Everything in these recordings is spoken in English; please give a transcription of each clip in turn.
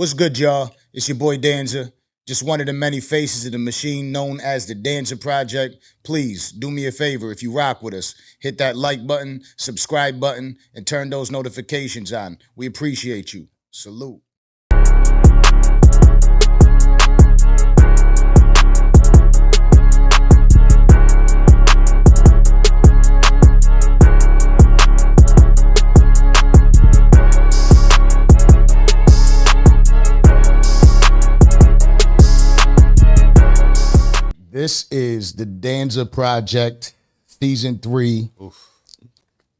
What's good, y'all? It's your boy Danza. Just one of the many faces of the machine known as the Danza Project. Please do me a favor if you rock with us. Hit that like button, subscribe button, and turn those notifications on. We appreciate you. Salute. This is the Danza Project, season 3. Oof.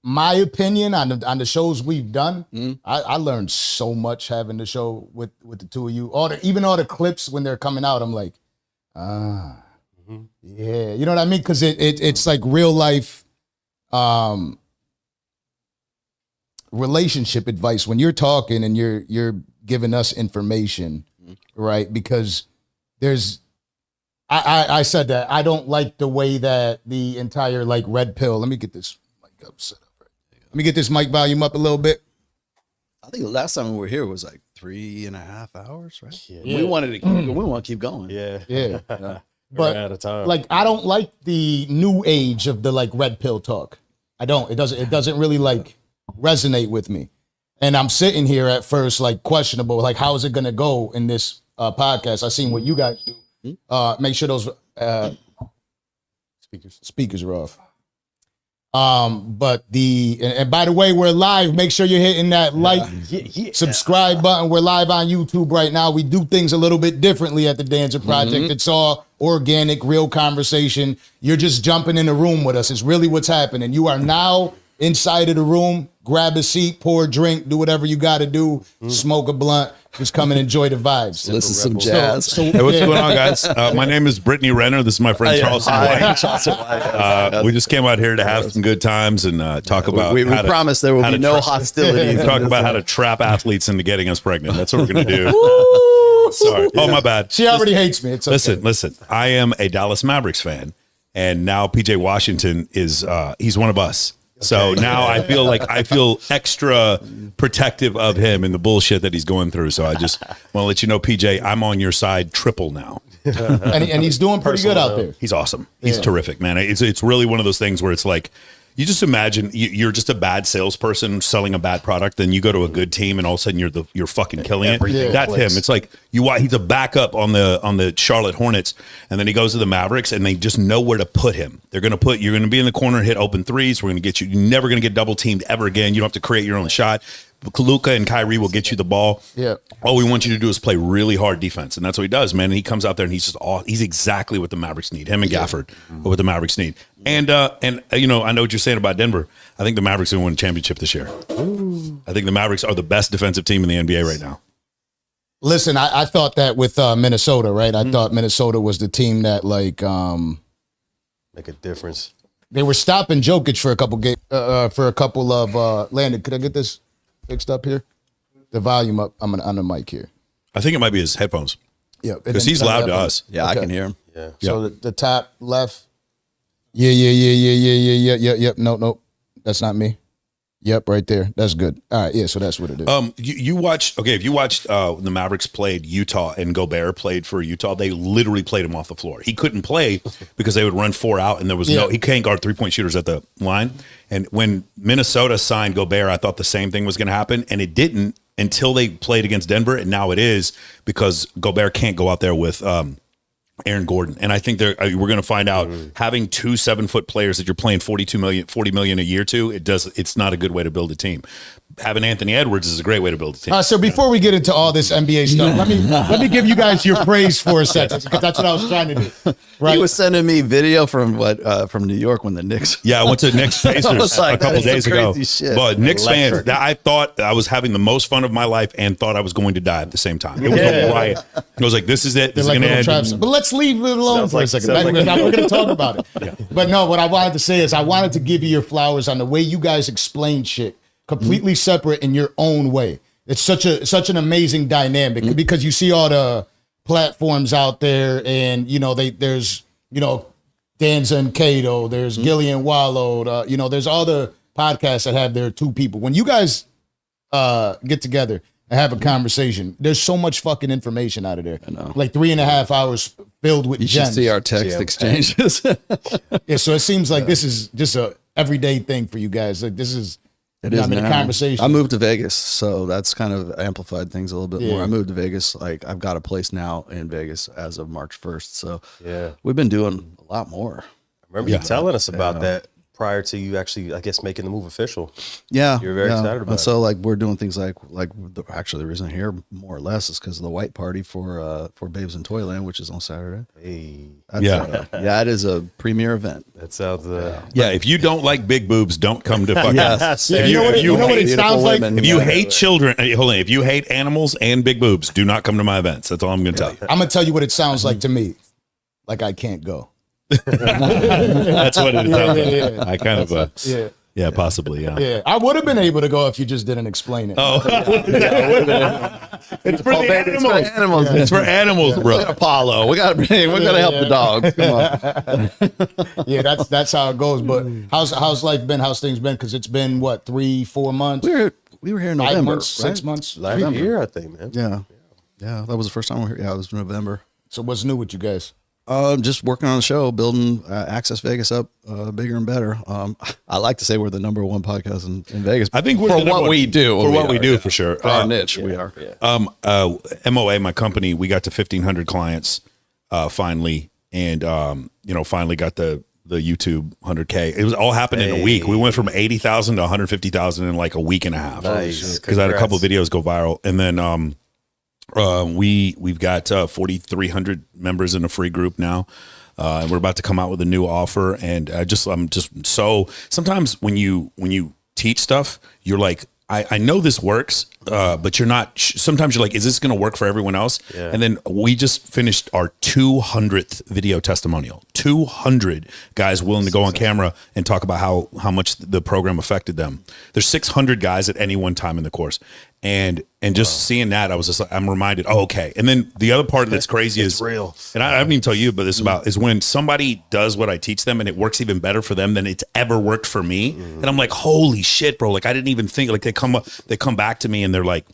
My opinion on the shows we've done, I learned so much having the show with the two of you. Even all the clips when they're coming out, I'm like, yeah, you know what I mean? Because it's like real life relationship advice when you're talking and you're giving us information, right? Because I said that I don't like the way that the entire like red pill. Let me get this mic up set up. Right. Let me get this mic volume up a little bit. I think the last time we were here was like 3.5 hours, right? Yeah. We wanted to keep, we want to keep going. Yeah. But out of time. Like I don't like the new age of the like red pill talk. I don't. It doesn't really like resonate with me. And I'm sitting here at first like questionable. Like how is it gonna go in this podcast? I seen what you guys do. Make sure those speakers are off. But and by the way, we're live. Make sure you're hitting that like, subscribe button. We're live on YouTube right now. We do things a little bit differently at the Danza Project. It's all organic, real conversation. You're just jumping in the room with us. It's really what's happening. You are now inside of the room. Grab a seat, pour a drink, do whatever you got to do. Smoke a blunt. Just come and enjoy the vibes. Listen to some jazz. Hey, what's going on, guys? My name is Brittany Renner. This is my friend Charleston White. We just came out here to have some good times and talk about. We promise there will be no hostility. Talk about how to trap athletes into getting us pregnant. That's what we're going to do. Sorry. Oh, my bad. She already hates me. It's okay. Listen. I am a Dallas Mavericks fan, and now PJ Washington is he's one of us. So now I feel extra protective of him and the bullshit that he's going through. So I just want to let you know, PJ, I'm on your side triple now. and he's doing pretty good out there. He's awesome. He's terrific, man. It's really one of those things where it's like, you just imagine you're just a bad salesperson selling a bad product, then you go to a good team and all of a sudden you're fucking killing it. That's him. It's like he's a backup on the Charlotte Hornets, and then he goes to the Mavericks and they just know where to put him. You're going to be in the corner and hit open threes. We're going to get you're never going to get double teamed ever again. You don't have to create your own shot. Luka and Kyrie will get you the ball. Yeah. All we want you to do is play really hard defense, and that's what he does, man. And he comes out there and he's exactly what the Mavericks need. Him and Gafford are what the Mavericks need. And you know, I know what you're saying about Denver. I think the Mavericks are going to win a championship this year. Ooh. I think the Mavericks are the best defensive team in the NBA right now. Listen, I thought that with Minnesota, right? I thought Minnesota was the team that like make a difference. They were stopping Jokic for a couple of Landon. Could I get this fixed up here? The volume up. I'm on the mic here. I think it might be his headphones. Yeah, because he's loud to us. Yeah, okay. I can hear him. Yeah. So the top left. Yeah. Nope. That's not me. Yep, right there. That's good. All right, yeah, so that's what it is. You watched, if you watched the Mavericks played Utah and Gobert played for Utah, they literally played him off the floor. He couldn't play because they would run 4 out and there was he can't guard 3-point shooters at the line. And when Minnesota signed Gobert, I thought the same thing was going to happen, and it didn't until they played against Denver, and now it is because Gobert can't go out there with Aaron Gordon. And I think we're going to find out having 2 7-foot players that you're playing $40 million a year to, it's not a good way to build a team. Having Anthony Edwards is a great way to build a team. So before we get into all this NBA stuff, let me give you guys your praise for a second, because that's what I was trying to do. Right? He was sending me video from New York when the Knicks. Yeah, I went to Knicks Pacers a couple days ago. Shit. But Knicks fans, I thought I was having the most fun of my life and thought I was going to die at the same time. It was a riot. I was like, this is it. This is going to end. But let's leave it alone for a second. We're going to talk about it. Yeah. But no, what I wanted to say is I wanted to give you your flowers on the way you guys explain shit. Completely separate in your own way. It's such an amazing dynamic because you see all the platforms out there, and there's Danza and Kato, there's Gillian Wallow, there's all the podcasts that have their 2 people. When you guys get together, and have a conversation. There's so much fucking information out of there. I know. Like 3.5 hours filled with You gems. should see our text exchanges. Yeah, so it seems like this is just a everyday thing for you guys. Like this is It is a conversation. I moved to Vegas, so that's kind of amplified things a little bit more. I moved to Vegas. Like I've got a place now in Vegas as of March 1st. So we've been doing a lot more. I remember you telling us about that prior to you actually, I guess, making the move official. Yeah. You're very excited about and it. So like we're doing things like actually the reason I'm here more or less is because of the white party for Babes in Toyland, which is on Saturday. Hey, That is a premier event. that sounds If you don't like big boobs, don't come to fucking. Yes. Yeah, you know what it sounds like? women. If you hate children, hold on. If you hate animals and big boobs, do not come to my events. That's all I'm going to tell you. I'm gonna tell you what it sounds like to me. Like I can't go. That's what it sounds like. Yeah. I kind of, yeah, possibly, yeah. Yeah, I would have been able to go if you just didn't explain it. Oh, it's for the animals. It's for animals, bro. Apollo. We got to help the dogs. Come on. Yeah, that's how it goes. But how's life been? How's things been? Because it's been what 3-4 months, We were here in 5 November, months, 6 months. last year, I think, man. Yeah, that was the first time we were here. Yeah, it was November. So what's new with you guys? Just working on the show, building Access Vegas up bigger and better. I like to say we're the #1 podcast in Vegas. I think we're for the number what one- we do. For what we do, for sure. For our niche, we are. MOA, my company, we got to 1,500 clients finally, and finally got the YouTube 100K. It was all happened in a week. We went from 80,000 to 150,000 in like a week and a half. Nice. Because I had a couple of videos go viral, and then we've got 4,300 members in a free group now. And we're about to come out with a new offer. And I'm just so sometimes when you teach stuff, you're like, I know this works, but you're not. Sometimes you're like, is this going to work for everyone else? Yeah. And then we just finished our 200th video testimonial. 200 guys willing to go on camera and talk about how much the program affected them. There's 600 guys at any one time in the course. And just seeing that, I was just like, I'm reminded, okay. And then the other part that's crazy is real. And I haven't even told you about this is when somebody does what I teach them and it works even better for them than it's ever worked for me. And I'm like, holy shit, bro. Like I didn't even think, like they come back to me and they're like,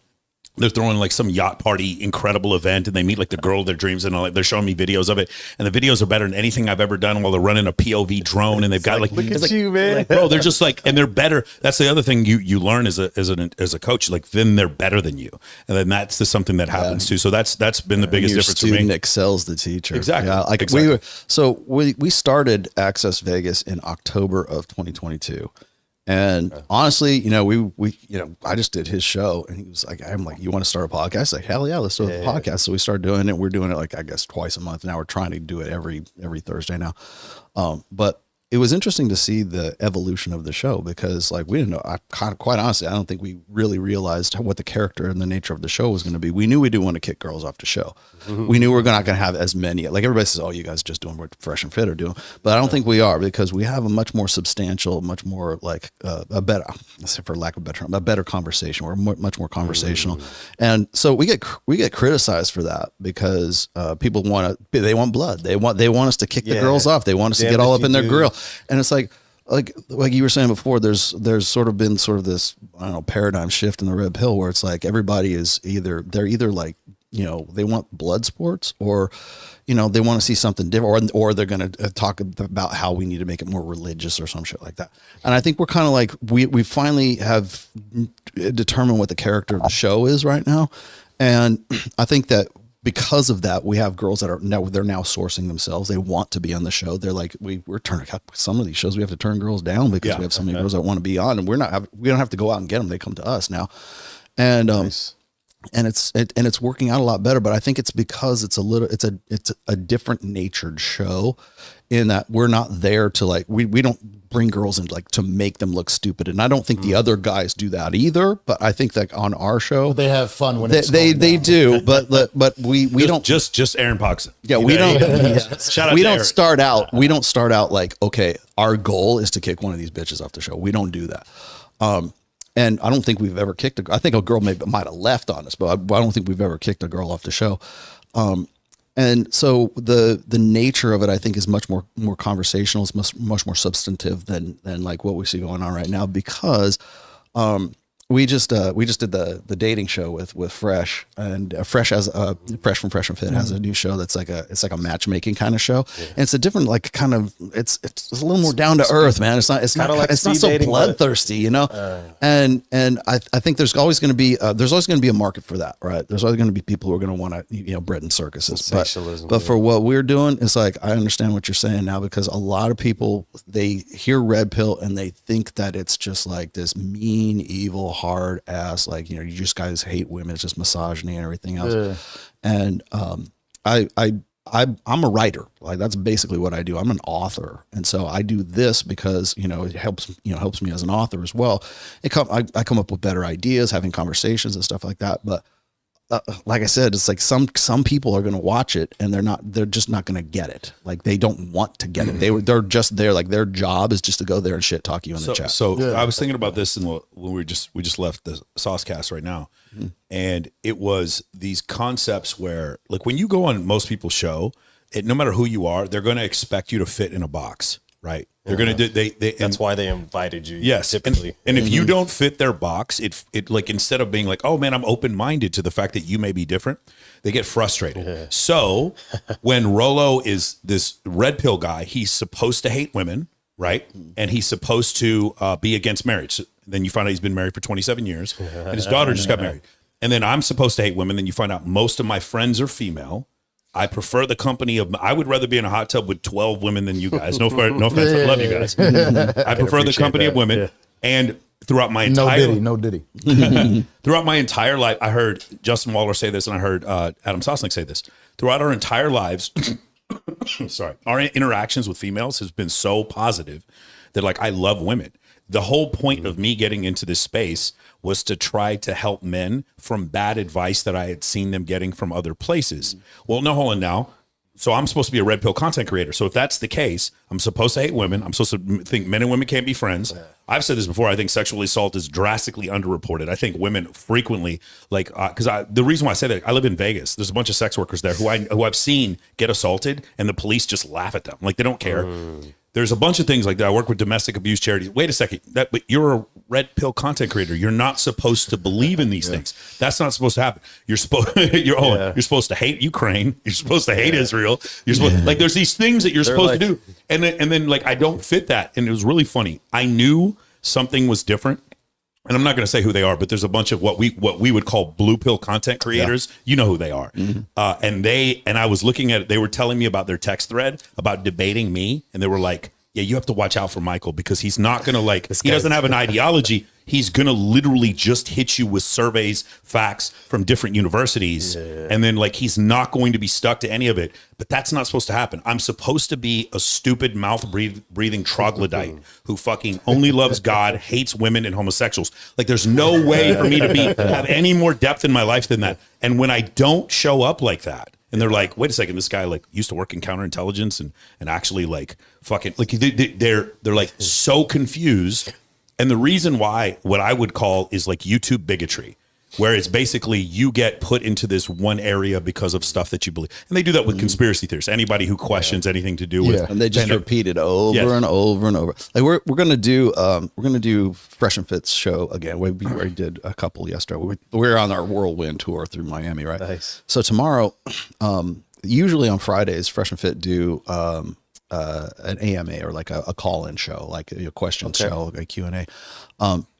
they're throwing like some yacht party, incredible event, and they meet like the girl of their dreams, and they're showing me videos of it, and the videos are better than anything I've ever done. While they're running a POV drone, and they've got like, look at you, man, bro. They're just like, and they're better. That's the other thing you learn as a coach. Like then they're better than you, and then that's just something that happens too. So that's been the biggest difference for me. Student excels the teacher. Exactly. Yeah, like exactly. we started Access Vegas in October of 2022. And honestly, I just did his show, and he was like, I'm like, you want to start a podcast? Like, hell yeah, let's do a podcast. So we started doing it. We're doing it like, I guess, twice a month. Now we're trying to do it every Thursday now. But it was interesting to see the evolution of the show because like, we didn't know, quite honestly, I don't think we really realized what the character and the nature of the show was going to be. We knew we didn't want to kick girls off the show. Mm-hmm. We knew we're not going to have as many, like everybody says, oh, you guys just doing what Fresh and Fit are doing. But I don't think we are because we have a much more substantial, much more like a better, for lack of a better term, a better conversation. We're much more conversational. Mm-hmm. And so we get criticized for that because people they want blood. They want us to kick the girls off. They want us to get all up in their grill. And it's like you were saying before, there's sort of been this, I don't know, paradigm shift in the red pill where it's like everybody is either like, they want blood sports or, they want to see something different or they're going to talk about how we need to make it more religious or some shit like that. And I think we're kind of like, we finally have determined what the character of the show is right now. And I think that because of that, we have girls that are now sourcing themselves. They want to be on the show. They're like, we're turning up some of these shows. We have to turn girls down because we have so many girls that want to be on, and we don't have to go out and get them. They come to us now, and nice. And it's working out a lot better. But I think it's because it's a different natured show, in that we're not there to like we don't bring girls in like to make them look stupid, and I don't think the other guys do that either. But I think that on our show they have fun when they do. But we don't just Aaron Pox. Yeah, we don't. Shout out we to don't Aaron. start out. We don't start out like, okay, our goal is to kick one of these bitches off the show. We don't do that. And I don't think we've ever kicked I think a girl might have left on us, but I don't think we've ever kicked a girl off the show. And so the nature of it, I think, is much more conversational. It's much more substantive than like what we see going on right now, because we just did the dating show with Fresh, and Fresh from Fresh and Fit has a new show that's like a matchmaking kind of show. And it's a different like kind of it's a little more down to earth, man. It's not so dating, bloodthirsty, you know. And I think there's always going to be a market for that, right? There's always going to be people who are going to want to bread and circuses. But for what we're doing, it's like I understand what you're saying now, because a lot of people, they hear red pill and they think that it's just like this mean, evil, hard ass, like, you just guys hate women, it's just misogyny and everything else. And I'm a writer, like that's basically what I do. I'm an author, and so I do this because it helps me as an author as well. I come up with better ideas, having conversations and stuff like that. But like I said, it's like some people are going to watch it and they're just not going to get it. Like they don't want to get it. They're just there. Like their job is just to go there and shit talk you in the chat. So I was thinking about this when we just left the sauce cast right now. And it was these concepts where, like, when you go on most people's show, no matter who you are, they're going to expect you to fit in a box, right? They're going to do, that's why they invited you. Yes. Typically. And if you don't fit their box, it like, instead of being like, oh man, I'm open-minded to the fact that you may be different, they get frustrated. Yeah. So when Rollo is this red pill guy, he's supposed to hate women, right? And he's supposed to be against marriage. Then you find out he's been married for 27 years and his daughter just got married. And then I'm supposed to hate women. Then you find out most of my friends are female. I prefer the company of, I would rather be in a hot tub with 12 women than you guys. No offense, I love you guys. I prefer the company of women. Yeah. And throughout my entire... No diddy. Throughout my entire life, I heard Justin Waller say this, and I heard Adam Sosnick say this. Throughout our entire lives, our interactions with females has been so positive that, like, I love women. The whole point of me getting into this space was to try to help men from bad advice that I had seen them getting from other places. Well, no, hold on now. So I'm supposed to be a red pill content creator. So if that's the case, I'm supposed to hate women. I'm supposed to think men and women can't be friends. I've said this before. I think sexual assault is drastically underreported. I think women frequently, like, because the reason why I say that, I live in Vegas. There's a bunch of sex workers there who I've seen get assaulted, and the police just laugh at them. Like, they don't care. There's a bunch of things like that. I work with domestic abuse charities. Wait a second, but you're a red pill content creator. You're not supposed to believe in these things. That's not supposed to happen. You're supposed you're supposed to hate Ukraine. You're supposed to hate Israel. You're supposed like, there's these things that you're supposed to do. And then like, I don't fit that. And it was really funny. I knew something was different. And I'm not going to say who they are, but there's a bunch of what we would call blue pill content creators. You know who they are. And I was looking at it. They were telling me about their text thread about debating me. And they were like, yeah, you have to watch out for Michael, because he's not going to, like, he doesn't have an ideology. He's going to literally just hit you with surveys, facts from different universities. And then, like, he's not going to be stuck to any of it. But that's not supposed to happen. I'm supposed to be a stupid mouth breathing troglodyte who fucking only loves God, hates women and homosexuals. Like, there's no way for me to have any more depth in my life than that. And when I don't show up like that, and they're like, wait a second, this guy, like, used to work in counterintelligence and actually, like, fucking, like, they're like so confused. And the reason why, what I would call, is like YouTube bigotry, where it's basically you get put into this one area because of stuff that you believe. And they do that with conspiracy theorists, anybody who questions anything to do with. And they just repeat it over and over and over. Like, we're going to do Fresh and Fit's show again. We already did a couple yesterday. We're on our whirlwind tour through Miami, right? Nice. So tomorrow, usually on Fridays, Fresh and Fit do an AMA, or like a call-in show, like a question show, a Q&A.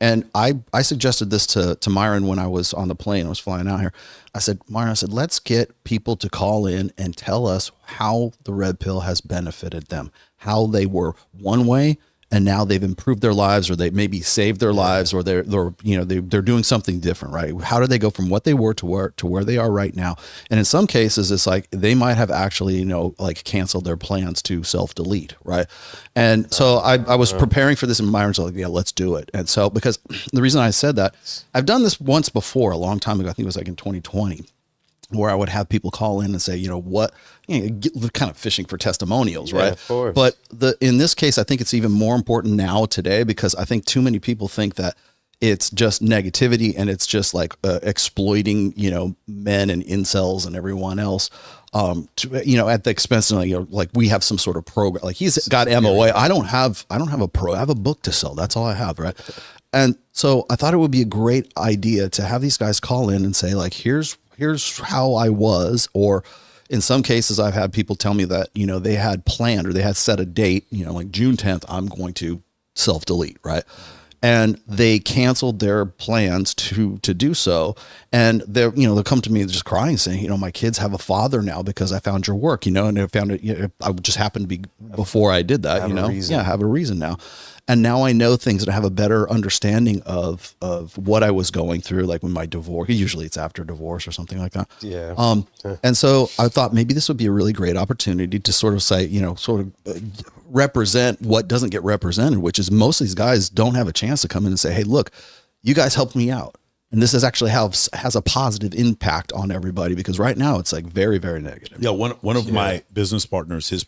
And I suggested this to Myronn when I was on the plane. I was flying out here. I said, Myronn, let's get people to call in and tell us how the red pill has benefited them, how they were one way and now they've improved their lives, or they maybe saved their lives, or they're doing something different, right? How do they go from what they were to where they are right now? And in some cases, it's like they might have actually, like canceled their plans to self-delete, right? And so I was preparing for this, and Myronn's like, yeah, let's do it. And so, because the reason I said that, I've done this once before, a long time ago, I think it was like in 2020, where I would have people call in and say, kind of fishing for testimonials, right? Of course. But in this case, I think it's even more important now today, because I think too many people think that it's just negativity and it's just like exploiting, men and incels and everyone else, at the expense of, like we have some sort of program. Like he's got MOA. I don't have a pro. I have a book to sell. That's all I have, right? And so I thought it would be a great idea to have these guys call in and say, like, here's how I was. Or in some cases, I've had people tell me that, you know, they had planned or they had set a date, you know, like June 10th, I'm going to self-delete, right? And they canceled their plans to do so. And they're, you know, they'll come to me just crying, saying, you know, my kids have a father now because I found your work, you know, and I found it, you know, I just happened to be before I did that, you know, yeah, have a reason now. And now I know things and I have a better understanding of what I was going through, like when my divorce, usually it's after divorce or something like that. Yeah. And so I thought maybe this would be a really great opportunity to sort of say, you know, sort of represent what doesn't get represented, which is most of these guys don't have a chance to come in and say, hey, look, you guys helped me out. And this is actually has a positive impact on everybody, because right now it's like very, very negative. Yeah. One of my business partners, his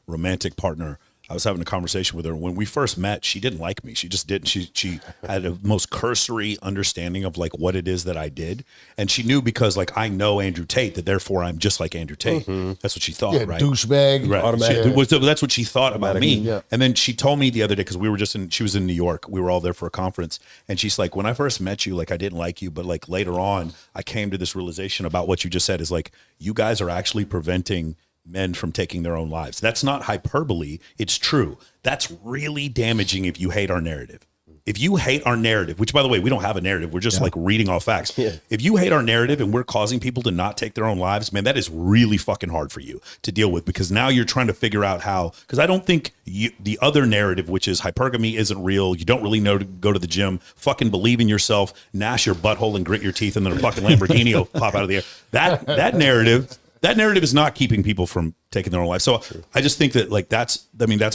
romantic partner, I was having a conversation with her. When we first met, she didn't like me. She just didn't. She had a most cursory understanding of like what it is that I did. And she knew, because like I know Andrew Tate, that therefore I'm just like Andrew Tate. That's what she thought, Yeah, right? douchebag. Right. That's what she thought about me. Yeah. And then she told me the other day, because she was in New York. We were all there for a conference. And she's like, when I first met you, like I didn't like you, but like later on, I came to this realization about what you just said is like, you guys are actually preventing men from taking their own lives. That's not hyperbole. It's true. That's really damaging if you hate our narrative. If you hate our narrative, which by the way, we don't have a narrative. We're just like reading off facts. Yeah. If you hate our narrative and we're causing people to not take their own lives, man, that is really fucking hard for you to deal with, because now you're trying to figure out how, because I don't think the other narrative, which is hypergamy isn't real. You don't really know to go to the gym, fucking believe in yourself, gnash your butthole and grit your teeth, and then a fucking Lamborghini will pop out of the air. That narrative is not keeping people from taking their own life. So I just think that like, that's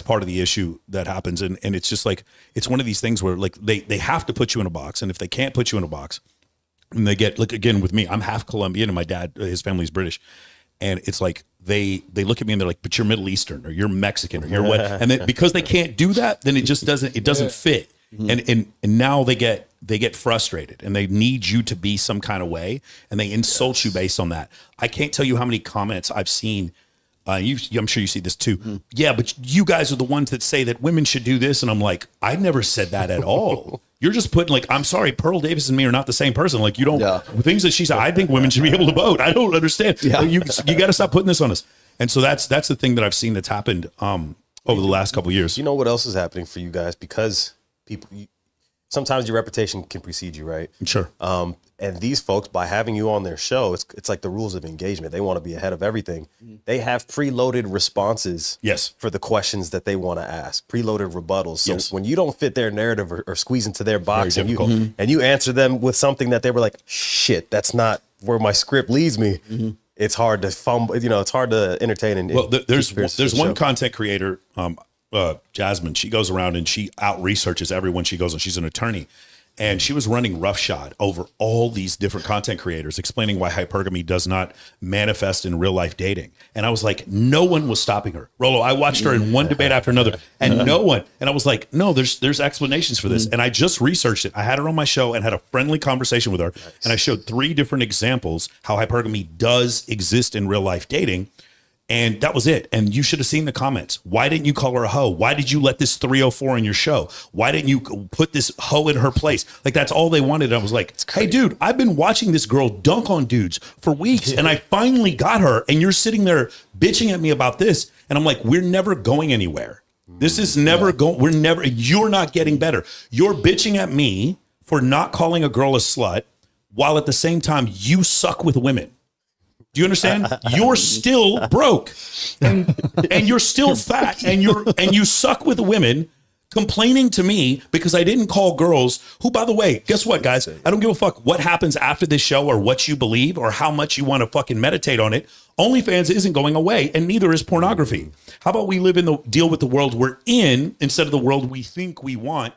part of the issue that happens. And it's just like, it's one of these things where like they have to put you in a box. And if they can't put you in a box, and they get, like, again, with me, I'm half Colombian and my dad, his family's British. And it's like, they look at me and they're like, but you're Middle Eastern or you're Mexican or you're what? And then because they can't do that, then it just doesn't fit. And now they get frustrated and they need you to be some kind of way, and they insult you based on that. I can't tell you how many comments I've seen. I'm sure you see this too. Yeah, but you guys are the ones that say that women should do this. And I'm like, I never said that at all. You're just putting like, I'm sorry, Pearl Davis and me are not the same person. Like you don't, things that she said, I think women should be able to vote. I don't understand. Yeah. You got to stop putting this on us. And so that's the thing that I've seen that's happened over the last couple of years. You know what else is happening for you guys? Because sometimes your reputation can precede you, right? Sure. And these folks, by having you on their show, it's like the rules of engagement. They want to be ahead of everything. They have preloaded responses for the questions that they want to ask, preloaded rebuttals. So when you don't fit their narrative or squeeze into their box and you answer them with something that they were like, shit, that's not where my script leads me. It's hard to fumble, it's hard to entertain. And there's one content creator, Jasmine. She goes around and she out researches everyone she goes on. She's an attorney, and she was running roughshod over all these different content creators, explaining why hypergamy does not manifest in real life dating. And I was like, no one was stopping her. Rollo, I watched her in one debate after another, and no one. And I was like, no, there's explanations for this. And I just researched it. I had her on my show and had a friendly conversation with her. And I showed 3 different examples how hypergamy does exist in real life dating. And that was it. And you should have seen the comments. Why didn't you call her a hoe? Why did you let this 304 in your show? Why didn't you put this hoe in her place? Like, that's all they wanted. And I was like, hey, dude, I've been watching this girl dunk on dudes for weeks, and I finally got her. And you're sitting there bitching at me about this. And I'm like, we're never going anywhere. This is never going. You're not getting better. You're bitching at me for not calling a girl a slut, while at the same time you suck with women. Do you understand? You're still broke, and you're still fat, and you suck with women, complaining to me because I didn't call girls who, by the way, guess what, guys? I don't give a fuck what happens after this show or what you believe or how much you want to fucking meditate on it. OnlyFans isn't going away, and neither is pornography. How about we deal with the world we're in instead of the world we think we want?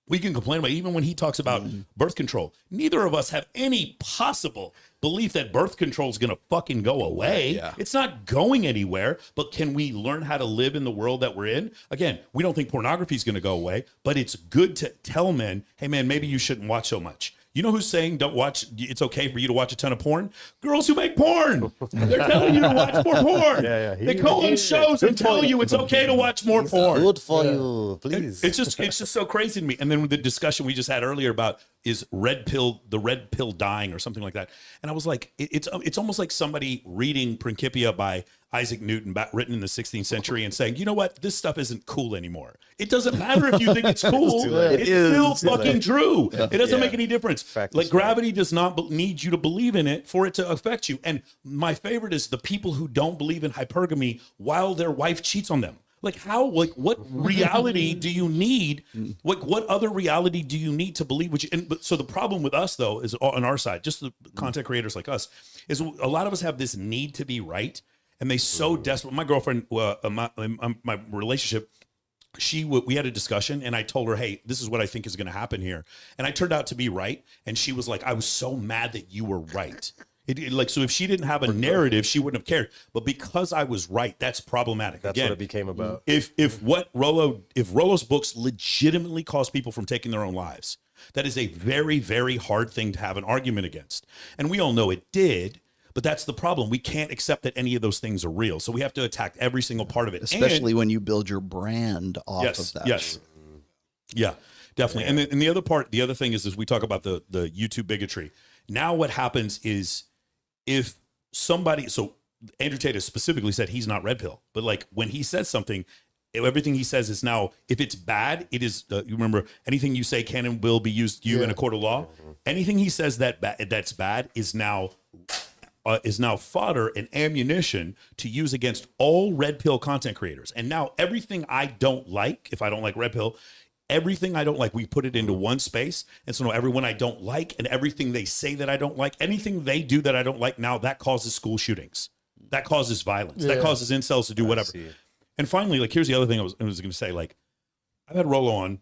We can complain about, even when he talks about birth control. Neither of us have any possible belief that birth control is going to fucking go away. Yeah. It's not going anywhere, but can we learn how to live in the world that we're in? Again, we don't think pornography is going to go away, but it's good to tell men, hey man, maybe you shouldn't watch so much. You know who's saying don't watch? It's okay for you to watch a ton of porn. Girls who make porn. They're telling you to watch more porn. They go on shows and tell you it's okay to watch more porn. Good for you, please. It's just so crazy to me. And then with the discussion we just had earlier about is the red pill dying or something like that. And I was like, it's almost like somebody reading Principia by Isaac Newton, written in the 16th century, and saying, you know what, this stuff isn't cool anymore. It doesn't matter if you think it's cool. It's still fucking true. It doesn't make any difference. Like gravity does not need you to believe in it for it to affect you. And my favorite is the people who don't believe in hypergamy while their wife cheats on them. Like how, like what reality do you need? Like what other reality do you need to believe? So the problem with us though is on our side, just the content creators like us, is a lot of us have this need to be right. And they so desperate. My girlfriend, my relationship, we had a discussion and I told her, hey, this is what I think is going to happen here. And I turned out to be right. And she was like, I was so mad that you were right. So if she didn't have a narrative, she wouldn't have cared. But because I was right, that's problematic. That's what it became about. If Rollo's books legitimately cause people from taking their own lives, that is a very, very hard thing to have an argument against. And we all know it did. But that's the problem. We can't accept that any of those things are real. So we have to attack every single part of it. Especially when you build your brand off of that. Yes. Yeah, definitely. Yeah. And the other thing is we talk about the YouTube bigotry. Now what happens is if somebody, so Andrew Tate has specifically said he's not red pill, but like when he says something, everything he says is now, if it's bad, it is, you remember, anything you say can and will be used in a court of law. Anything he says that's bad is now fodder and ammunition to use against all red pill content creators. And now everything I don't like, if I don't like red pill, everything I don't like, we put it into one space. And so now everyone I don't like and everything they say that I don't like, anything they do that I don't like, now that causes school shootings. That causes violence. That causes incels to do whatever. And finally, like, here's the other thing I was going to say. Like, I've had Rollo on.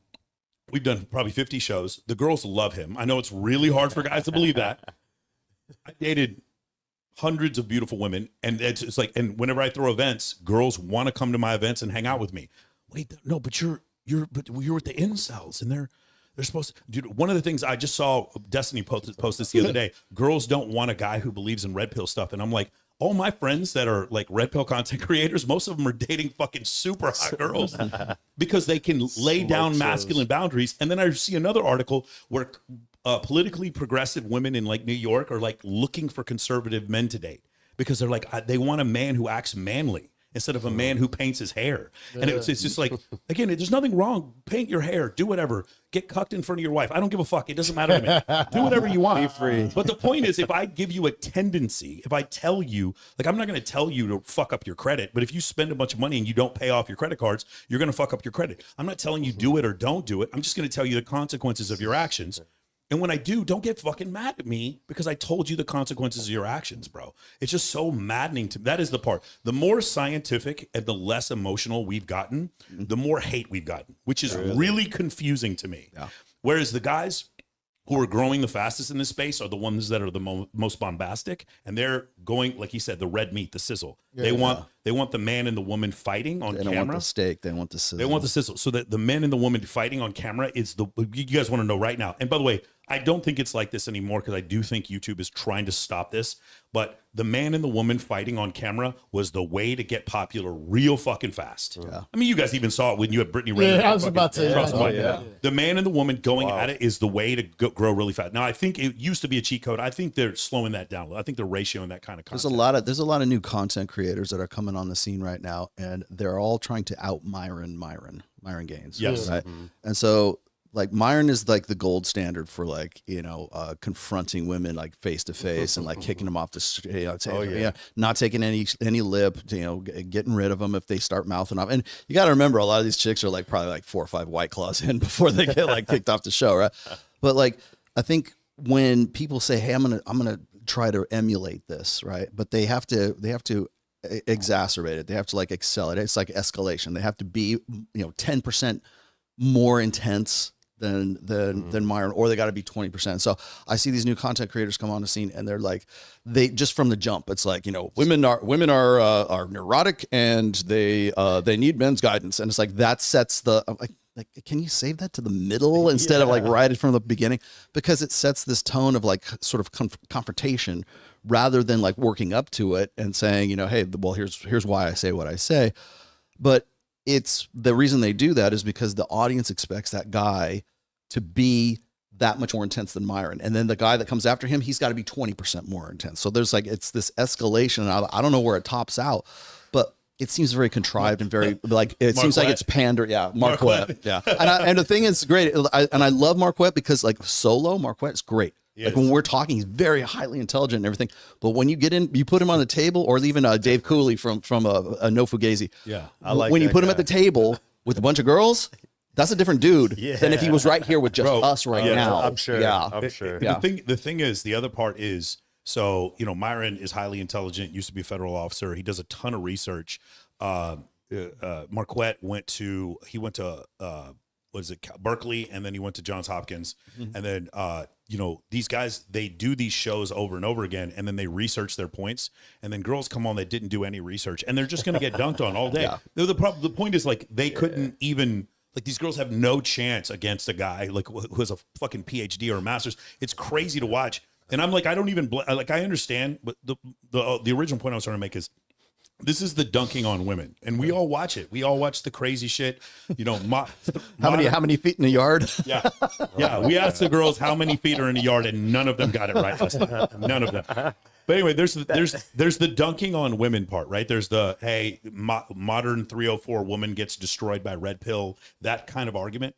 We've done probably 50 shows. The girls love him. I know it's really hard for guys to believe that. I dated hundreds of beautiful women, and it's like, and whenever I throw events, girls want to come to my events and hang out with me. Wait, no, but you're with the incels, and they're supposed to. Dude, one of the things I just saw Destiny post this the other day. Girls don't want a guy who believes in red pill stuff, and I'm like, all my friends that are like red pill content creators, most of them are dating fucking super hot girls because they can lay down masculine boundaries. And then I see another article where politically progressive women in like New York are like looking for conservative men to date because they're like, they want a man who acts manly instead of a man who paints his hair. And it's just like, again, there's nothing wrong. Paint your hair, do whatever, get cucked in front of your wife. I don't give a fuck. It doesn't matter to me. Do whatever you want. Be free. But the point is, if I give you a tendency, if I tell you, like, I'm not going to tell you to fuck up your credit, but if you spend a bunch of money and you don't pay off your credit cards, you're going to fuck up your credit. I'm not telling you do it or don't do it. I'm just going to tell you the consequences of your actions. And when I do, don't get fucking mad at me because I told you the consequences of your actions, bro. It's just so maddening to me. That is the part. The more scientific and the less emotional we've gotten, the more hate we've gotten, which is really confusing to me. Yeah. Whereas the guys who are growing the fastest in this space are the ones that are the most bombastic, and they're going, like he said, the red meat, the sizzle. They want the man and the woman fighting on camera. They don't want the steak. They want the sizzle. They want the sizzle. So that the men and the woman fighting on camera is you guys want to know right now. And by the way, I don't think it's like this anymore because I do think YouTube is trying to stop this. But the man and the woman fighting on camera was the way to get popular real fucking fast. Yeah. I mean, you guys even saw it when you had Brittany Renner. Yeah, I was about to. The man and the woman going at it is the way to grow really fast. Now, I think it used to be a cheat code. I think they're slowing that down. I think they're ratioing that kind of content. There's a lot of new content creators that are coming on the scene right now, and they're all trying to out Myronn Gaines. Yes. Right. And so, like, Myronn is like the gold standard for, like, confronting women like face to face and like kicking them off the street, not taking any lip, getting rid of them if they start mouthing off. And you got to remember, a lot of these chicks are like probably like 4 or 5 White Claws in before they get like kicked off the show, right? But like, I think when people say, "Hey, I'm gonna try to emulate this," right? But they have to exacerbate it. They have to like excel it. It's like escalation. They have to be 10% more intense than Myronn, or they got to be 20%. So I see these new content creators come on the scene, and they're like, they just from the jump, it's like, women are neurotic and they need men's guidance, and it's like that sets the, I'm like, like, can you save that to the middle instead of like right from the beginning? Because it sets this tone of like sort of confrontation rather than like working up to it and saying, you know, hey, well, here's why I say what I say. But it's the reason they do that is because the audience expects that guy to be that much more intense than Myronn. And then the guy that comes after him, he's got to be 20% more intense. So there's like, it's this escalation. I don't know where it tops out, but it seems very contrived and very like, it seems like it's pander. Yeah. Marquet. Yeah. And the thing is great. I love Marquet because like solo Marquet's great. Like when we're talking, he's very highly intelligent and everything. But when you get in, you put him on the table, or even Dave Cooley from a No Fugazi. Yeah. When you put him at the table with a bunch of girls, that's a different dude than if he was right here with just us now. I'm sure. Yeah. I'm sure. The thing is, the other part is, so, you know, Myronn is highly intelligent, used to be a federal officer. He does a ton of research. Marquet went to Berkeley, and then he went to Johns Hopkins. And then, you know, these guys, they do these shows over and over again, and then they research their points. And then girls come on that didn't do any research, and they're just going to get dunked on all day. The point is, like, they couldn't even, like, these girls have no chance against a guy like who has a fucking PhD or a master's. It's crazy to watch. And I'm like, I don't even like, I understand, but the original point I was trying to make is, this is the dunking on women, and we all watch it. We all watch the crazy shit. You know, how many feet in a yard? Yeah. We asked the girls how many feet are in a yard, and none of them got it right. None of them. But anyway, there's the dunking on women part, right? There's the, hey, modern 304 woman gets destroyed by red pill, that kind of argument.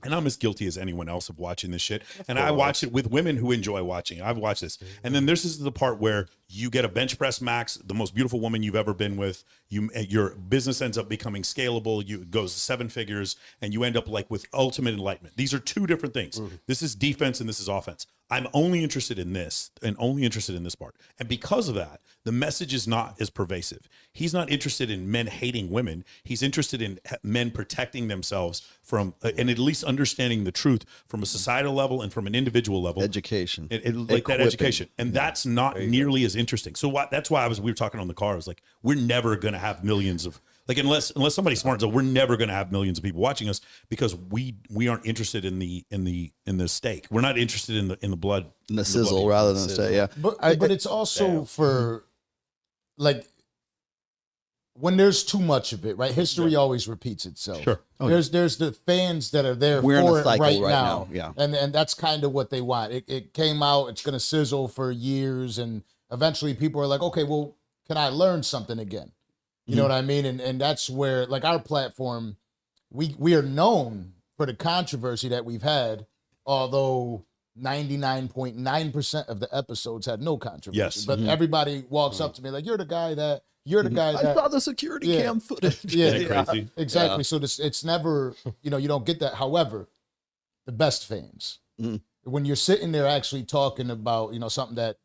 And I'm as guilty as anyone else of watching this shit. And I watch it with women who enjoy watching. I've watched this. And then this is the part where you get a bench press max, the most beautiful woman you've ever been with. Your business ends up becoming scalable. It goes to 7 figures, and you end up like with ultimate enlightenment. These are two different things. This is defense and this is offense. I'm only interested in this and only interested in this part. And because of that, the message is not as pervasive. He's not interested in men hating women. He's interested in men protecting themselves from, and at least understanding the truth from a societal level and from an individual level. Education. Like that education. And that's not nearly as interesting. So that's why we were talking on the car. I was like, we're never going to have millions of, like, unless somebody's smart, so we're never going to have millions of people watching us, because we aren't interested in the steak. We're not interested in the blood, in the sizzle, rather than the steak. Yeah, but it's also for, like, when there's too much of it, right? History always repeats itself. Sure. There's the fans that are there We're for in a cycle right right now. Yeah. And that's kind of what they want. It came out, it's going to sizzle for years, and eventually people are like, okay, well, can I learn something again? You know what I mean? And that's where, like, our platform, we are known for the controversy that we've had, although 99.9% of the episodes had no controversy. Yes. But everybody walks up to me like, you're the guy that I saw the security cam footage. Crazy. Exactly. So it's never, you don't get that. However, the best fans, when you're sitting there actually talking about, something that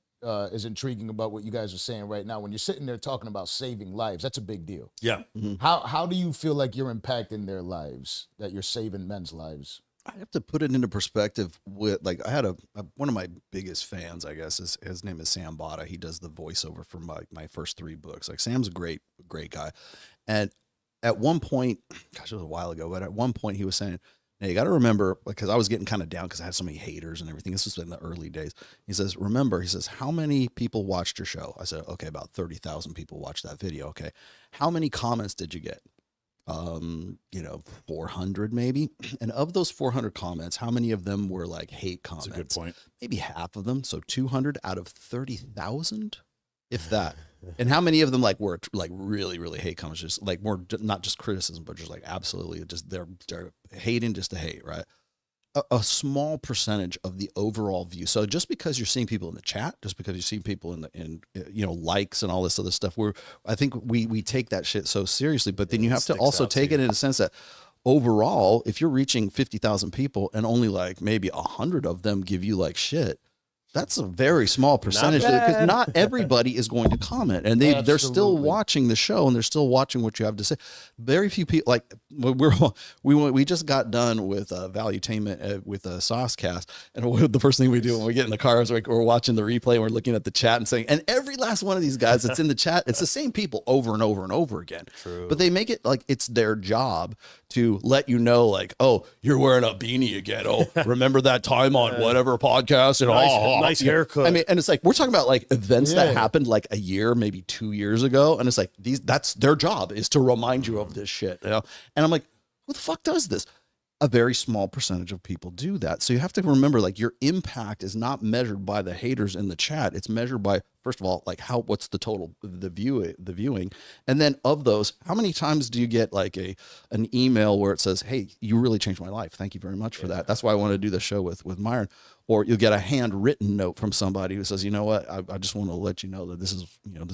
is intriguing about what you guys are saying right now, when you're sitting there talking about saving lives, that's a big deal. Yeah. How do you feel like you're impacting their lives, that you're saving men's lives? I have to put it into perspective with, like, I had one of my biggest fans, I guess, his name is Sam Bada. He does the voiceover for my first 3 books. Like, Sam's a great guy. And at one point, gosh, it was a while ago, but at one point he was saying, now you got to remember, because I was getting kind of down because I had so many haters and everything. This was in the early days. He says, how many people watched your show? I said, okay, about 30,000 people watched that video. Okay. How many comments did you get? 400 maybe. And of those 400 comments, how many of them were like hate comments? That's a good point. Maybe half of them. So 200 out of 30,000, if that. And how many of them were really, really hate comments? Just like more, not just criticism, but just like absolutely just they're hating just to hate, right? A small percentage of the overall view. So just because you're seeing people in the chat, just because you see people in likes and all this other stuff, I think we take that shit so seriously, but then you have to also take it in a sense that overall, if you're reaching 50,000 people and only like maybe 100 of them give you like shit, That's a very small percentage because not everybody is going to comment, and they're still watching the show and they're still watching what you have to say. Very few people, like we just got done with Valuetainment with a Saucecast, and the first thing we do when we get in the car is we're watching the replay and we're looking at the chat and saying, and every last one of these guys that's in the chat, it's the same people over and over and over again. True. But they make it like it's their job to let you know, like, oh, you're wearing a beanie again. Oh, remember that time on whatever podcast and nice haircut. I mean, and it's like we're talking about like events that happened like a year, maybe 2 years ago, and it's like that's their job is to remind you of this shit, you know. And I'm like, who the fuck does this? A very small percentage of people do that. So you have to remember, like, your impact is not measured by the haters in the chat. It's measured by, first of all, like what's the total, the viewing. And then of those, how many times do you get like an email where it says, hey, you really changed my life. Thank you very much for that. That's why I want to do the show with Myronn. Or you'll get a handwritten note from somebody who says, you know what, I just want to let you know that this is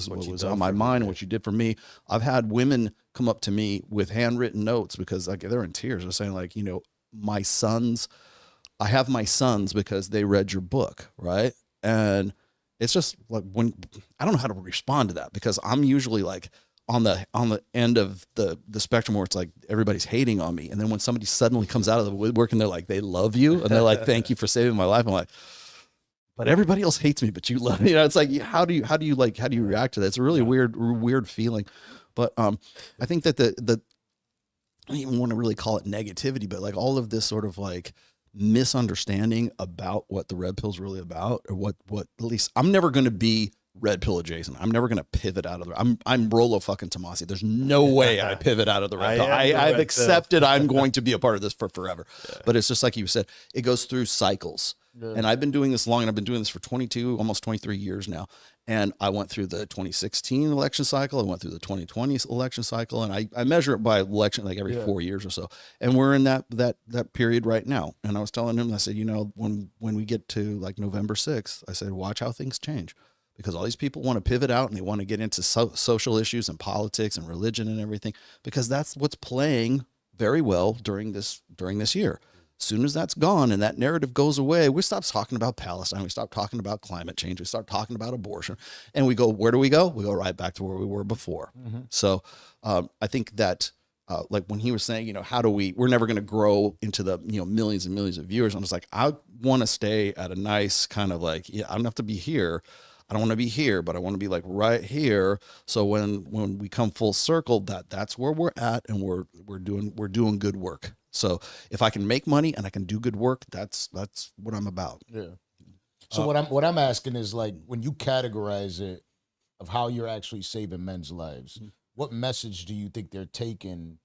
what was on my mind and what you did for me. I've had women come up to me with handwritten notes because like they're in tears. They're saying like, you know, I have my sons because they read your book, right? And it's just like when I don't know how to respond to that because I'm usually like on the end of the spectrum where it's like everybody's hating on me. And then when somebody suddenly comes out of the woodwork and they're like, they love you. And they're like, thank you for saving my life. I'm like, but everybody else hates me, but you love me. You know, it's like, how do you react to that? It's a really weird feeling. But I think that I don't even want to really call it negativity, but like all of this sort of like misunderstanding about what the red pill's really about, or what at least I'm never going to be red pill adjacent. I'm never going to pivot out of the. I'm Rollo fucking Tomassi. There's no way I pivot out of the red pill. I've accepted I'm going to be a part of this for forever. Yeah. But it's just like you said, it goes through cycles. Yeah. And I've been doing this long, and I've been doing this for 22, almost 23 years now. And I went through the 2016 election cycle. I went through the 2020 election cycle, and I measure it by election like every 4 years or so. And we're in that period right now. And I was telling him, I said, you know, when we get to like November 6th, I said, watch how things change. Because all these people want to pivot out and they want to get into social issues and politics and religion and everything, because that's what's playing very well during this year. As soon as that's gone and that narrative goes away, we stop talking about Palestine. We stop talking about climate change. We start talking about abortion, and we go, where do we go? We go right back to where we were before. Mm-hmm. So I think that like when he was saying, you know, we're never going to grow into the, you know, millions and millions of viewers. I'm just like, I want to stay at a nice kind of like, I don't have to be here. I don't want to be here, but I want to be like right here. So when we come full circle, that's where we're at, and we're doing good work. So if I can make money and I can do good work, that's what I'm about. Yeah. So what I'm asking is, like, when you categorize it of how you're actually saving men's lives, what message do you think they're taking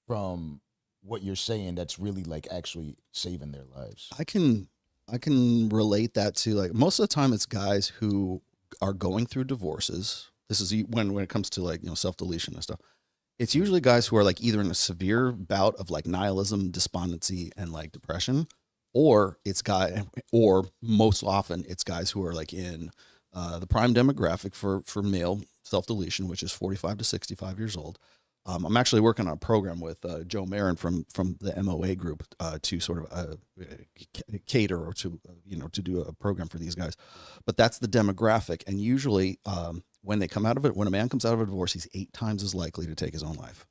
from what you're saying that's really like actually saving their lives? I can relate that to, like, most of the time it's guys who are going through divorces. This is when it comes to, like, you know, self-deletion and stuff. It's usually guys who are like either in a severe bout of like nihilism, despondency, and like depression, or most often it's guys who are like in the prime demographic for male self-deletion, which is 45 to 65 years old. I'm actually working on a program with Joe Myronn from the MOA group to sort of cater or to do a program for these guys. But that's the demographic, and usually when they come out of it, when a man comes out of a divorce, he's 8 times as likely to take his own life.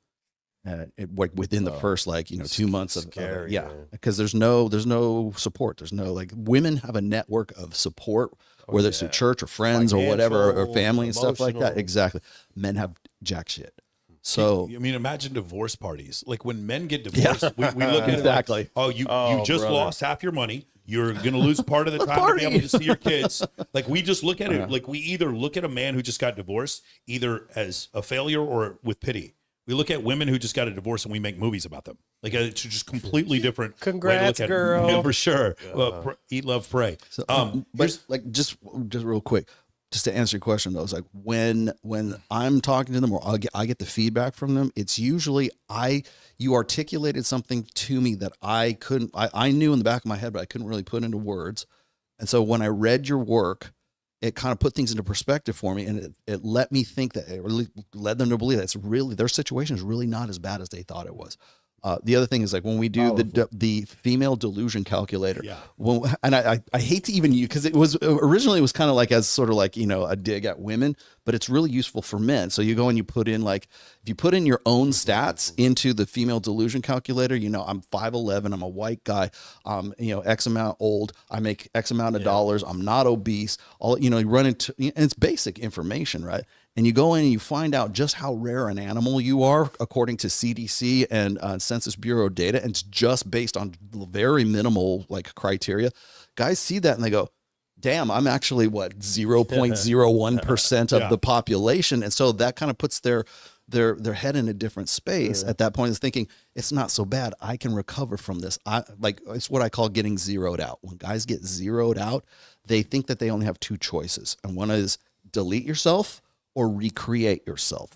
Within the first 2 months of scary, because there's no support. There's no, like, women have a network of support, whether it's through church or friends or whatever, or family and stuff like that. Exactly. Men have jack shit. So I mean, imagine divorce parties. Like when men get divorced, we look at exactly. It like, you just lost half your money. You're going to lose part of the time to be able to see your kids. Like, we just look at it. Like, we either look at a man who just got divorced either as a failure or with pity. We look at women who just got a divorce and we make movies about them. Like, it's just completely different. Congrats, way to look girl. At it. Yeah, for sure. Eat, love, pray. So, but like, just real quick, just to answer your question though, it's like when I'm talking to them or I get the feedback from them, it's usually you articulated something to me that I knew in the back of my head, but I couldn't really put into words. And so when I read your work, it kind of put things into perspective for me, and it let me think that, it really led them to believe that it's really, their situation is really not as bad as they thought it was. The other thing is like when we do the female delusion calculator, and I hate to even use, because it was originally it was kind of like as sort of like, you know, a dig at women, but it's really useful for men. So you go and you put in like, if you put in your own stats into the female delusion calculator, you know, I'm 5'11", I'm a white guy, you know, X amount old, I make X amount of dollars, I'm not obese, all, you know, you run into, and it's basic information, right? And you go in and you find out just how rare an animal you are, according to CDC and Census Bureau data. And it's just based on very minimal like criteria. Guys see that and they go, damn, I'm actually what, 0.01% of the population. And so that kind of puts their head in a different space at that point, is thinking it's not so bad. I can recover from this. It's what I call getting zeroed out. When guys get zeroed out, they think that they only have two choices. And one is delete yourself or recreate yourself.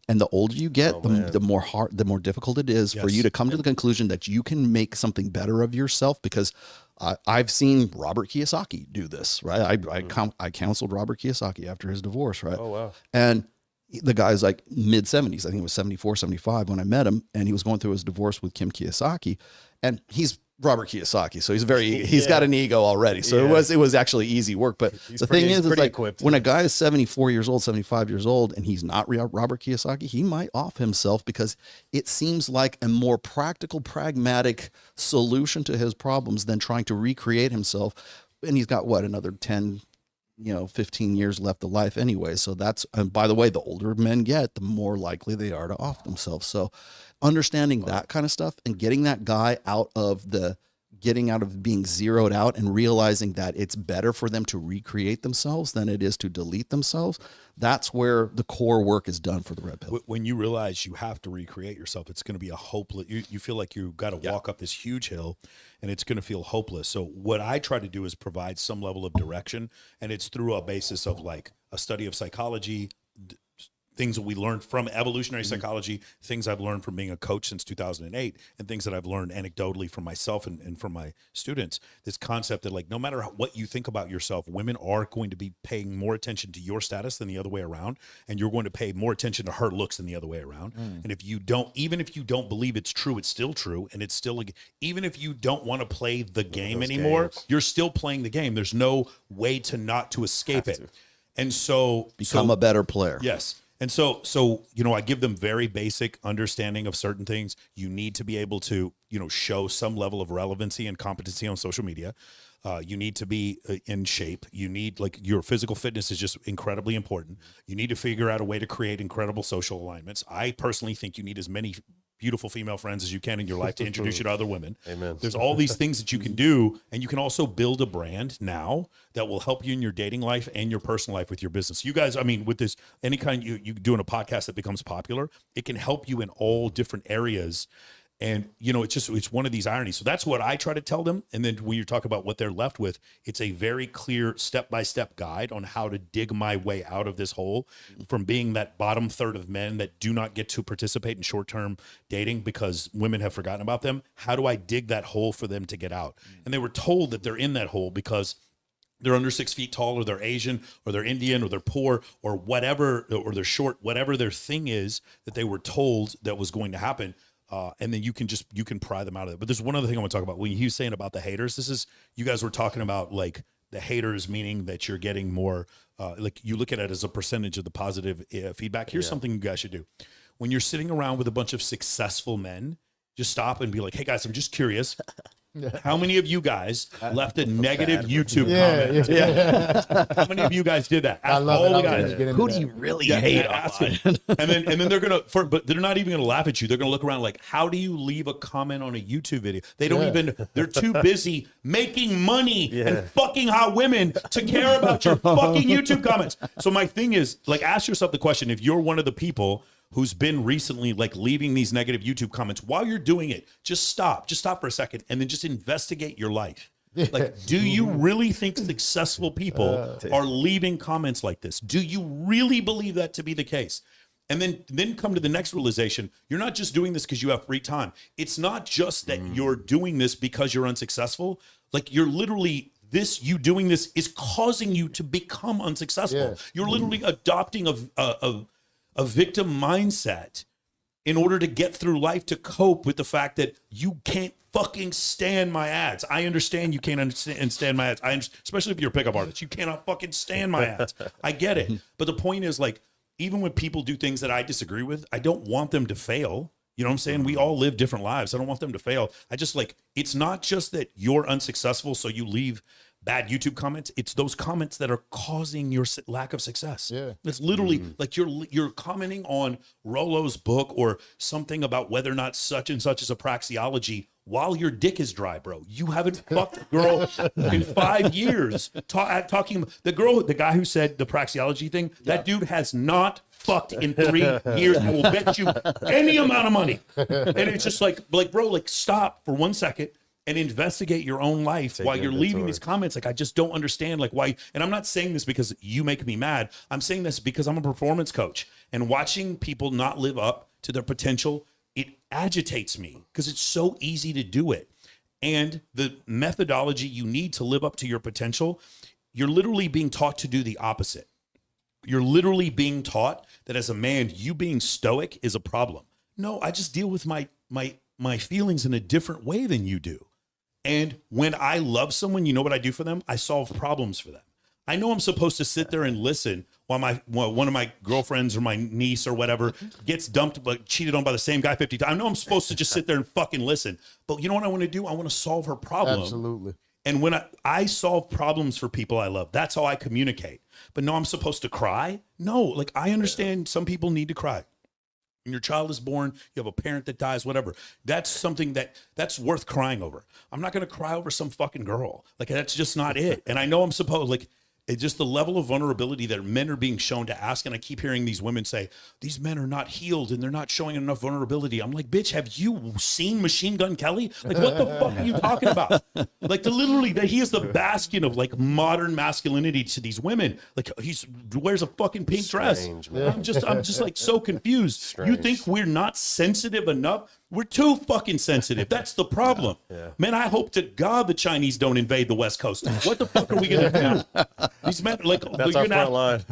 And the older you get, the more difficult it is for you to come to the conclusion that you can make something better of yourself. Because I've seen Robert Kiyosake do this, right? I counseled Robert Kiyosake after his divorce, right? Oh, wow. And the guy's like mid-70s. I think it was 74, 75 when I met him. And he was going through his divorce with Kim Kiyosake. And he's Robert Kiyosake, so he's got an ego already. So it was actually easy work. But the thing is like equipped. When a guy is 74 years old, 75 years old, and he's not Robert Kiyosake, he might off himself because it seems like a more practical, pragmatic solution to his problems than trying to recreate himself. And he's got what, another 10, 15 years left of life anyway. So that's, and by the way, the older men get, the more likely they are to off themselves. So understanding that kind of stuff and getting that guy out of being zeroed out and realizing that it's better for them to recreate themselves than it is to delete themselves. That's where the core work is done for the red pill. When you realize you have to recreate yourself, it's going to be a hopeless, you feel like you've got to walk up this huge hill and it's going to feel hopeless. So what I try to do is provide some level of direction, and it's through a basis of like a study of psychology, things that we learned from evolutionary psychology, things I've learned from being a coach since 2008, and things that I've learned anecdotally from myself and from my students. This concept that like, no matter what you think about yourself, women are going to be paying more attention to your status than the other way around. And you're going to pay more attention to her looks than the other way around. And if you don't, even if you don't believe it's true, it's still true. And it's still, even if you don't want to play the game anymore, you're still playing the game. There's no way to escape it. And so become a better player. Yes. And so, I give them very basic understanding of certain things. You need to be able to, show some level of relevancy and competency on social media. You need to be in shape. You need, like, your physical fitness is just incredibly important. You need to figure out a way to create incredible social alignments. I personally think you need as many beautiful female friends as you can in your life to introduce you to other women. Amen. There's all these things that you can do, and you can also build a brand now that will help you in your dating life and your personal life with your business. You guys, I mean, with this, any kind you doing a podcast that becomes popular, it can help you in all different areas. And, it's one of these ironies. So that's what I try to tell them. And then when you talk about what they're left with, it's a very clear step-by-step guide on how to dig my way out of this hole from being that bottom third of men that do not get to participate in short-term dating because women have forgotten about them. How do I dig that hole for them to get out? And they were told that they're in that hole because they're under 6 feet tall, or they're Asian, or they're Indian, or they're poor, or whatever, or they're short, whatever their thing is that they were told that was going to happen. And then you can pry them out of it. But there's one other thing I want to talk about. When he was saying about the haters, you guys were talking about like the haters, meaning that you're getting more, like you look at it as a percentage of the positive feedback. Here's something you guys should do. When you're sitting around with a bunch of successful men, just stop and be like, hey guys, I'm just curious. How many of you guys left a negative YouTube comment? How many of you guys did that? Ask all the guys. Who do you really hate? And then they're but they're not even gonna laugh at you. They're gonna look around like, how do you leave a comment on a YouTube video? They don't even. They're too busy making money and fucking hot women to care about your fucking YouTube comments. So my thing is, like, ask yourself the question: if you're one of the people who's been recently like leaving these negative YouTube comments, while you're doing it, just stop for a second and then just investigate your life. Like, do you really think successful people are leaving comments like this? Do you really believe that to be the case? And then come to the next realization. You're not just doing this because you have free time. It's not just that you're doing this because you're unsuccessful. Like, you're literally, you doing this is causing you to become unsuccessful. You're literally adopting a victim mindset in order to get through life, to cope with the fact that you can't fucking stand my ads. I understand you can't stand my ads. Especially if you're a pickup artist, you cannot fucking stand my ads. I get it. But the point is, like, even when people do things that I disagree with, I don't want them to fail. You know what I'm saying? We all live different lives. I don't want them to fail. I just like, it's not just that you're unsuccessful, so you leave bad YouTube comments. It's those comments that are causing your lack of success. Yeah. It's literally like you're commenting on Rollo's book or something about whether or not such and such is a praxeology while your dick is dry, bro. You haven't fucked a girl in 5 years. Talking the guy who said the praxeology thing, that dude has not fucked in 3 years. I will bet you any amount of money. And it's just like, bro, like stop for 1 second and investigate your own life while you're leaving these comments. Like, I just don't understand, like, why. And I'm not saying this because you make me mad. I'm saying this because I'm a performance coach, and watching people not live up to their potential, it agitates me because it's so easy to do it. And the methodology you need to live up to your potential, you're literally being taught to do the opposite. You're literally being taught that as a man, you being stoic is a problem. No, I just deal with my feelings in a different way than you do. And when I love someone, you know what I do for them? I solve problems for them. I know I'm supposed to sit there and listen while one of my girlfriends or my niece or whatever gets dumped but cheated on by the same guy 50 times. I know I'm supposed to just sit there and fucking listen. But you know what I want to do? I want to solve her problem. Absolutely. And when I solve problems for people I love, that's how I communicate. But no, I'm supposed to cry? No, like I understand some people need to cry. When your child is born, you have a parent that dies, whatever. That's something that's worth crying over. I'm not going to cry over some fucking girl. Like, that's just not it. And I know I'm supposed, like, it's just the level of vulnerability that men are being shown to ask. And I keep hearing these women say, these men are not healed and they're not showing enough vulnerability. I'm like, bitch, have you seen Machine Gun Kelly? Like, what the fuck are you talking about? Like, he is the bastion of like modern masculinity to these women. Like, wears a fucking pink dress. Man. I'm just like so confused. Strange. You think we're not sensitive enough? We're too fucking sensitive. That's the problem. Yeah. Man, I hope to God the Chinese don't invade the West Coast. What the fuck are we going to do? These men, like, that's our front line.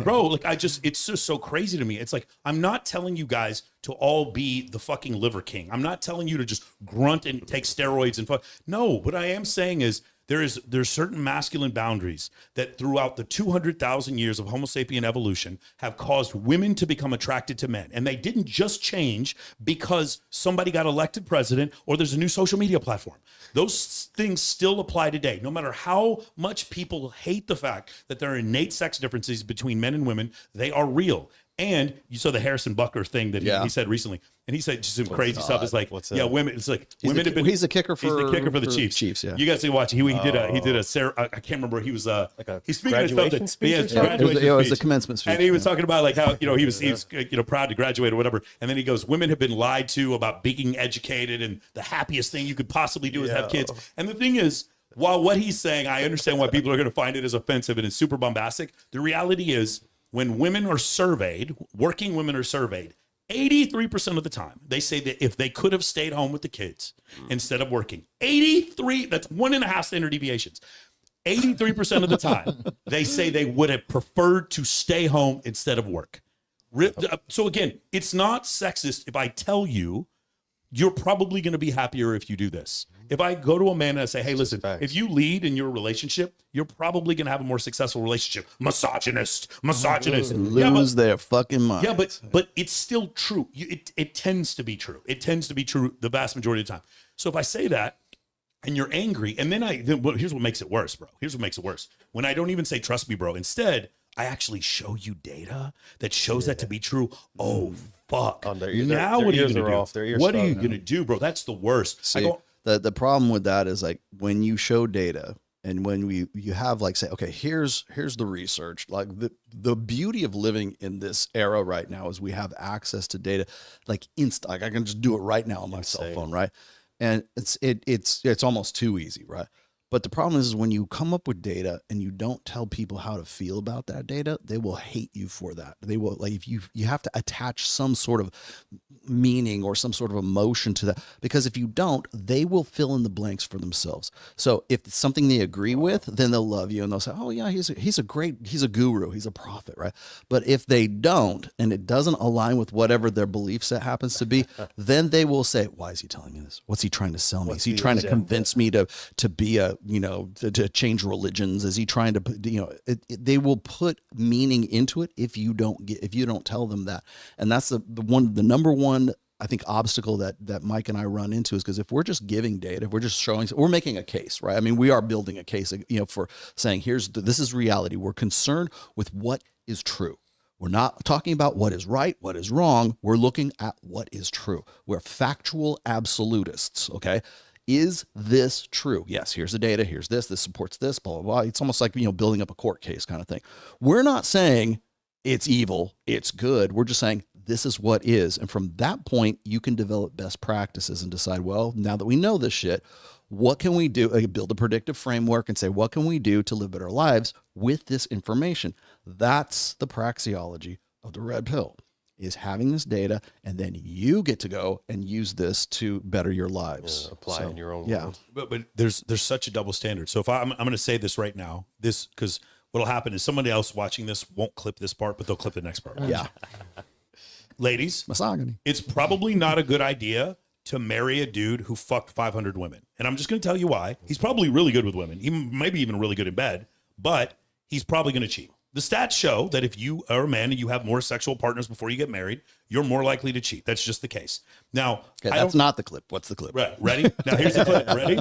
Bro, like, it's just so crazy to me. It's like, I'm not telling you guys to all be the fucking liver king. I'm not telling you to just grunt and take steroids and fuck. No, what I am saying is, there's certain masculine boundaries that throughout the 200,000 years of Homo sapien evolution have caused women to become attracted to men. And they didn't just change because somebody got elected president or there's a new social media platform. Those things still apply today. No matter how much people hate the fact that there are innate sex differences between men and women, they are real. And you saw the Harrison Bucker thing that he said recently. And he said just some crazy stuff. It's like, women, it's like women have been. He's a kicker for the Chiefs. Yeah. You guys can watch it. He did a I can't remember. He was like a he's speaking of something. Speech it was a commencement speech. And he was talking about like how, he was proud to graduate or whatever. And then he goes, women have been lied to about being educated and the happiest thing you could possibly do is have kids. And the thing is, while what he's saying, I understand why people are going to find it as offensive and it's super bombastic. The reality is, when women are surveyed, working women are surveyed, 83% of the time, they say that if they could have stayed home with the kids instead of working, 83, that's 1.5 standard deviations. 83% of the time, they say they would have preferred to stay home instead of work. So again, it's not sexist if I tell you, you're probably going to be happier if you do this. If I go to a man and I say, hey, listen, if you lead in your relationship, you're probably going to have a more successful relationship. Misogynist. Lose their fucking mind. Yeah, but it's still true. It tends to be true. It tends to be true the vast majority of the time. So if I say that and you're angry, and then here's what makes it worse, bro. Here's what makes it worse. When I don't even say, trust me, bro. Instead, I actually show you data that shows that to be true. Oh, fuck. Now what are you going to do? What are you going to do, bro? That's the worst. See, the problem with that is like when you show data and when you have like say, okay, here's the research. Like the beauty of living in this era right now is we have access to data like instant. Like I can just do it right now on my cell phone, right? And it's almost too easy, right? But the problem is when you come up with data and you don't tell people how to feel about that data, they will hate you for that. They will, like, if you have to attach some sort of meaning or some sort of emotion to that, because if you don't, they will fill in the blanks for themselves. So if it's something they agree with, then they'll love you and they'll say, oh yeah, he's a guru, he's a prophet, right? But if they don't, and it doesn't align with whatever their belief set happens to be, then they will say, why is he telling me this? What's he trying to sell me? Is he trying to convince me to be a, to change religions? Is he trying to, they will put meaning into it if you don't tell them that. And that's the number one, I think, obstacle that Mike and I run into, is because if we're just giving data, if we're just showing, we're making a case, right? I mean, we are building a case, for saying, this is reality. We're concerned with what is true. We're not talking about what is right, what is wrong. We're looking at what is true. We're factual absolutists, okay? Is this true? Yes, here's the data, here's this supports this, blah, blah, blah. It's almost like, building up a court case kind of thing. We're not saying it's evil, it's good. We're just saying this is what is. And from that point, you can develop best practices and decide, well, now that we know this shit, what can we do? Build a predictive framework and say, what can we do to live better lives with this information? That's the praxeology of the red pill, is having this data, and then you get to go and use this to better your lives. Apply in your own world. But there's such a double standard. So if I'm going to say this right now, because what'll happen is somebody else watching this won't clip this part, but they'll clip the next part. Yeah. Ladies, misogyny. It's probably not a good idea to marry a dude who fucked 500 women. And I'm just going to tell you why. He's probably really good with women. He maybe even really good in bed, but he's probably going to cheat. The stats show that if you are a man and you have more sexual partners before you get married, you're more likely to cheat. That's just the case. Now, okay, that's not the clip. What's the clip? Right. Ready? Now here's the clip. Ready?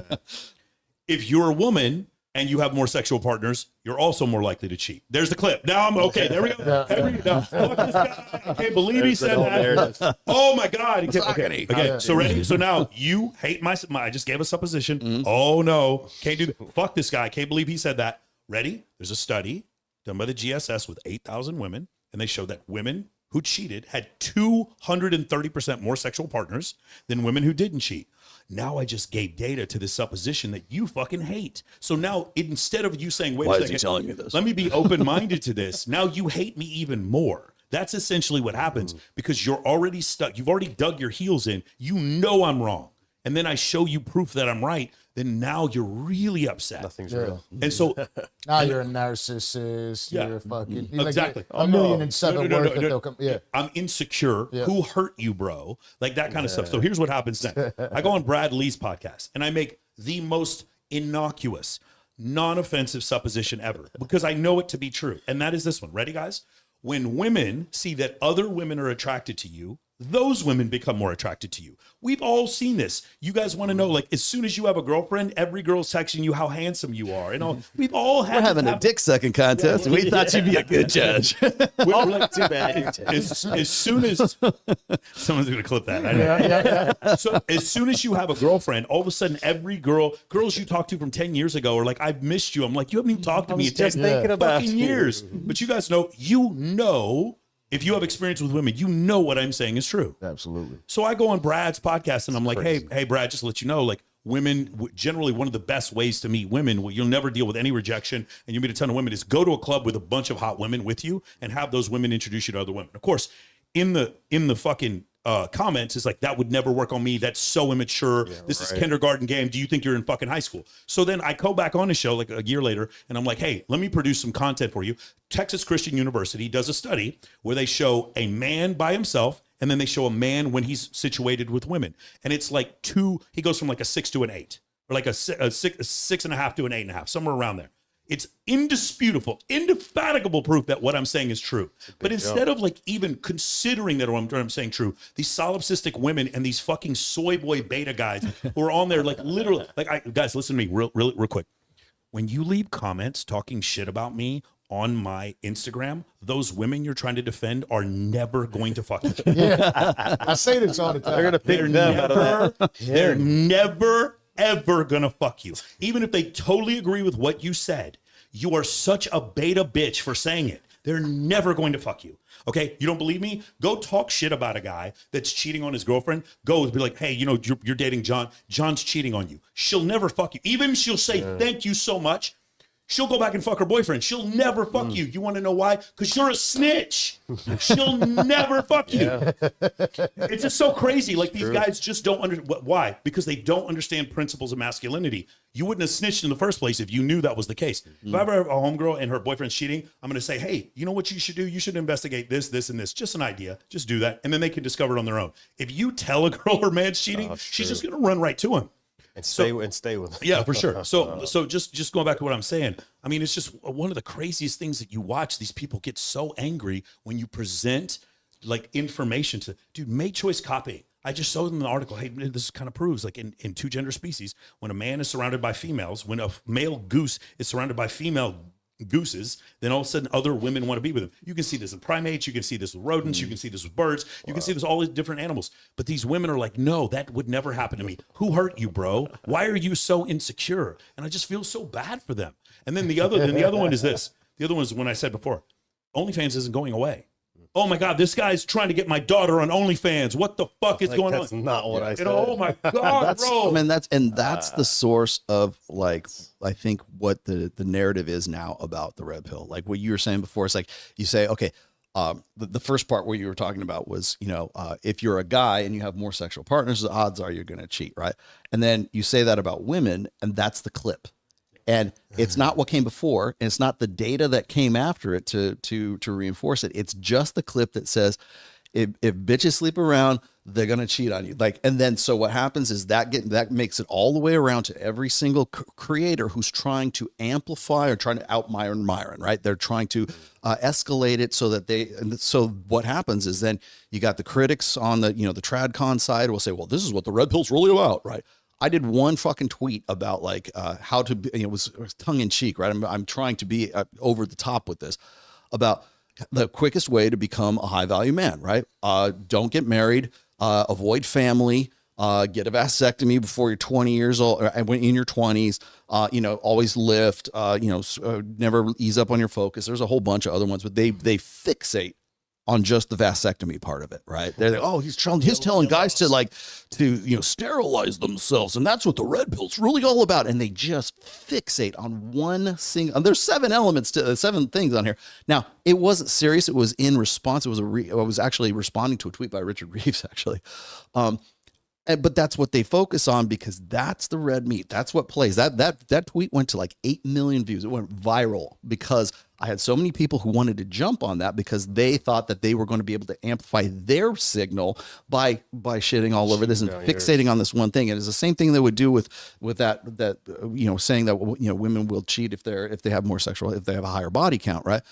If you're a woman and you have more sexual partners, you're also more likely to cheat. There's the clip. Now I'm okay. There we go. Now, fuck this guy. I can't believe he said that. Oh my God. Okay. So ready? So now you hate I just gave a supposition. Mm-hmm. Oh no. Can't do that. Fuck this guy. Can't believe he said that. Ready? There's a study done by the GSS with 8,000 women, and they showed that women who cheated had 230% more sexual partners than women who didn't cheat. Now I just gave data to this supposition that you fucking hate. So now instead of you saying, wait a second, is he telling me this? Let me be open-minded to this. Now you hate me even more. That's essentially what happens because you're already stuck. You've already dug your heels in. You know I'm wrong. And then I show you proof that I'm right. Then now you're really upset. Nothing's real. And so now you're a narcissist. Yeah. You're a fucking exactly. Like $1,000,007 worth that they'll come. Yeah. I'm insecure. Yeah. Who hurt you, bro? Like that kind of stuff. So here's what happens next. I go on Brad Lee's podcast and I make the most innocuous, non-offensive supposition ever because I know it to be true. And that is this one. Ready, guys? When women see that other women are attracted to you, those women become more attracted to you. We've all seen this. You guys want to know, like, as soon as you have a girlfriend, every girl's texting you how handsome you are. And all, we've all had. We're having a dick sucking contest, and we thought you'd be a good judge. We're like, too bad. As soon as someone's going to clip that, I know. So as soon as you have a girlfriend, all of a sudden, every girls you talked to from 10 years ago are like, I've missed you. I'm like, you haven't even talked to me in 10 fucking years. But you guys know, if you have experience with women, you know what I'm saying is true. Absolutely. So I go on Brad's podcast and I'm like, hey, Brad, just to let you know, like women, generally one of the best ways to meet women, you'll never deal with any rejection and you meet a ton of women, is go to a club with a bunch of hot women with you and have those women introduce you to other women. Of course, in the fucking comments, it's like, that would never work on me. That's so immature. Yeah, this is kindergarten game. Do you think you're in fucking high school? So then I go back on the show like a year later and I'm like, hey, let me produce some content for you. Texas Christian University does a study where they show a man by himself and then they show a man when he's situated with women. And it's like he goes from like a 6 to an 8 or like a 6.5 to an 8.5, somewhere around there. It's indisputable, indefatigable proof that what I'm saying is true. But instead of like even considering that what I'm saying true, these solipsistic women and these fucking soy boy beta guys who are on there like literally, like guys, listen to me real quick. When you leave comments talking shit about me on my Instagram, those women you're trying to defend are never going to fuck you. Yeah, I say this all the time. They're going to pick them out of that. They're never ever gonna fuck you. Even if they totally agree with what you said, you are such a beta bitch for saying it They're never going to fuck you. Okay. You don't believe me? Go talk shit about a guy that's cheating on his girlfriend. Go be like, hey, you know, you're dating John. John's cheating on you. She'll never fuck you. Even she'll say, thank you so much. She'll go back and fuck her boyfriend. She'll never fuck you. You want to know why? Because you're a snitch. She'll never fuck you. It's just so crazy. Like these guys just don't understand. Why? Because they don't understand principles of masculinity. You wouldn't have snitched in the first place if you knew that was the case. If I ever have a homegirl and her boyfriend's cheating, I'm going to say, hey, you know what you should do? You should investigate this, this, and this. Just an idea. Just do that. And then they can discover it on their own. If you tell a girl her man's cheating, she's just going to run right to him. And stay with them. Yeah, for sure. So just going back to what I'm saying, I mean, it's just one of the craziest things that you watch. These people get so angry when you present like information to, dude, mate choice copying. I just showed them the article. Hey, this kind of proves like in two gender species, when a man is surrounded by females, when a male goose is surrounded by female gooses, then all of a sudden other women want to be with him. You can see this in primates, you can see this with rodents, you can see this with birds, you can see this with all these different animals. But these women are like, no, that would never happen to me. Who hurt you, bro? Why are you so insecure? And I just feel so bad for them. And then the other one is this. The other one is when I said before, OnlyFans isn't going away. Oh my God, this guy's trying to get my daughter on OnlyFans. What the fuck is going on? That's not what I said. Oh my God, bro. I mean, that's the source of like, I think what the narrative is now about the red pill. Like what you were saying before, it's like you say, okay, the first part where you were talking about was, you know, if you're a guy and you have more sexual partners, the odds are you're going to cheat, right? And then you say that about women, and that's the clip. And it's not what came before, and it's not the data that came after it to reinforce it. It's just the clip that says, if bitches sleep around, they're gonna cheat on you. Like, and then so what happens is that makes it all the way around to every single creator who's trying to amplify or trying to out Myronn, right? They're trying to escalate it so that so what happens is then you got the critics on the, you know, the tradcon side will say, well, this is what the red pill's really about, right? I did one fucking tweet about like how to be, it was tongue in cheek, right? I'm trying to be over the top with this about the quickest way to become a high value man, right? Don't get married, avoid family, get a vasectomy before you're 20 years old, or in your 20s, you know, always lift, you know, never ease up on your focus. There's a whole bunch of other ones, but they fixate on just the vasectomy part of it, right? They're like, oh, he's telling guys to you know, sterilize themselves, and that's what the red pill's really all about. And they just fixate on one single. There's 7 elements to 7 things on here. Now, it wasn't serious. It was in response. It was I was actually responding to a tweet by Richard Reeves, actually. But that's what they focus on because that's the red meat. That's what plays. That tweet went to like 8 million views. It went viral because I had so many people who wanted to jump on that because they thought that they were going to be able to amplify their signal by shitting all over this and fixating on this one thing. And it's the same thing they would do with that you know, saying that, you know, women will cheat if they have a higher body count, right?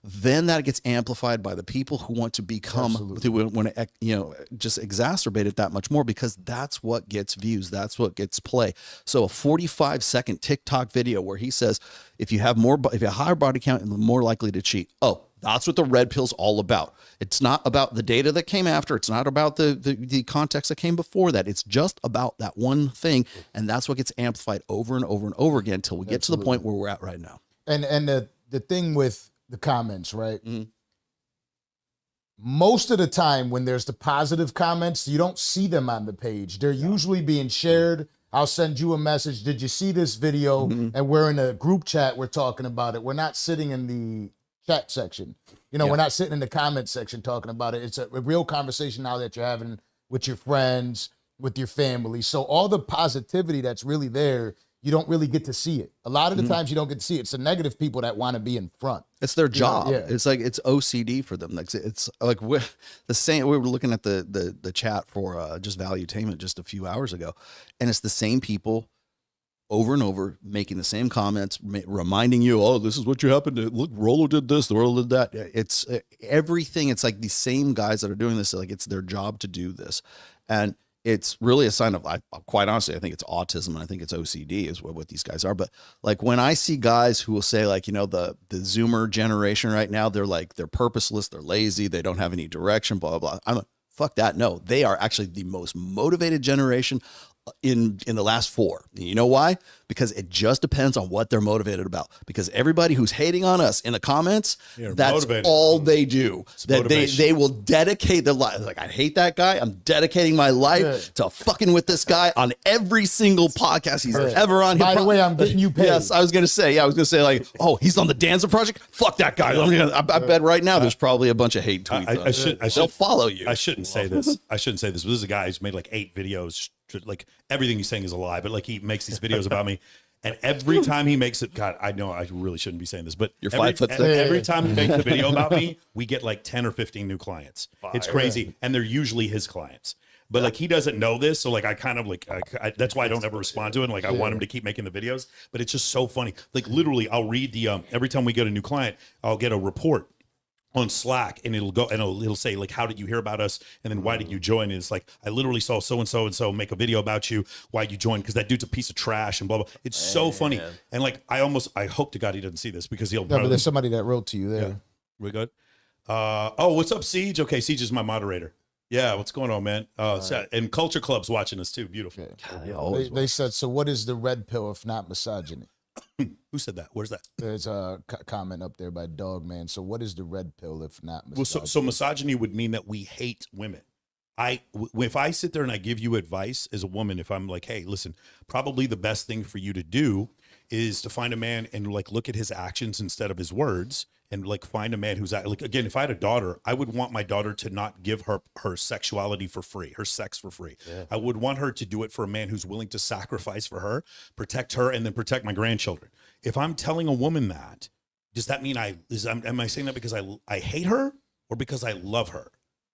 Then that gets amplified by the people who want to become, who want to, you know, just exacerbate it that much more because that's what gets views. That's what gets play. So a 45-second TikTok video where he says, if you have a higher body count, you're more likely to cheat. Oh, that's what the red pill's all about. It's not about the data that came after. It's not about the context that came before that. It's just about that one thing. And that's what gets amplified over and over and over again until we get to the point where we're at right now. And the thing with the comments, right? Mm-hmm. Most of the time when there's the positive comments, you don't see them on the page. They're usually being shared. I'll send you a message. Did you see this video? Mm-hmm. And we're in a group chat. We're talking about it. We're not sitting in the chat section. You know, we're not sitting in the comment section talking about it. It's a real conversation now that you're having with your friends, with your family. So all the positivity that's really there, you don't really get to see it. A lot of the times you don't get to see it. It's the negative people that want to be in front. It's their job. Yeah. It's like, it's OCD for them. It's like the same. We were looking at the chat for just Valuetainment just a few hours ago. And it's the same people over and over making the same comments, reminding you, oh, this is what you happened to look. Rollo did this, the Rollo did that. It's everything. It's like the same guys that are doing this. Like it's their job to do this. And it's really a sign of, quite honestly, I think it's autism and I think it's OCD is what these guys are. But like when I see guys who will say like, you know, the Zoomer generation right now, they're purposeless, they're lazy, they don't have any direction, blah, blah, blah. I'm like, fuck that. No, they are actually the most motivated generation in the last 4. You know why? Because it just depends on what they're motivated about. Because everybody who's hating on us in the comments, that's motivated. All they do. That they will dedicate their life. Like, I hate that guy. I'm dedicating my life to fucking with this guy on every single podcast he's ever on. By the way, I'm getting you paid. Yes, I was gonna say like, oh, he's on the Danza project. Fuck that guy. I bet right now there's probably a bunch of hate tweets. They'll follow you. I shouldn't say this. But this is a guy who's made like 8 videos. Like, everything he's saying is a lie, but like, he makes these videos about me, and every time he makes it, God, I know I really shouldn't be saying this, but you're 5 foot 6. Every time he makes a video about me, we get like 10 or 15 new clients. It's crazy, and they're usually his clients. But like, he doesn't know this, so like, I kind of like, that's why I don't ever respond to it. And like, I want him to keep making the videos, but it's just so funny. Like, literally, I'll read the every time we get a new client, I'll get a report on Slack, and it'll go and it'll say like, how did you hear about us, and then why did you join? And it's like, I literally saw so and so make a video about you, why you joined, because that dude's a piece of trash and blah blah. It's so funny, and like, I hope to God he doesn't see this, because he'll. No, but there's somebody that wrote to you there. Yeah. We good? Oh, what's up, Siege? Okay, Siege is my moderator. Yeah, what's going on, man? And Culture Club's watching us too. Beautiful. God, they said, so what is the red pill if not misogyny? Who said that? Where's that? There's a comment up there by Dogman. So what is the red pill if not misogyny? Well, so misogyny would mean that we hate women. If I sit there and I give you advice as a woman, if I'm like, hey, listen, probably the best thing for you to do is to find a man and like look at his actions instead of his words, and like find a man who's like, again, if I had a daughter, I would want my daughter to not give her sexuality for free, her sex for free. Yeah. I would want her to do it for a man who's willing to sacrifice for her, protect her, and then protect my grandchildren. If I'm telling a woman that, does that mean am I saying that because I hate her or because I love her?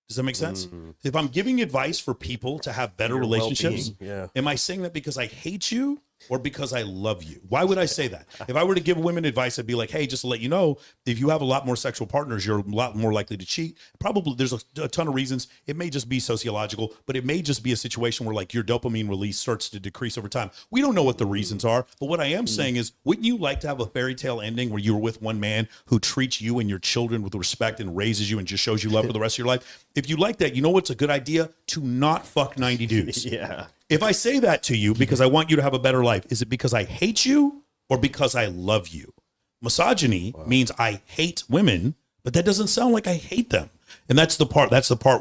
Does that make sense? If I'm giving advice for people to have better relationships, am I saying that because I hate you or because I love you? Why would I say that? If I were to give women advice, I'd be like, hey, just to let you know, if you have a lot more sexual partners, you're a lot more likely to cheat. Probably there's a ton of reasons. It may just be sociological, but it may just be a situation where like your dopamine release starts to decrease over time. We don't know what the reasons are, but what I am saying is, wouldn't you like to have a fairy tale ending where you're with one man who treats you and your children with respect and raises you and just shows you love for the rest of your life? If you like that, you know what's a good idea? To not fuck 90 dudes. Yeah. If I say that to you because I want you to have a better life, is it because I hate you or because I love you? Misogyny means I hate women, but that doesn't sound like I hate them. And that's the part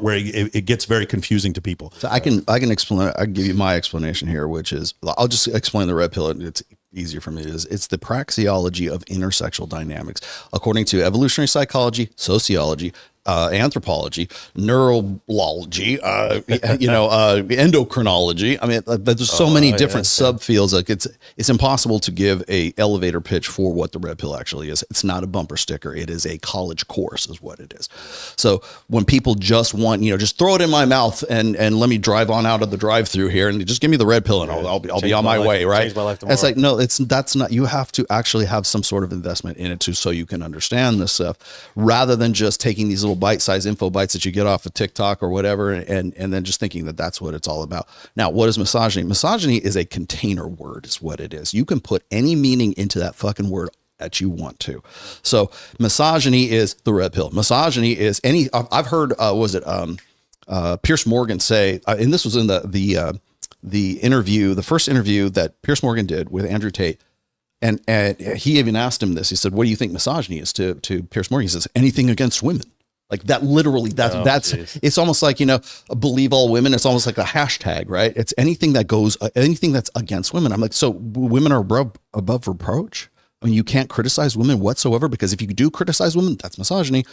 where it gets very confusing to people. So I can explain, I can give you my explanation here, which is, I'll just explain the red pill. It's easier for me. It's the praxeology of intersexual dynamics. According to evolutionary psychology, sociology, anthropology, neurology, endocrinology. I mean, there's so many different subfields. Like it's impossible to give a elevator pitch for what the red pill actually is. It's not a bumper sticker. It is a college course is what it is. So when people just want, just throw it in my mouth and let me drive on out of the drive through here and just give me the red pill and I'll be on my way. Right. Change my life tomorrow. It's like, no, that's not, you have to actually have some sort of investment in it so you can understand this stuff rather than just taking these little bite-sized info bites that you get off of TikTok or whatever, and then just thinking that that's what it's all about. Now, what is misogyny? Misogyny is a container word is what it is. You can put any meaning into that fucking word that you want to. So misogyny is the red pill. Misogyny is I've heard, Piers Morgan say, and this was in the interview, the first interview that Piers Morgan did with Andrew Tate. And he even asked him this. He said, what do you think misogyny is to Piers Morgan? He says, anything against women. Like that, literally, it's almost like, believe all women. It's almost like a hashtag, right? It's anything that's against women. I'm like, so women are above reproach? I mean, you can't criticize women whatsoever, because if you do criticize women, that's misogyny.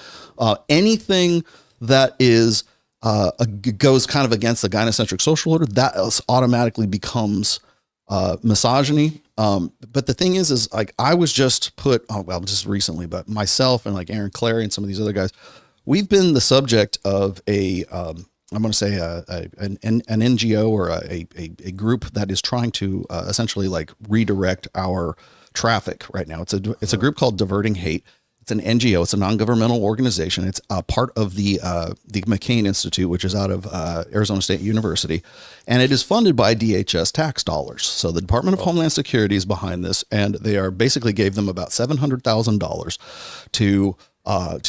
Anything that is, goes kind of against the gynocentric social order, that automatically becomes misogyny. But the thing is like, I was just just recently, but myself and like Aaron Clary and some of these other guys, we've been the subject of I'm going to say an NGO or a group that is trying to essentially like redirect our traffic right now. It's a group called Diverting Hate. It's an NGO. It's a non-governmental organization. It's a part of the McCain Institute, which is out of Arizona State University, and it is funded by DHS tax dollars. So the Department of Homeland Security is behind this, and they basically gave them about $700,000 to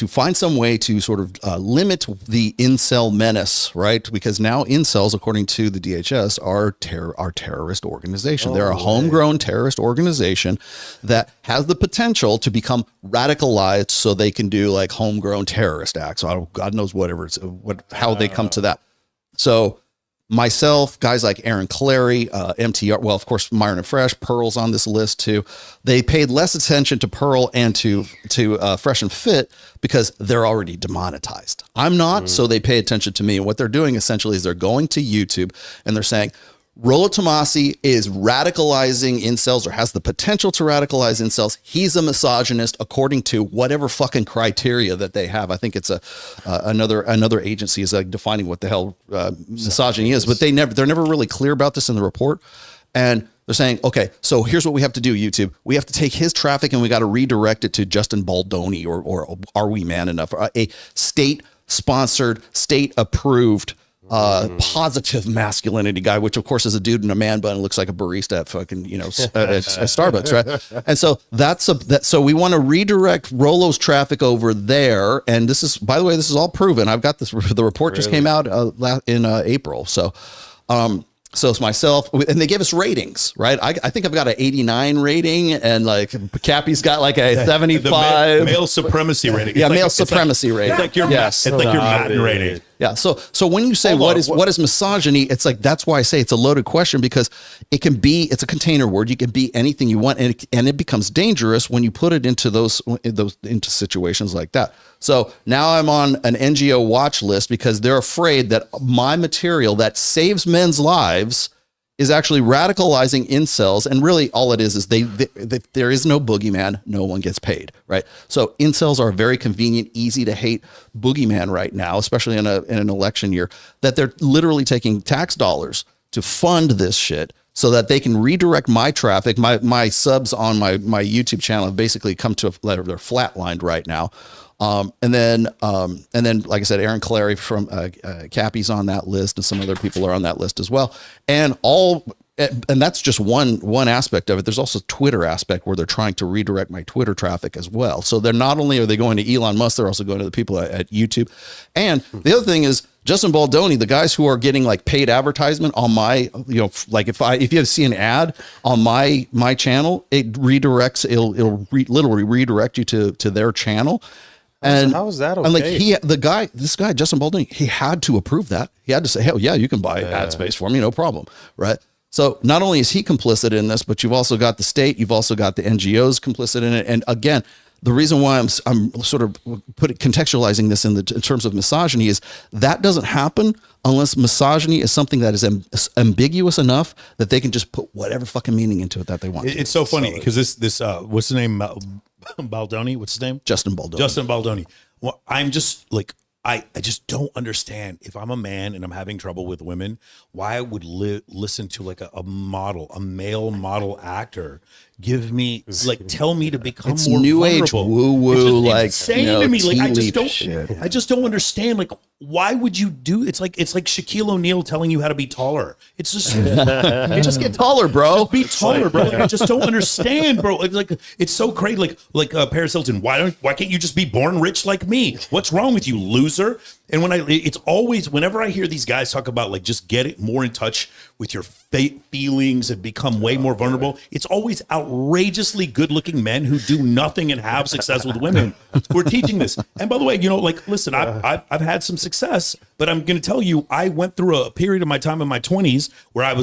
find some way to sort of limit the incel menace, right? Because now incels, according to the DHS, are terrorist organization. They're a homegrown terrorist organization that has the potential to become radicalized, so they can do like homegrown terrorist acts. So God knows how they come to that. So myself, guys like Aaron Clary, MTR, well, of course, Myronn and Fresh, Pearl's on this list too. They paid less attention to Pearl and to Fresh and Fit because they're already demonetized. I'm not, so they pay attention to me. And what they're doing essentially is they're going to YouTube and they're saying, Rollo Tomassi is radicalizing incels, or has the potential to radicalize incels. He's a misogynist according to whatever fucking criteria that they have. I think it's another agency is like defining what the hell misogyny is, but they're never really clear about this in the report. And they're saying, okay, so here's what we have to do, YouTube. We have to take his traffic and we got to redirect it to Justin Baldoni or Are We Man Enough? A state-sponsored, state-approved positive masculinity guy, which of course is a dude in a man bun, looks like a barista at fucking, at Starbucks, right? And so so we want to redirect Rollo's traffic over there. And this is, by the way, this is all proven. I've got this, the report just came out in April. So it's myself, and they give us ratings, right? I think I've got an 89 rating, and like Cappy's got like a 75. Male supremacy rating. Yeah, male supremacy rating. It's like your Madden rating. Yeah. So when you say what is misogyny, it's like, that's why I say it's a loaded question, because it's a container word. You can be anything you want, and it becomes dangerous when you put it into into situations like that. So now I'm on an NGO watch list because they're afraid that my material that saves men's lives is actually radicalizing incels. And really all it is there is no boogeyman. No one gets paid, right? So incels are a very convenient, easy to hate boogeyman right now, especially in an election year, that they're literally taking tax dollars to fund this shit so that they can redirect my traffic. My subs on my YouTube channel have basically come to they're flatlined right now. And then, like I said, Aaron Clary from Cappy's on that list, and some other people are on that list as well. And that's just one aspect of it. There's also Twitter aspect where they're trying to redirect my Twitter traffic as well. So they're not only are they going to Elon Musk, they're also going to the people at YouTube. And the other thing is Justin Baldoni, the guys who are getting like paid advertisement on my, like if you see an ad on my channel, it redirects, it'll literally redirect you to their channel. And how is that okay? And like this guy, Justin Baldwin, he had to approve that. He had to say, hell yeah, you can buy ad space for me, no problem. Right. So not only is he complicit in this, but you've also got the state, you've also got the NGOs complicit in it. And again, the reason why I'm sort of contextualizing this in terms of misogyny is that doesn't happen unless misogyny is something that is ambiguous enough that they can just put whatever fucking meaning into it that they want. It's so funny because this what's the name? Baldoni, what's his name? Justin Baldoni. Justin Baldoni. Well, I'm just like, I just don't understand. If I'm a man and I'm having trouble with women, why I would listen to like a male model actor give me tell me to become more new vulnerable. Age woo woo, like insane to me. Like I just don't understand. Like, why would you do? It's like Shaquille O'Neal telling you how to be taller. It's just just get taller, bro. Just be taller, bro. Like, I just don't understand, bro. Like it's so crazy. Like Paris Hilton. Why can't you just be born rich like me? What's wrong with you, loser? And it's always whenever I hear these guys talk about like just get it more in touch with your feelings and become way more vulnerable, it's always outrageously good-looking men who do nothing and have success with women who are teaching this. And by the way, listen, I've had some success, but I'm going to tell you, I went through a period of my time in my 20s where I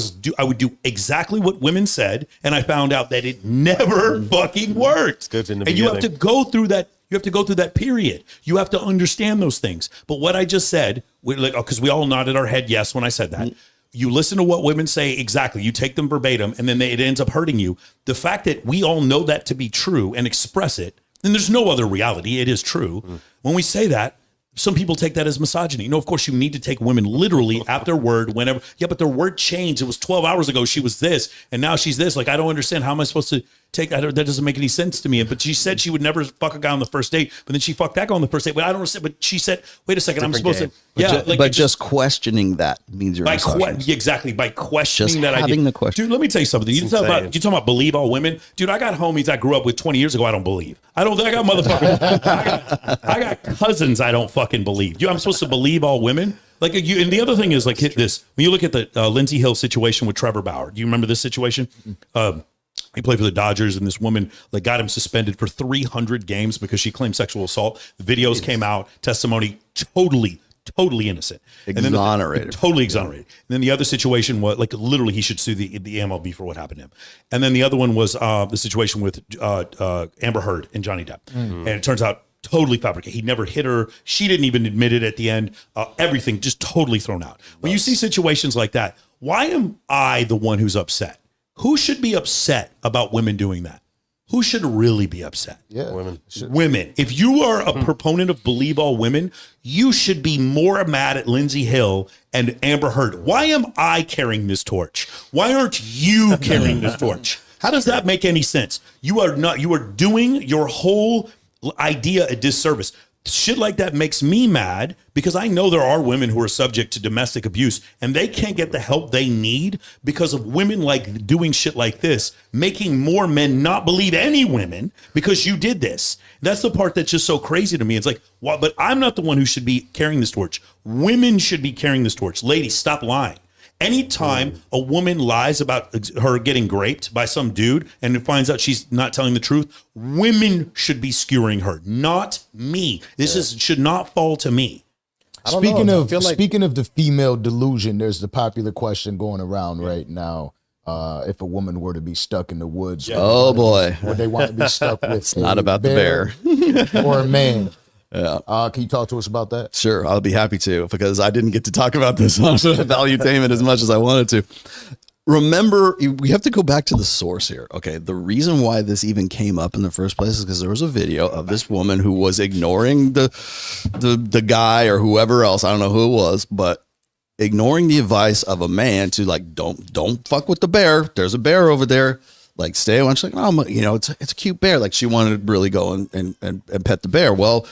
would do exactly what women said, and I found out that it never fucking worked. It's good in the beginning. You have to go through that. You have to go through that period. You have to understand those things. But what I just said, because we all nodded our head yes when I said that. You listen to what women say exactly. You take them verbatim, and then it ends up hurting you. The fact that we all know that to be true and express it, and there's no other reality. It is true. When we say that, some people take that as misogyny. No, of course, you need to take women literally at their word whenever. Yeah, but their word changed. It was 12 hours ago. She was this, and now she's this. Like, I don't understand. How am I supposed to take that doesn't make any sense to me. But she said she would never fuck a guy on the first date, but then she fucked that guy on the first date. But I don't understand. But she said, wait a second, I'm supposed to. Yeah, but just questioning that means you're exactly by questioning just that having idea. The question. Dude, let me tell you something. You talking about believe all women, dude. I got homies I grew up with 20 years ago. I don't believe. I got motherfuckers. I got cousins I don't fucking believe. I'm supposed to believe all women. Like you, and the other thing is like hit this. When you look at the Lindsey Hill situation with Trevor Bauer, do you remember this situation? He played for the Dodgers, and this woman like got him suspended for 300 games because she claimed sexual assault. The videos came out, testimony totally innocent, exonerated, totally exonerated. And then the other situation was like literally he should sue the MLB for what happened to him. And then the other one was the situation with Amber Heard and Johnny Depp, and it turns out totally fabricated. He never hit her. She didn't even admit it at the end. Everything just totally thrown out. When you see situations like that, why am I the one who's upset? Who should be upset about women doing that? Who should really be upset? Yeah, women. If you are a proponent of believe all women, you should be more mad at Lindsey Hill and Amber Heard. Why am I carrying this torch? Why aren't you carrying this torch? How does that make any sense? You are doing your whole idea a disservice. Shit like that makes me mad because I know there are women who are subject to domestic abuse and they can't get the help they need because of women like doing shit like this, making more men not believe any women because you did this. That's the part that's just so crazy to me. It's like, well, but I'm not the one who should be carrying this torch. Women should be carrying this torch. Ladies, stop lying. Anytime a woman lies about her getting raped by some dude and it finds out she's not telling the truth, women should be skewering her, not me. This should not fall to me. Speaking of the female delusion, there's the popular question going around right now. If a woman were to be stuck in the woods, oh boy, would they want to be stuck with? It's not about the bear or a man. Yeah. Can you talk to us about that? Sure, I'll be happy to, because I didn't get to talk about this on Valuetainment as much as I wanted to. Remember, we have to go back to the source here. Okay, the reason why this even came up in the first place is because there was a video of this woman who was ignoring the guy or whoever else. I don't know who it was, but ignoring the advice of a man to like, don't fuck with the bear. There's a bear over there. Like, stay away. She's like, oh, it's a cute bear. Like, she wanted to really go and pet the bear. Well,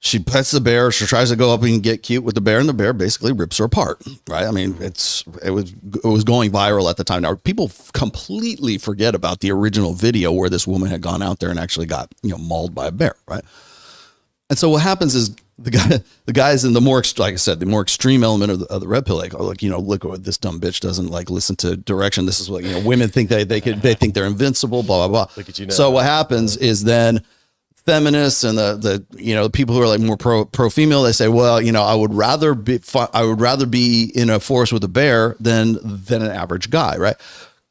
she pets the bear. She tries to go up and get cute with the bear, and the bear basically rips her apart. Right? I mean, it was going viral at the time. Now, people completely forget about the original video where this woman had gone out there and actually got mauled by a bear. Right? And so what happens is the guys in the more, like I said, the more extreme element of the red pill, like, oh, look, look, this dumb bitch doesn't like listen to direction. This is what women think they think they're invincible. Blah blah blah. Look at you now. So what happens is then feminists and the people who are like more pro female, they say, well, I would rather be in a forest with a bear than an average guy, right?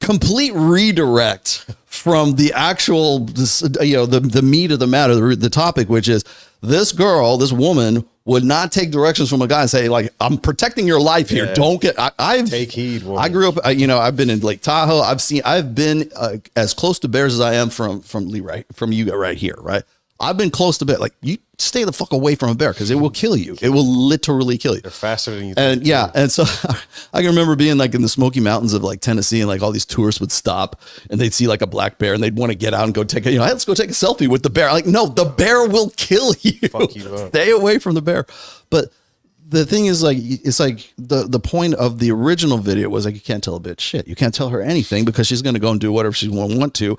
Complete redirect from the actual, the meat of the matter, the topic, which is this woman would not take directions from a guy and say, like, I'm protecting your life here. Yeah. Don't get, take heed. Woman. I grew up, I've been in Lake Tahoe. I've been as close to bears as I am from you right here. Right. I've been close to bear. Like, you stay the fuck away from a bear because it will kill you. It will literally kill you. They're faster than you think. And so I can remember being like in the Smoky Mountains of like Tennessee, and like all these tourists would stop and they'd see like a black bear and they'd want to get out and go take let's go take a selfie with the bear. Like, no, the bear will kill you. Fuck you up. Stay away from the bear. But the thing is, like, it's like the point of the original video was like, you can't tell a bitch shit. You can't tell her anything because she's going to go and do whatever she want to.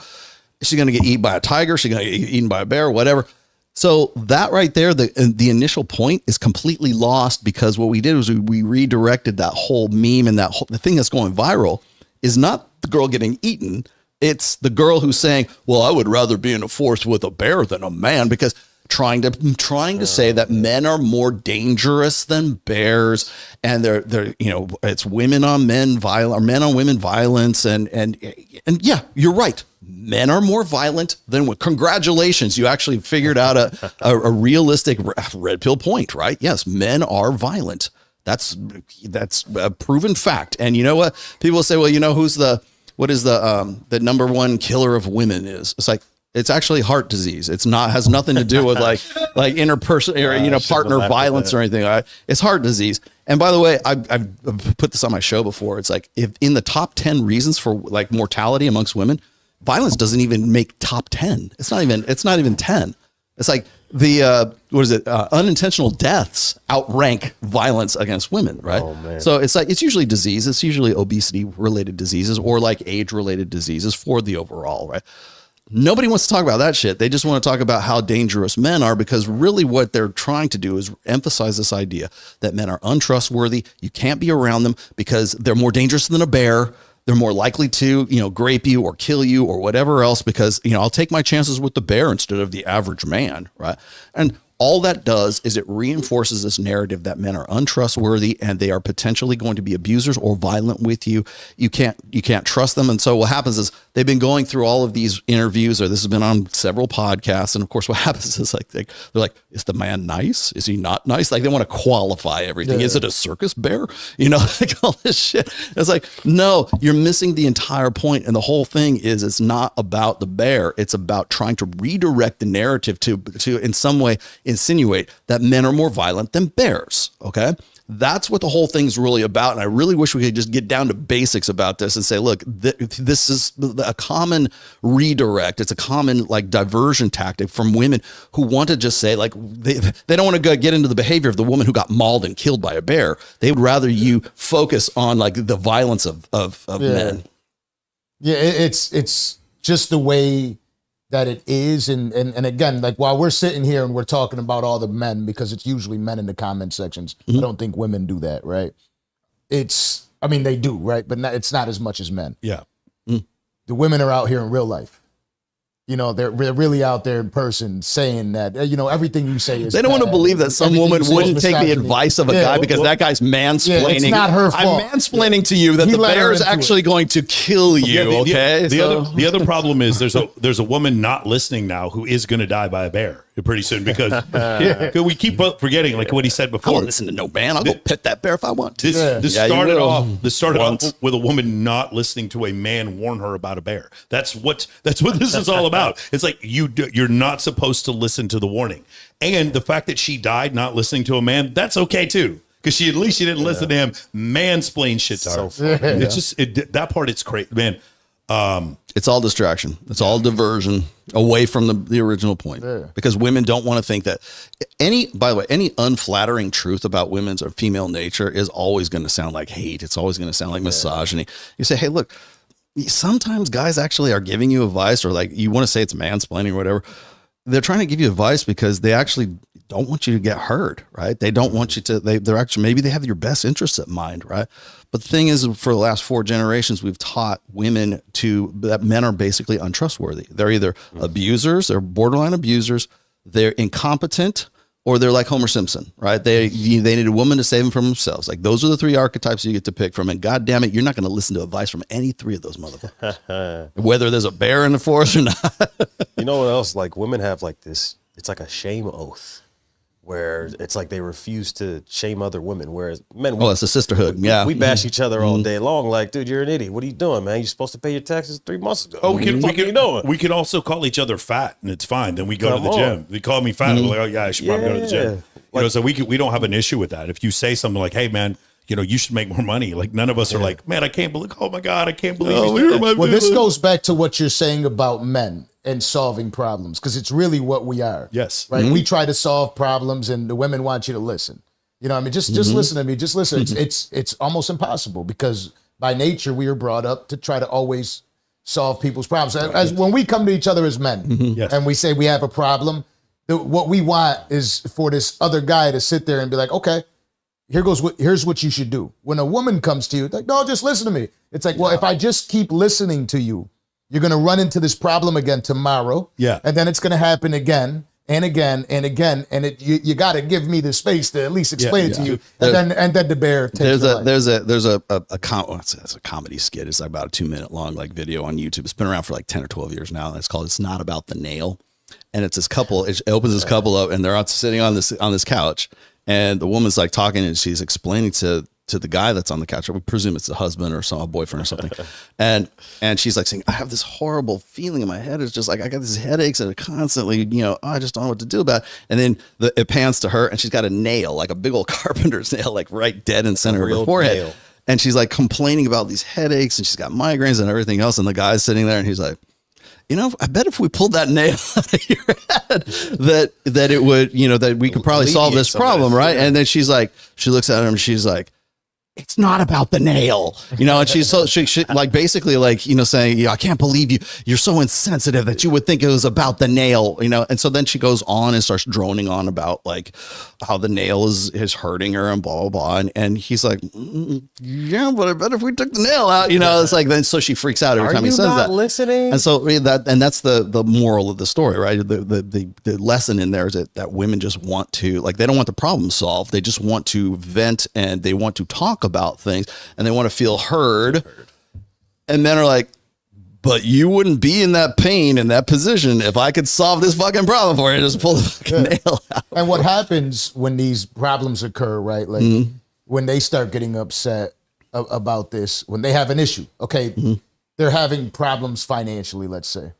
She's going to get eaten by a tiger. She's going to get eaten by a bear, whatever. So that right there, the initial point is completely lost because what we did was we redirected that whole meme, and the thing that's going viral is not the girl getting eaten. It's the girl who's saying, well, I would rather be in a forest with a bear than a man, because trying to say that men are more dangerous than bears, and they're it's women on men violence, or men on women violence, and yeah, you're right. Men are more violent than women. Congratulations, you actually figured out a realistic red pill point, right? Yes, men are violent. That's a proven fact. And you know what? People say, well, who's the number one killer of women is? It's like, it's actually heart disease. Has nothing to do with like interpersonal or partner violence or anything. Right? It's heart disease. And by the way, I've put this on my show before. It's like, if in the top 10 reasons for like mortality amongst women, violence doesn't even make top 10. It's not even 10. It's like the unintentional deaths outrank violence against women, right? Oh, man. So it's like it's usually disease. It's usually obesity related diseases or like age related diseases for the overall, right? Nobody wants to talk about that shit. They just want to talk about how dangerous men are, because really what they're trying to do is emphasize this idea that men are untrustworthy. You can't be around them because they're more dangerous than a bear. They're more likely to, grape you or kill you or whatever else, because, I'll take my chances with the bear instead of the average man, right? And all that does is it reinforces this narrative that men are untrustworthy and they are potentially going to be abusers or violent with you. You can't trust them. And so what happens is they've been going through all of these interviews, or this has been on several podcasts. And of course, what happens is like they're like, is the man nice? Is he not nice? Like they want to qualify everything. Yeah. Is it a circus bear? Like all this shit. It's like, no, you're missing the entire point. And the whole thing is it's not about the bear. It's about trying to redirect the narrative to in some way insinuate that men are more violent than bears. Okay. That's what the whole thing's really about. And I really wish we could just get down to basics about this and say, look, this is a common redirect. It's a common like diversion tactic from women who want to just say like, they don't want to get into the behavior of the woman who got mauled and killed by a bear. They would rather you focus on like the violence of men. Yeah. It's just the way that it is. And again, like while we're sitting here and we're talking about all the men, because it's usually men in the comment sections, I don't think women do that, right? They do, right? But it's not as much as men. Yeah. The women are out here in real life. They're really out there in person saying that, everything you say is They don't want to believe that some woman wouldn't take the advice of a guy because that guy's mansplaining. Yeah, it's not her fault. I'm mansplaining to you that the bear is actually going to kill you, okay? The other problem is there's a woman not listening now who is going to die by a bear pretty soon because we keep forgetting like what he said before. I won't listen to no man. I'll go pet that bear if I want to. This started off with a woman not listening to a man warn her about a bear. That's what this is all about. It's like you're not supposed to listen to the warning. And the fact that she died not listening to a man, that's okay too. Because at least she didn't listen to him mansplain shit to her. So it's just that part. It's crazy, man. It's all distraction. It's all diversion away from the original point. Yeah. Because women don't want to think that by the way, any unflattering truth about women's or female nature is always going to sound like hate. It's always going to sound like misogyny. You say, hey, look, sometimes guys actually are giving you advice, or like you want to say it's mansplaining or whatever. They're trying to give you advice because they actually don't want you to get hurt, right? They don't want you to, they're actually, maybe they have your best interests at mind, right? But the thing is, for the last 4 generations, we've taught women that men are basically untrustworthy. They're either abusers, they're borderline abusers, they're incompetent, or they're like Homer Simpson, right? They need a woman to save them from themselves. Like those are the 3 archetypes you get to pick from. And God damn it, you're not going to listen to advice from any 3 of those motherfuckers, whether there's a bear in the forest or not. You know what else? Like women have like this, it's like a shame oath where it's like they refuse to shame other women. Whereas men, it's a sisterhood. We bash each other all day long. Like, dude, you're an idiot. What are you doing, man? You're supposed to pay your taxes 3 months ago. Oh, we can also call each other fat, and it's fine. Then we go to the gym. They call me fat. I'm like, oh yeah, I should probably go to the gym. So we don't have an issue with that. If you say something like, hey man, you should make more money. Like none of us are like, man, I can't believe. Oh my god, I can't believe. Well, this goes back to what you're saying about men and solving problems, because it's really what we are. Yes. Right. We try to solve problems, and the women want you to listen. Just listen to me. Just listen. It's almost impossible, because by nature we are brought up to try to always solve people's problems. As when we come to each other as men, and we say we have a problem, what we want is for this other guy to sit there and be like, okay, here's what you should do. When a woman comes to you, like, no, just listen to me. It's like, well, if I just keep listening to you, you're going to run into this problem again tomorrow. Yeah. And then it's going to happen again and again and again. And you got to give me the space to at least explain it to you. And then the bear takes there's a comedy skit. It's like about a 2-minute long like video on YouTube. It's been around for like 10 or 12 years now. And it's called It's Not About the Nail. And it's this couple, it opens this couple up, and they're out sitting on this couch, and the woman's like talking, and she's explaining to the guy that's on the couch. We presume it's the husband or a boyfriend or something. And she's like saying, I have this horrible feeling in my head. It's just like, I got these headaches and constantly, I just don't know what to do about it. And then it pans to her, and she's got a nail, like a big old carpenter's nail, like right dead in center of her forehead. Nail. And she's like complaining about these headaches, and she's got migraines and everything else. And the guy's sitting there, and he's like, I bet if we pulled that nail out of your head, that it would, that we could probably solve this problem, right? And then she looks at him, she's like, it's not about the nail, and she's she like basically like, saying, I can't believe you're so insensitive that you would think it was about the nail, and so then she goes on and starts droning on about like how the nail is hurting her and blah, blah, blah. And he's like, yeah, but I bet if we took the nail out, it's like, then so she freaks out every time he says that. Listening? And so that's the moral of the story, right? The lesson in there is that women just want to, like, they don't want the problem solved. They just want to vent and they want to talk about things and they want to feel heard. And men are like, but you wouldn't be in that pain, in that position, if I could solve this fucking problem for you. Just pull the fucking nail out. And what happens when these problems occur, right? Like when they start getting upset about this, when they have an issue, okay, they're having problems financially, let's say,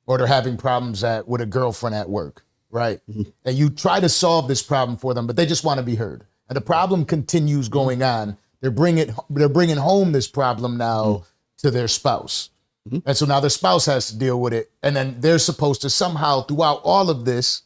or they're having problems with a girlfriend at work, right? And you try to solve this problem for them, but they just want to be heard. And the problem continues going on. They're bringing home this problem now to their spouse. And so now their spouse has to deal with it. And then they're supposed to somehow throughout all of this,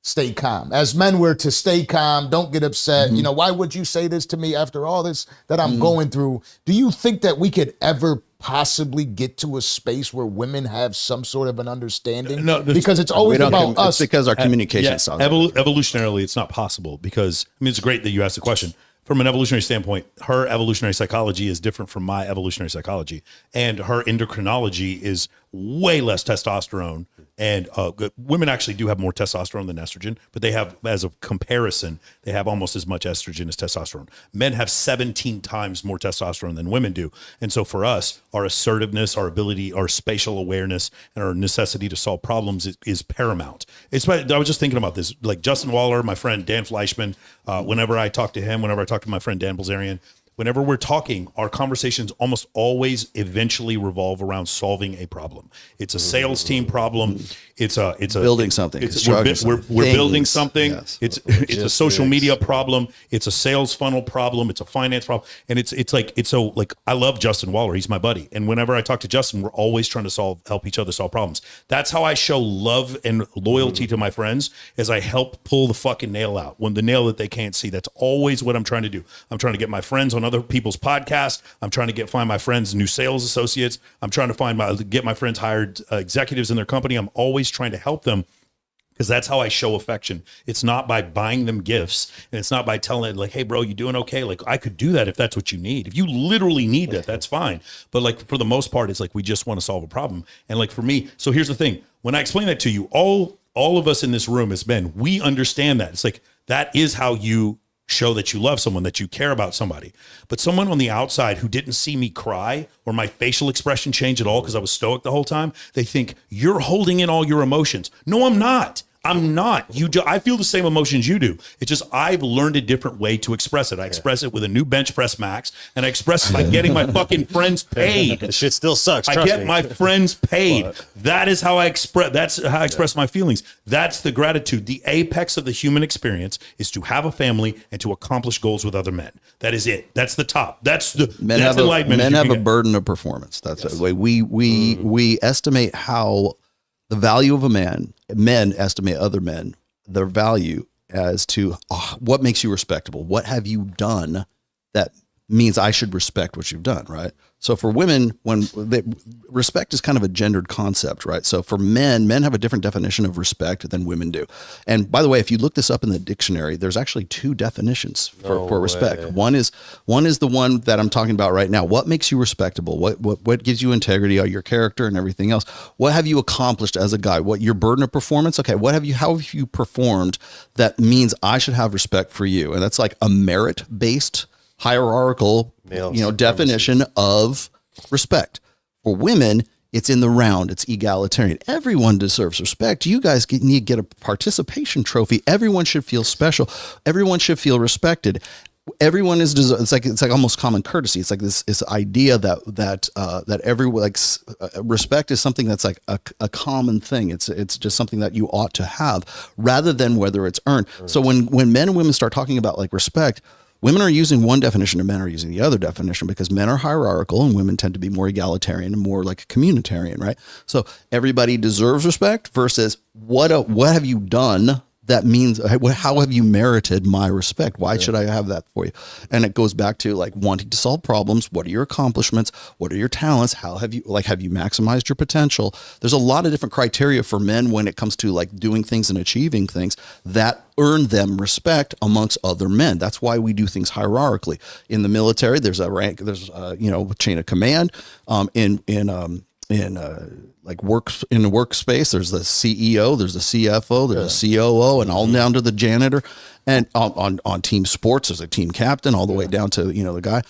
stay calm. As men, we're to stay calm, don't get upset. Why would you say this to me after all this that I'm going through? Do you think that we could ever possibly get to a space where women have some sort of an understanding? No, because it's always about us. It's because our communication sounds evolutionarily, it's not possible because, it's great that you asked the question. From an evolutionary standpoint, her evolutionary psychology is different from my evolutionary psychology. And her endocrinology is way less testosterone. And women actually do have more testosterone than estrogen, but they have, as a comparison, they have almost as much estrogen as testosterone. Men have 17 times more testosterone than women do. And so for us, our assertiveness, our ability, our spatial awareness, and our necessity to solve problems is paramount. I was just thinking about this, like Justin Waller, my friend Dan Fleischman, whenever I talk to him, whenever I talk to my friend Dan Bilzerian, whenever we're talking, our conversations almost always eventually revolve around solving a problem. It's a sales team problem. It's a building something. We're building something. Yes. It's a social media problem. It's a sales funnel problem. It's a finance problem. And it's so I love Justin Waller. He's my buddy. And whenever I talk to Justin, we're always trying to help each other solve problems. That's how I show love and loyalty to my friends, as I help pull the fucking nail out, when the nail that they can't see. That's always what I'm trying to do. I'm trying to get my friends on other people's podcasts. I'm trying to find my friends new sales associates. I'm trying to get my friends hired executives in their company. I'm always trying to help them, because that's how I show affection. It's not by buying them gifts, and it's not by telling them, like, hey bro, you doing okay? Like, I could do that if that's what you need. If you literally need that, that's fine. But like, for the most part, it's like, we just want to solve a problem. And like, for me, so here's the thing. When I explain that to you, all of us in this room as men, we understand that. It's like, that is how you show that you love someone, that you care about somebody. But someone on the outside who didn't see me cry or my facial expression change at all because I was stoic the whole time, they think you're holding in all your emotions. No, I'm not. I'm not. I feel the same emotions you do. It's just I've learned a different way to express it. I express it with a new bench press max, and I express it by getting my fucking friends paid. The shit still sucks. I get my friends paid. That is how I express. That's how I express my feelings. That's the gratitude. The apex of the human experience is to have a family and to accomplish goals with other men. That is it. That's the top. That's the enlightenment. Men have a burden of performance. That's the way we estimate how. The value of a man, men estimate other men, their value as to what makes you respectable. What have you done that means I should respect what you've done, right? So for women, respect is kind of a gendered concept, right? So for men have a different definition of respect than women do. And by the way, if you look this up in the dictionary, there's actually two definitions for respect. One is the one that I'm talking about right now. What makes you respectable? What gives you integrity, your character and everything else? What have you accomplished as a guy? What your burden of performance? Okay, how have you performed that means I should have respect for you? And that's like a merit-based hierarchical, definition of respect. For women, it's in the round. It's egalitarian. Everyone deserves respect. You guys need to get a participation trophy. Everyone should feel special. Everyone should feel respected. Everyone is. It's like almost common courtesy. It's like this idea that everyone respect is something that's like a common thing. It's just something that you ought to have rather than whether it's earned. So when men and women start talking about like respect, women are using one definition and men are using the other definition because men are hierarchical and women tend to be more egalitarian and more like a communitarian, right? So everybody deserves respect versus what have you done that means, how have you merited my respect? Why should I have that for you? And it goes back to like wanting to solve problems. What are your accomplishments? What are your talents? Have you maximized your potential? There's a lot of different criteria for men when it comes to like doing things and achieving things that earn them respect amongst other men. That's why we do things hierarchically. In the military, there's a rank, there's chain of command. Like works in the workspace, there's the CEO, there's the CFO, there's a COO, and all down to the janitor. And on team sports, there's a team captain, all the way down to the guy.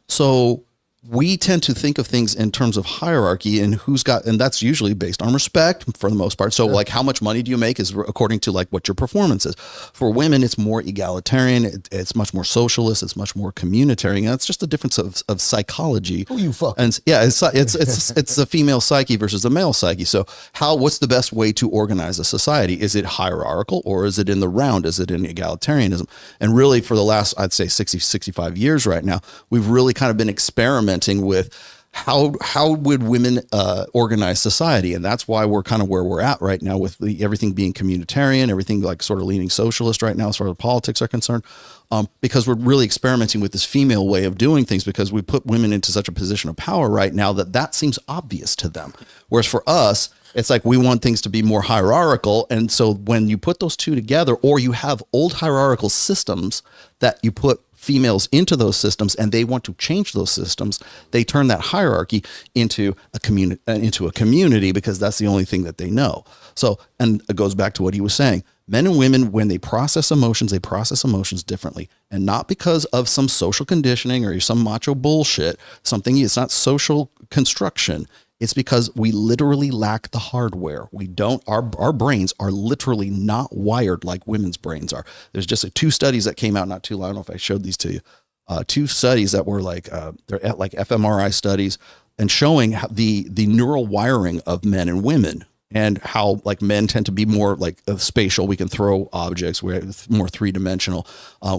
So we tend to think of things in terms of hierarchy and and that's usually based on respect for the most part. So like how much money do you make is according to like what your performance is. For women, it's more egalitarian. It's much more socialist. It's much more communitarian. And it's just a difference of psychology. Who you fuck? And yeah, it's the female psyche versus the male psyche. So what's the best way to organize a society? Is it hierarchical or is it in the round? Is it in egalitarianism? And really for the last, I'd say 60, 65 years right now, we've really kind of been experimenting with how would women organize society, and that's why we're kind of where we're at right now with everything being communitarian, everything like sort of leaning socialist right now as far as politics are concerned, because we're really experimenting with this female way of doing things because we put women into such a position of power right now that seems obvious to them, whereas for us it's like we want things to be more hierarchical. And so when you put those two together, or you have old hierarchical systems that you put females into those systems and they want to change those systems, they turn that hierarchy into a community because that's the only thing that they know. So, and it goes back to what he was saying. Men and women, when they process emotions differently, and not because of some social conditioning or some macho bullshit, it's not social construction. It's because we literally lack the hardware. Our brains are literally not wired like women's brains are. There's just 2 studies that came out not too long. I don't know if I showed these to you. 2 studies that were they're like fMRI studies and showing how the neural wiring of men and women, and how like men tend to be more like spatial. We can throw objects. We're more 3-dimensional.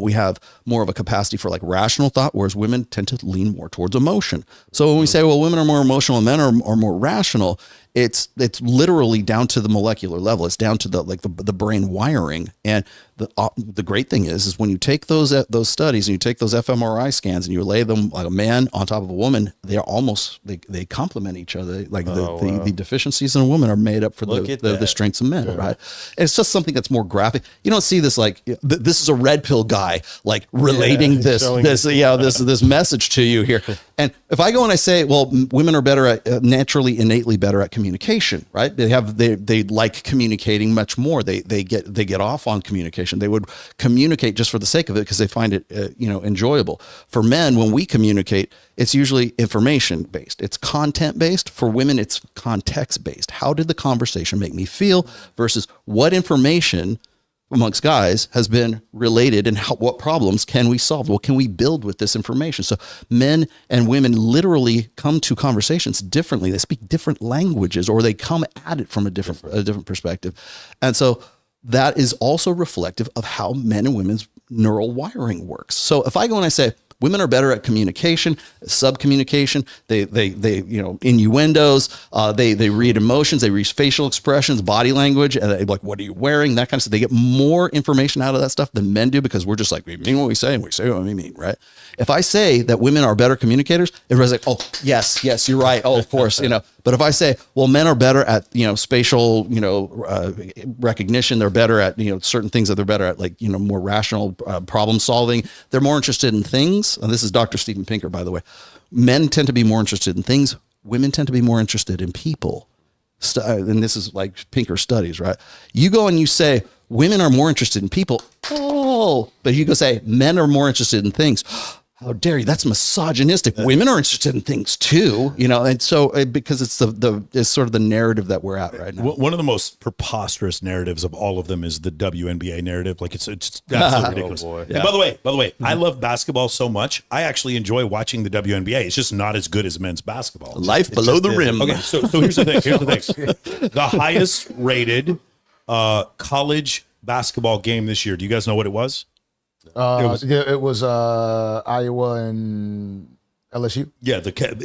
We have more of a capacity for like rational thought, whereas women tend to lean more towards emotion. So when we say, well, women are more emotional and men are more rational, it's literally down to the molecular level. It's down to the brain wiring. And the great thing is when you take those studies and you take those fMRI scans and you lay them like a man on top of a woman, they complement each other. Like the deficiencies in a woman are made up for the strengths of men, right? And it's just something that's more graphic. You don't see this like this is a red pill guy like relating this message to you here. And if I go and I say, well, women are better at innately better at communication, right? They like communicating much more. They get off on communication. They would communicate just for the sake of it because they find it enjoyable. For men, when we communicate, it's usually information based. It's content based. For women, it's context based. How did the conversation make me feel versus what information amongst guys has been related, and what problems can we solve? What can we build with this information? So men and women literally come to conversations differently. They speak different languages, or they come at it from a different perspective. And so that is also reflective of how men and women's neural wiring works. So if I go and I say, women are better at communication, sub-communication. They innuendos. They read emotions. They read facial expressions, body language, and like, what are you wearing? That kind of stuff. They get more information out of that stuff than men do because we're just like, we mean what we say and we say what we mean, right? If I say that women are better communicators, everybody's like, oh, yes, you're right. Oh, of course, But if I say, well, men are better at, spatial, recognition, they're better at, certain things that they're better at, like, more rational problem solving. They're more interested in things. And this is Dr. Steven Pinker, by the way. Men tend to be more interested in things. Women tend to be more interested in people. And this is like Pinker studies, right? You go and you say, women are more interested in people. Oh, but you go say, men are more interested in things. How dare you? That's misogynistic. Women are interested in things too, and so because it's sort of the narrative that we're at right now. One of the most preposterous narratives of all of them is the WNBA narrative. Like it's absolutely ridiculous. Oh, yeah. And by the way, I love basketball so much. I actually enjoy watching the WNBA. It's just not as good as men's basketball. Life below the rim. Okay, so here's the thing. The highest rated college basketball game this year. Do you guys know what it was? It was Iowa and LSU. Yeah,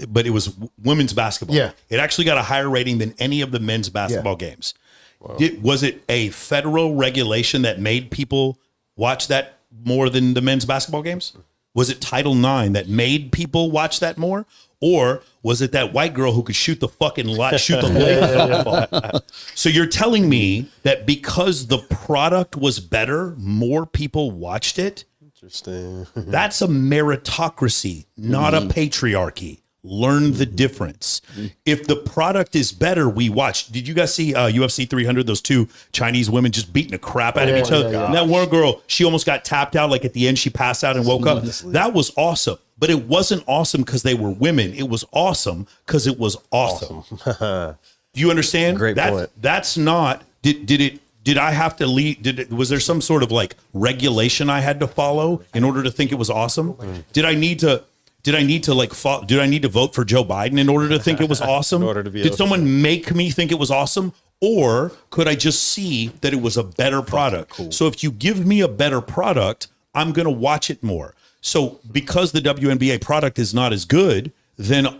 but it was women's basketball. Yeah. It actually got a higher rating than any of the men's basketball games. Wow. Was it a federal regulation that made people watch that more than the men's basketball games? Was it Title IX that made people watch that more? Or was it that white girl who could shoot the fucking shoot the leg? So you're telling me that because the product was better, more people watched it? Interesting. That's a meritocracy, not a patriarchy. Learn the difference. If the product is better, we watch. Did you guys see UFC 300? Those two Chinese women just beating the crap out of each other. And that one girl, she almost got tapped out. Like at the end, she passed out and woke up. That was awesome. But it wasn't awesome because they were women. It was awesome because it was awesome. Do you understand? Great point. That's not. Did I have to lead? Was there some sort of like regulation I had to follow in order to think it was awesome? Did I need to vote for Joe Biden in order to think it was awesome? Did someone make me think it was awesome? Or could I just see that it was a better product? Cool. So if you give me a better product, I'm going to watch it more. So because the WNBA product is not as good, then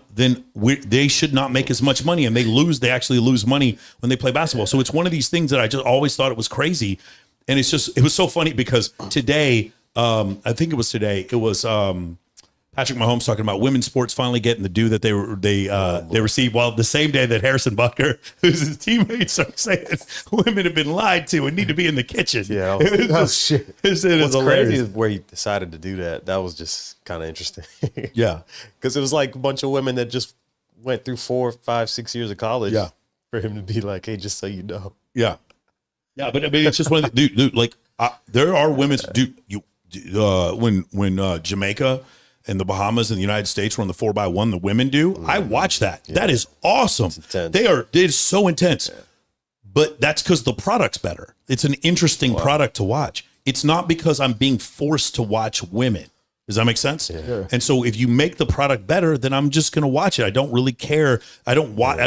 they should not make as much money, and they actually lose money when they play basketball. So it's one of these things that I just always thought it was crazy. And it was so funny because today, I think it was Patrick Mahomes talking about women's sports finally getting the due that they received. Well, the same day that Harrison Butker, who's his teammates, are saying women have been lied to and need to be in the kitchen. Yeah, shit. What's crazy is where he decided to do that. That was just kind of interesting. Yeah, because it was like a bunch of women that just went through 4, 5, 6 years of college. Yeah, for him to be like, hey, just so you know. Yeah, yeah, but I mean, it's just one of the dude. Like there are women's when Jamaica and the Bahamas and the United States were on the 4x1, the women do. I watch that. Yeah. That is awesome. It is so intense. Yeah. But that's because the product's better. It's an interesting product to watch. It's not because I'm being forced to watch women. Does that make sense? Yeah. And so if you make the product better, then I'm just going to watch it. I don't really care. I don't watch.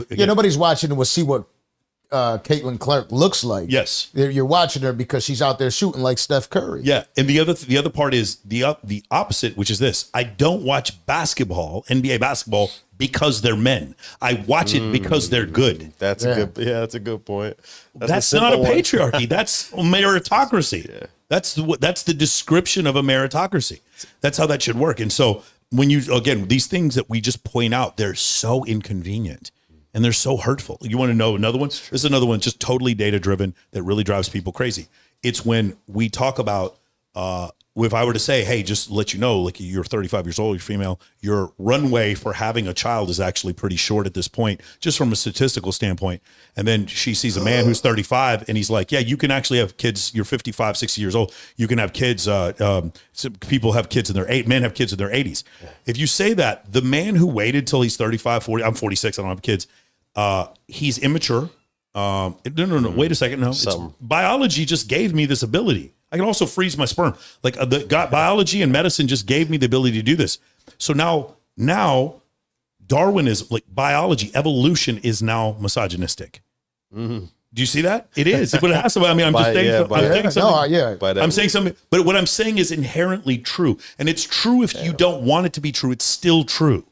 Yeah, nobody's watching to see what Caitlin Clark looks like. Yes, you're watching her because she's out there shooting like Steph Curry. Yeah, and the other part is the opposite, which is this: I don't watch basketball, NBA basketball, because they're men. I watch it because they're good. That's a good point. That's not a patriarchy. That's a meritocracy. Yeah. That's the description of a meritocracy. That's how that should work. And so when these things that we just point out, they're so inconvenient. And they're so hurtful. You want to know another one? This is another one just totally data driven that really drives people crazy. It's when we talk about, if I were to say, hey, just let you know, like you're 35 years old, you're female, your runway for having a child is actually pretty short at this point, just from a statistical standpoint. And then she sees a man who's 35 and he's like, yeah, you can actually have kids. You're 55, 60 years old. You can have kids. People have kids men have kids in their 80s. If you say that, the man who waited till he's 35, 40, I'm 46, I don't have kids. He's immature. No, wait a second. No, biology just gave me this ability. I can also freeze my sperm. Like biology and medicine just gave me the ability to do this. So now Darwin is like biology, evolution is now misogynistic. Mm-hmm. Do you see that? It is. But it has to. I mean, I'm saying something. But what I'm saying is inherently true, and it's true if you don't want it to be true. It's still true.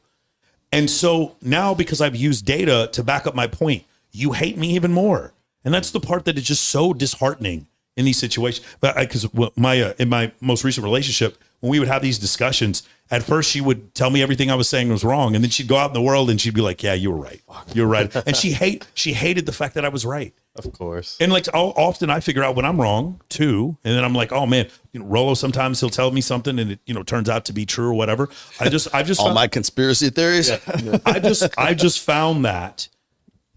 And so now, because I've used data to back up my point, you hate me even more. And that's the part that is just so disheartening in these situations. But because in my most recent relationship, when we would have these discussions, at first she would tell me everything I was saying was wrong. And then she'd go out in the world and she'd be like, yeah, you were right. You're right. And she hated the fact that I was right. Of course. And like often I figure out when I'm wrong too. And then I'm like, oh man, Rollo, sometimes he'll tell me something and it turns out to be true or whatever. I just all my conspiracy theories. Yeah. I just found that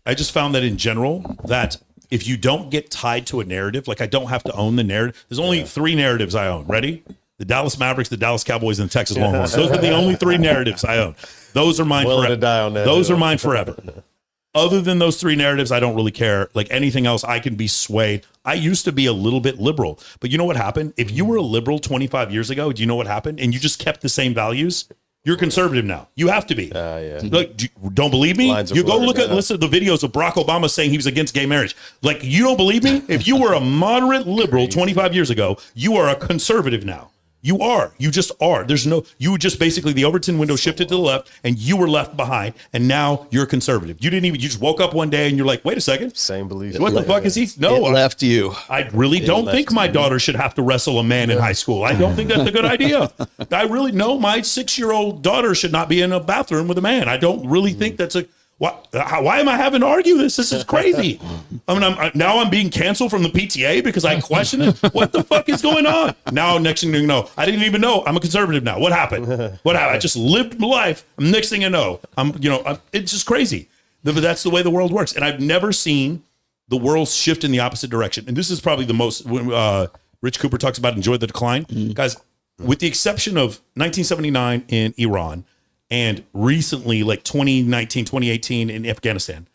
in general, that if you don't get tied to a narrative, like I don't have to own the narrative. There's only 3 narratives I own. Ready? The Dallas Mavericks, the Dallas Cowboys, and the Texas Longhorns. Those are the only 3 narratives I own. Those are mine forever. To die on that. Those are mine forever. Other than those 3 narratives, I don't really care. Like anything else, I can be swayed. I used to be a little bit liberal, but you know what happened? If you were a liberal 25 years ago, do you know what happened? And you just kept the same values, You're conservative now. You have to be. Yeah. Like, don't believe me? Lines are You go blurred, listen to the videos of Barack Obama saying he was against gay marriage. Like, you don't believe me? If you were a moderate liberal 25 years ago, you are a conservative now. You are. You just are. You just basically, the Overton window shifted to the left and you were left behind, and now you're conservative. You just woke up one day and you're like, wait a second. Same belief. What the fuck is he? No, It left you. I really don't think my daughter should have to wrestle a man in high school. I don't think that's a good idea. I really know my 6-year-old daughter should not be in a bathroom with a man. I don't really think that's why am I having to argue this? This is crazy. I mean, now I'm being canceled from the PTA because I question it. What the fuck is going on? Now, next thing you know, I didn't even know I'm a conservative now. What happened? I just lived my life. Next thing I know, it's just crazy. But that's the way the world works. And I've never seen the world shift in the opposite direction. And this is probably the most, when Rich Cooper talks about enjoy the decline. Guys, with the exception of 1979 in Iran, and recently, like 2019, 2018 in Afghanistan,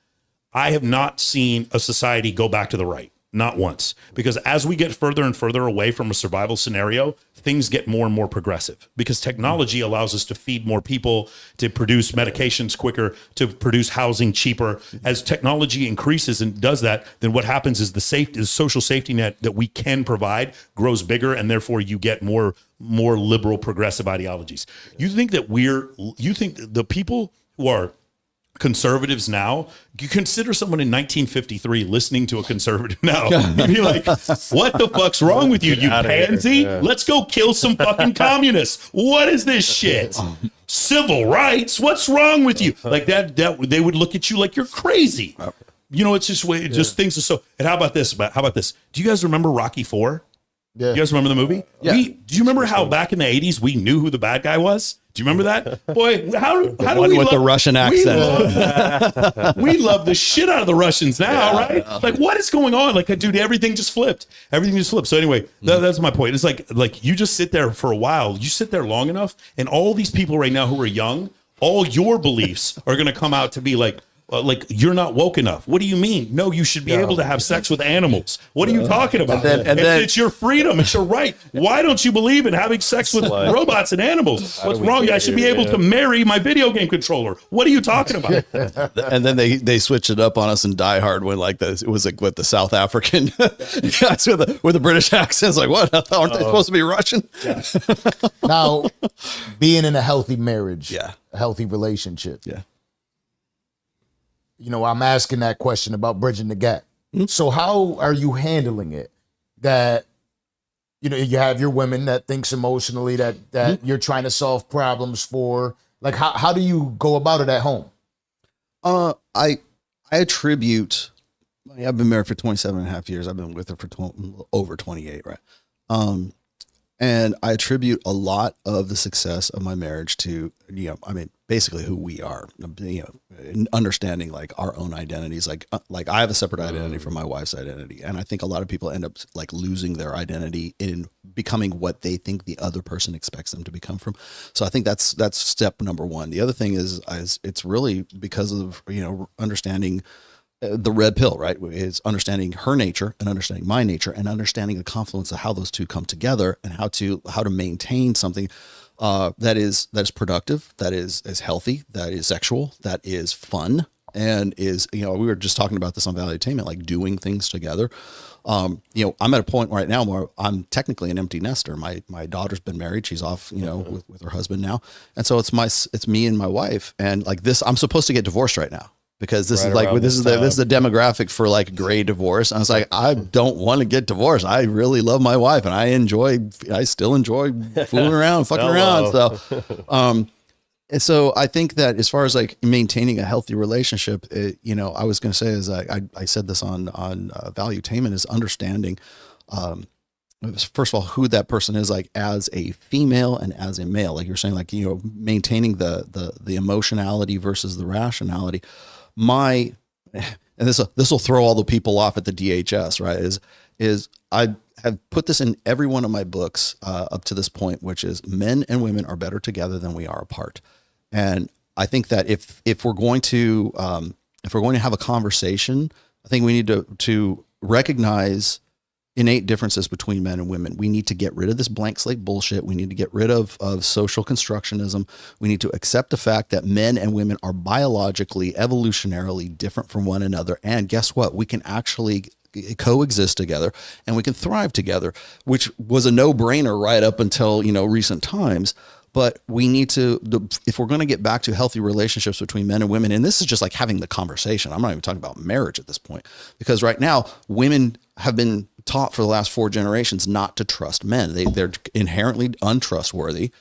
I have not seen a society go back to the right. Not once. Because as we get further and further away from a survival scenario, things get more and more progressive. Because technology allows us to feed more people, to produce medications quicker, to produce housing cheaper. As technology increases and does that, then what happens is the social safety net that we can provide grows bigger, and therefore you get more liberal progressive ideologies. You think that the people who are conservatives now, you consider someone in 1953 listening to a conservative now, you'd be like, what the fuck's wrong with you, you pansy? Yeah. Let's go kill some fucking communists. What is this shit? Civil rights? What's wrong with you? Like that they would look at you like you're crazy. It's just things are so. And how about this? Do you guys remember Rocky IV? Yeah. You guys remember the movie? Yeah. Do you remember how back in the 80s we knew who the bad guy was? Do you remember that? Boy, how do we with the Russian accent? We love the shit out of the Russians now, right? Like, what is going on? Like, dude, everything just flipped. So anyway, that's my point. It's like you just sit there for a while. You sit there long enough, and all these people right now who are young, all your beliefs are going to come out to be like you're not woke enough. What do you mean? No, you should be able to have sex with animals. What are you talking about? And then it's your freedom. It's your right. Why don't you believe in having sex with robots and animals? What's wrong? I should be able to marry my video game controller. What are you talking about? And then they switched it up on us in Die Hard when it was like with the South African guys with the British accents. Like, what? Aren't they supposed to be Russian? Yeah. Now, being in a healthy marriage, a healthy relationship. Yeah. I'm asking that question about bridging the gap. Mm-hmm. So how are you handling it? That, you have your women that thinks emotionally that you're trying to solve problems for. Like, how do you go about it at home? I attribute, I've been married for 27 and a half years. I've been with her for over 28, right? And I attribute a lot of the success of my marriage to, basically who we are, understanding like our own identities. Like I have a separate identity from my wife's identity. And I think a lot of people end up like losing their identity in becoming what they think the other person expects them to become from. So I think that's step number one. The other thing is it's really because of, understanding the red pill, right? Is understanding her nature and understanding my nature and understanding the confluence of how those two come together and how to maintain something that is productive, that is healthy, that is sexual, that is fun, and is, we were just talking about this on Value Attainment, like doing things together. I'm at a point right now where I'm technically an empty nester. My daughter's been married. She's off, with her husband now. And so it's me and my wife. And like this, I'm supposed to get divorced right now. Because this is the demographic for like gray divorce. And I was like, I don't want to get divorced. I really love my wife and I still enjoy fooling around, fucking around. So, and so I think that as far as like maintaining a healthy relationship, I was going to say is I said this on Value Attainment is understanding, first of all, who that person is like as a female and as a male, like you're saying, like, maintaining the emotionality versus the rationality. And this will throw all the people off at the DHS, right? Is I have put this in every one of my books up to this point, which is men and women are better together than we are apart. And I think that if we're going to have a conversation, I think we need to recognize innate differences between men and women. We need to get rid of this blank slate bullshit. We need to get rid of social constructionism. We need to accept the fact that men and women are biologically, evolutionarily different from one another. And guess what? We can actually coexist together and we can thrive together, which was a no-brainer right up until, recent times. But we need to, if we're going to get back to healthy relationships between men and women, and this is just like having the conversation. I'm not even talking about marriage at this point, because right now women have been taught for the last 4 generations not to trust men. They're inherently untrustworthy.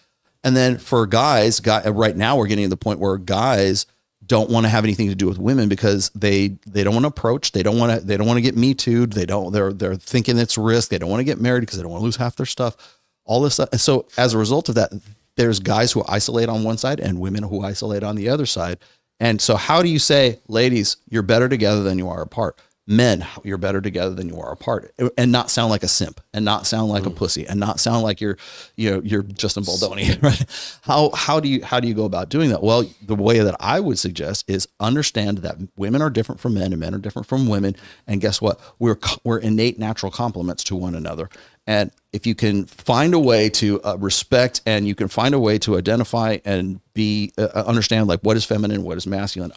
And then for guys, right now we're getting to the point where guys don't want to have anything to do with women because they don't want to approach. They don't want to get Me Too'd. They're thinking it's risk. They don't want to get married because they don't want to lose half their stuff, all this stuff. And so as a result of that, there's guys who isolate on one side and women who isolate on the other side. And so how do you say, ladies, you're better together than you are apart? Men, you're better together than you are apart, and not sound like a simp, and not sound like a pussy, and not sound like you're Justin Baldoni, right? How do you go about doing that? Well, the way that I would suggest is understand that women are different from men and men are different from women. And guess what? We're innate natural complements to one another. And if you can find a way to respect, and you can find a way to identify and be understand like what is feminine, what is masculine.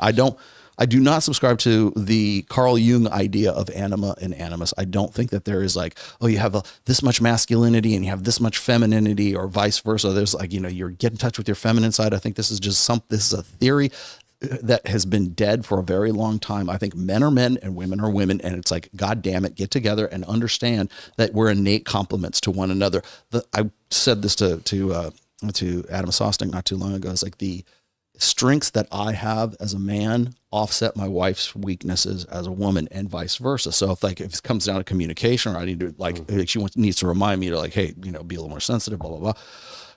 I do not subscribe to the Carl Jung idea of anima and animus. I don't think that there is like, oh, you have this much masculinity and you have this much femininity, or vice versa. There's like, you're get in touch with your feminine side. I think this is just this is a theory that has been dead for a very long time. I think men are men and women are women. And it's like, God damn it, get together and understand that we're innate complements to one another. I said this to Adam Sosnick not too long ago. It's like the strengths that I have as a man offset my wife's weaknesses as a woman, and vice versa. So if it comes down to communication, or I need to she needs to remind me to hey, be a little more sensitive, blah, blah,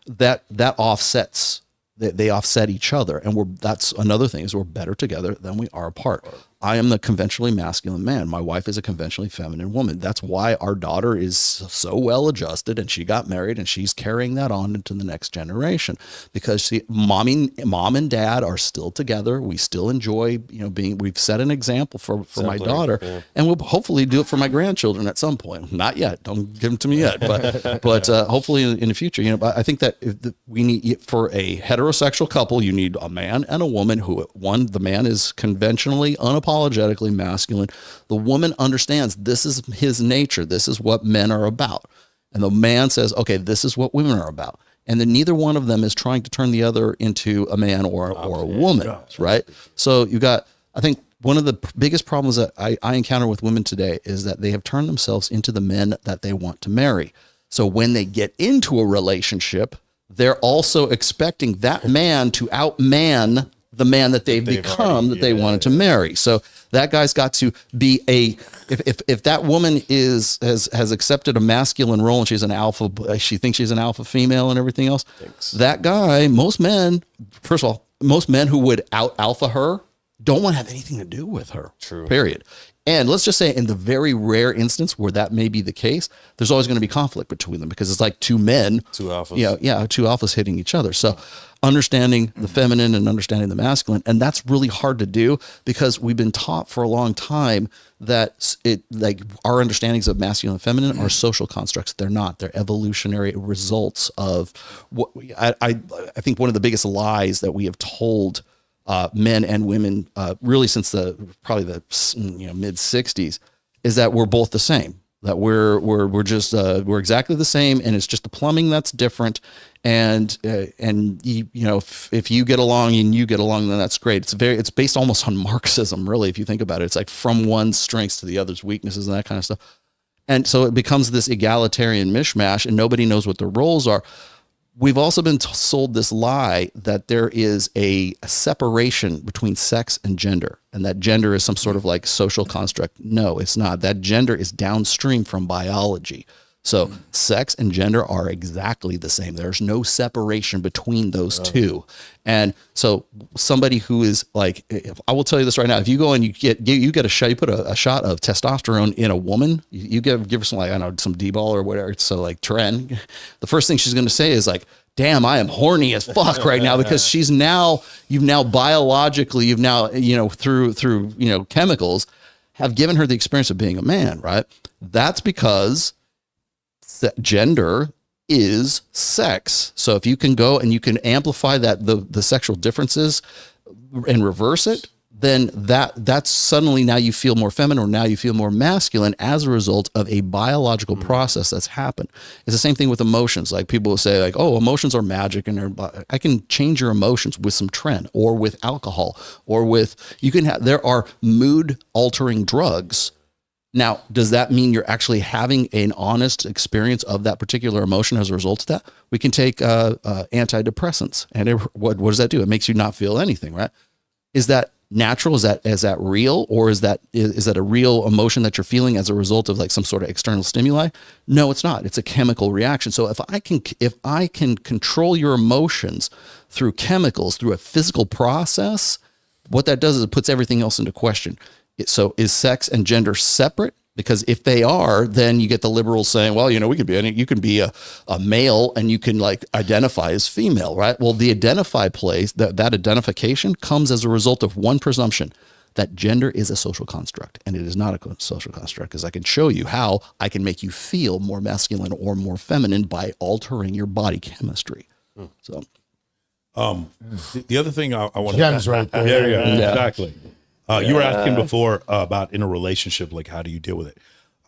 blah. That offsets. They offset each other. And that's another thing, is we're better together than we are apart. I am the conventionally masculine man. My wife is a conventionally feminine woman. That's why our daughter is so well adjusted, and she got married, and she's carrying that on into the next generation, because mom and dad are still together. We still enjoy, we've set an example for my daughter, and we'll hopefully do it for my grandchildren at some point. Not yet. Don't give them to me yet, but hopefully in the future, I think that we need, for a heterosexual couple, you need a man and a woman the man is conventionally unapologetically masculine. The woman understands this is his nature. This is what men are about. And the man says, okay, this is what women are about. And then neither one of them is trying to turn the other into a man or a woman, right? So I think one of the biggest problems that I encounter with women today is that they have turned themselves into the men that they want to marry. So when they get into a relationship, they're also expecting that man to outman the man that they've become, that they wanted to marry. So that guy's got to be if that woman has accepted a masculine role and she's an alpha, she thinks she's an alpha female and everything else. That guy, most men who would out alpha her don't want to have anything to do with her. True. Period. And let's just say in the very rare instance where that may be the case, there's always going to be conflict between them, because it's like two men, two alphas, two alphas hitting each other. So understanding the feminine and understanding the masculine. And that's really hard to do, because we've been taught for a long time that our understandings of masculine and feminine are social constructs. They're not. They're evolutionary results of what I think one of the biggest lies that we have told men and women, really since probably the mid 60s, is that we're both the same. That we're just we're exactly the same, and it's just the plumbing that's different. And if you get along and you get along, then that's great. It's based almost on Marxism, really, if you think about it. It's like from one's strengths to the other's weaknesses and that kind of stuff. And so it becomes this egalitarian mishmash, and nobody knows what their roles are. We've also been sold this lie that there is a separation between sex and gender, and that gender is some sort of like social construct. No, it's not. That gender is downstream from biology. So sex and gender are exactly the same. There's no separation between those two. And so somebody who is like, I will tell you this right now, if you go and you get a shot, you put a shot of testosterone in a woman, you give her some, like, I don't know, some D-ball or whatever. So like Tren, the first thing she's going to say is like, damn, I am horny as fuck right now, because you've now biologically, through chemicals, have given her the experience of being a man, right? That's because gender is sex. So if you can go and you can amplify that the sexual differences and reverse it, then that's suddenly now you feel more feminine, or now you feel more masculine as a result of a biological process that's happened. It's the same thing with emotions. Like people will say like, oh, emotions are magic, and I can change your emotions with some trend, or with alcohol, or with, there are mood altering drugs. Now, does that mean you're actually having an honest experience of that particular emotion as a result of that? We can take antidepressants, and what does that do? It makes you not feel anything, right? Is that natural? Is that real? Or is that a real emotion that you're feeling as a result of like some sort of external stimuli? No, it's not. It's a chemical reaction. So if I can control your emotions through chemicals, through a physical process, what that does is it puts everything else into question. So is sex and gender separate? Because if they are, then you get the liberals saying, well, you can be a male and you can like identify as female, right? Well, the identify place, that identification comes as a result of one presumption, that gender is a social construct, and it is not a social construct, because I can show you how I can make you feel more masculine or more feminine by altering your body chemistry. So, the other thing I want to gems right there. Yeah. Exactly. You were asking before about in a relationship, like how do you deal with it?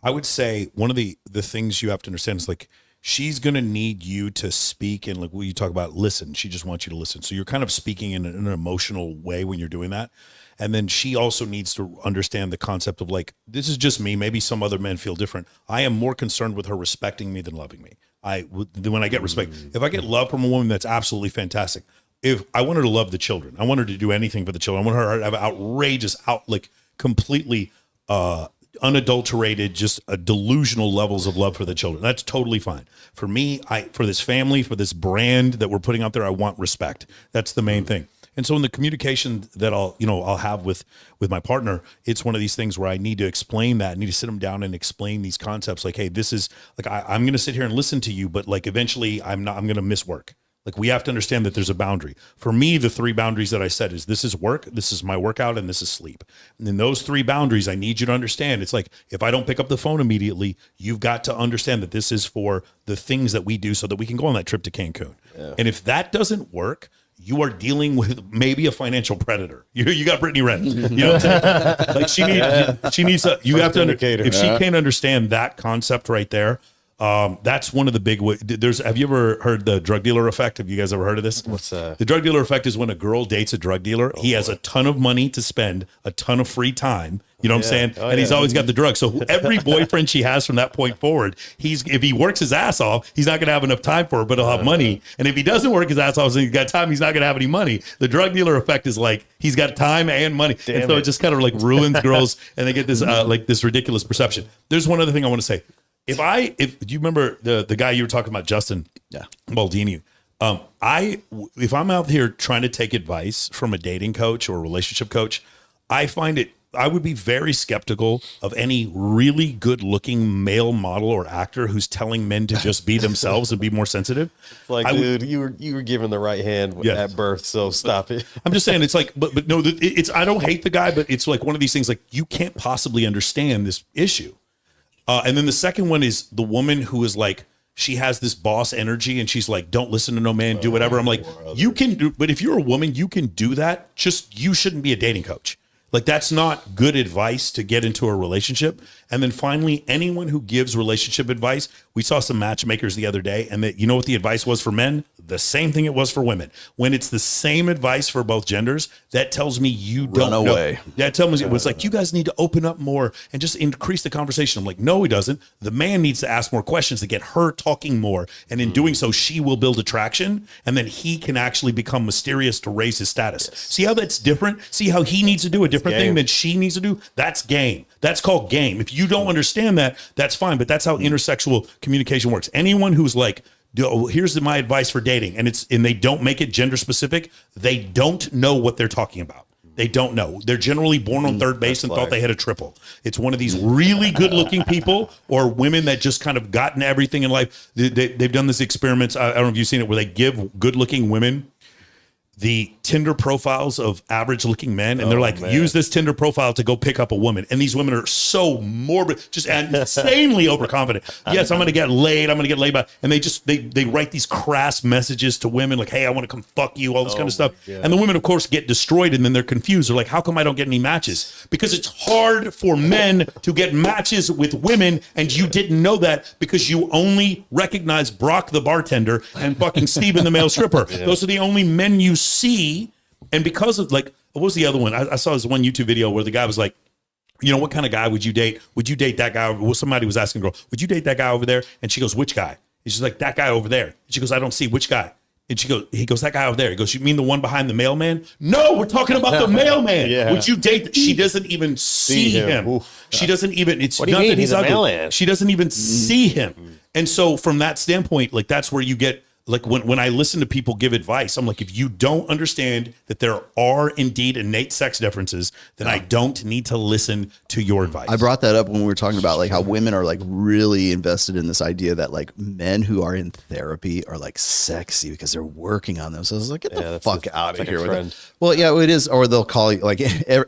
I would say one of the things you have to understand is like she's going to need you to speak, and like when you talk about listen, she just wants you to listen. So you're kind of speaking in an emotional way when you're doing that. And then she also needs to understand the concept of like, this is just me. Maybe some other men feel different. I am more concerned with her respecting me than loving me. When I get respect, if I get love from a woman, that's absolutely fantastic. If I want her to love the children, I want her to do anything for the children. I want her to have outrageous, completely unadulterated, just delusional levels of love for the children. That's totally fine. For me, for this family, for this brand that we're putting out there, I want respect. That's the main thing. And so in the communication that I'll have with my partner, it's one of these things where I need to explain that. I need to sit them down and explain these concepts. Like, hey, this is like I'm going to sit here and listen to you, but like eventually I'm going to miss work. Like we have to understand that there's a boundary. For me, the 3 boundaries that I said is this is work, this is my workout, and this is sleep. And in those 3 boundaries, I need you to understand. It's like if I don't pick up the phone immediately, you've got to understand that this is for the things that we do so that we can go on that trip to Cancun. Yeah. And if that doesn't work, you are dealing with maybe a financial predator. You got Brittany Renner. You know what I'm saying? Like she needs you have to if she can't understand that concept right there. That's one of the big have you ever heard the drug dealer effect? Have you guys ever heard of this? What's that? The drug dealer effect is when a girl dates a drug dealer. He has a ton of money to spend, a ton of free time. You know what I'm saying? And he's always got the drugs. So every boyfriend she has from that point forward, if he works his ass off, he's not going to have enough time for her, but he'll have money. And if he doesn't work his ass off and he's got time, he's not going to have any money. The drug dealer effect is like, he's got time and money. And so it just kind of like ruins girls, and they get this like this ridiculous perception. There's one other thing I want to say. If do you remember the guy you were talking about, Justin? Yeah. Baldini. If I'm out here trying to take advice from a dating coach or a relationship coach, I would be very skeptical of any really good looking male model or actor who's telling men to just be themselves and be more sensitive. Like, dude, you were given the right hand at birth, so stop it. I'm just saying, it's like, but no, I don't hate the guy, but it's like one of these things, like you can't possibly understand this issue. And then the second one is the woman who is like, she has this boss energy and she's like, don't listen to no man, do whatever. I'm like, you can do, but if you're a woman, you can do that. Just, you shouldn't be a dating coach. Like that's not good advice to get into a relationship. And then finally, anyone who gives relationship advice, we saw some matchmakers the other day, and you know what the advice was for men? The same thing it was for women. When it's the same advice for both genders, that tells me you don't know. That tells me it's like, you guys need to open up more and just increase the conversation. I'm like, no, he doesn't. The man needs to ask more questions to get her talking more. And in doing so, she will build attraction, and then he can actually become mysterious to raise his status. Yes. See how that's different? See how he needs to do a different thing than she needs to do? That's game. That's called game. If you don't understand that, that's fine. But that's how intersexual communication works. Anyone who's like, here's my advice for dating, and they don't make it gender specific, they don't know what they're talking about. They don't know. They're generally born on third base and thought they had a triple. It's one of these really good looking people or women that just kind of gotten everything in life. They've done this experiments. I don't know if you've seen it, where they give good looking women, the Tinder profiles of average looking men, and they're like, use this Tinder profile to go pick up a woman. And these women are so morbid, just insanely overconfident. Yes, I'm going to get laid. I'm going to get laid by, and they write these crass messages to women like, hey, I want to come fuck you, all this kind of stuff. And the women, of course, get destroyed, and then they're confused. They're like, how come I don't get any matches? Because it's hard for men to get matches with women, and you didn't know that because you only recognize Brock the bartender and fucking Steven the male stripper. Those are the only men you see. And because of like, what was the other one? I saw this one YouTube video where the guy was like, you know, what kind of guy would you date? Would you date that guy? Well, somebody was asking a girl, would you date that guy over there? And she goes, which guy? And she's like, that guy over there. And she goes, I don't see which guy. And he goes, that guy over there. He goes, you mean the one behind the mailman? No, we're talking about the mailman. Would you date? She doesn't even see him. She doesn't even, it's not that he's ugly. She doesn't even see him. And so from that standpoint, like that's where you get, like when I listen to people give advice, I'm like, if you don't understand that there are indeed innate sex differences, then I don't need to listen to your advice. I brought that up when we were talking about like how women are like really invested in this idea that like men who are in therapy are like sexy because they're working on them. So I was like, get the fuck out of here with it. Well, yeah, it is. Or they'll call you like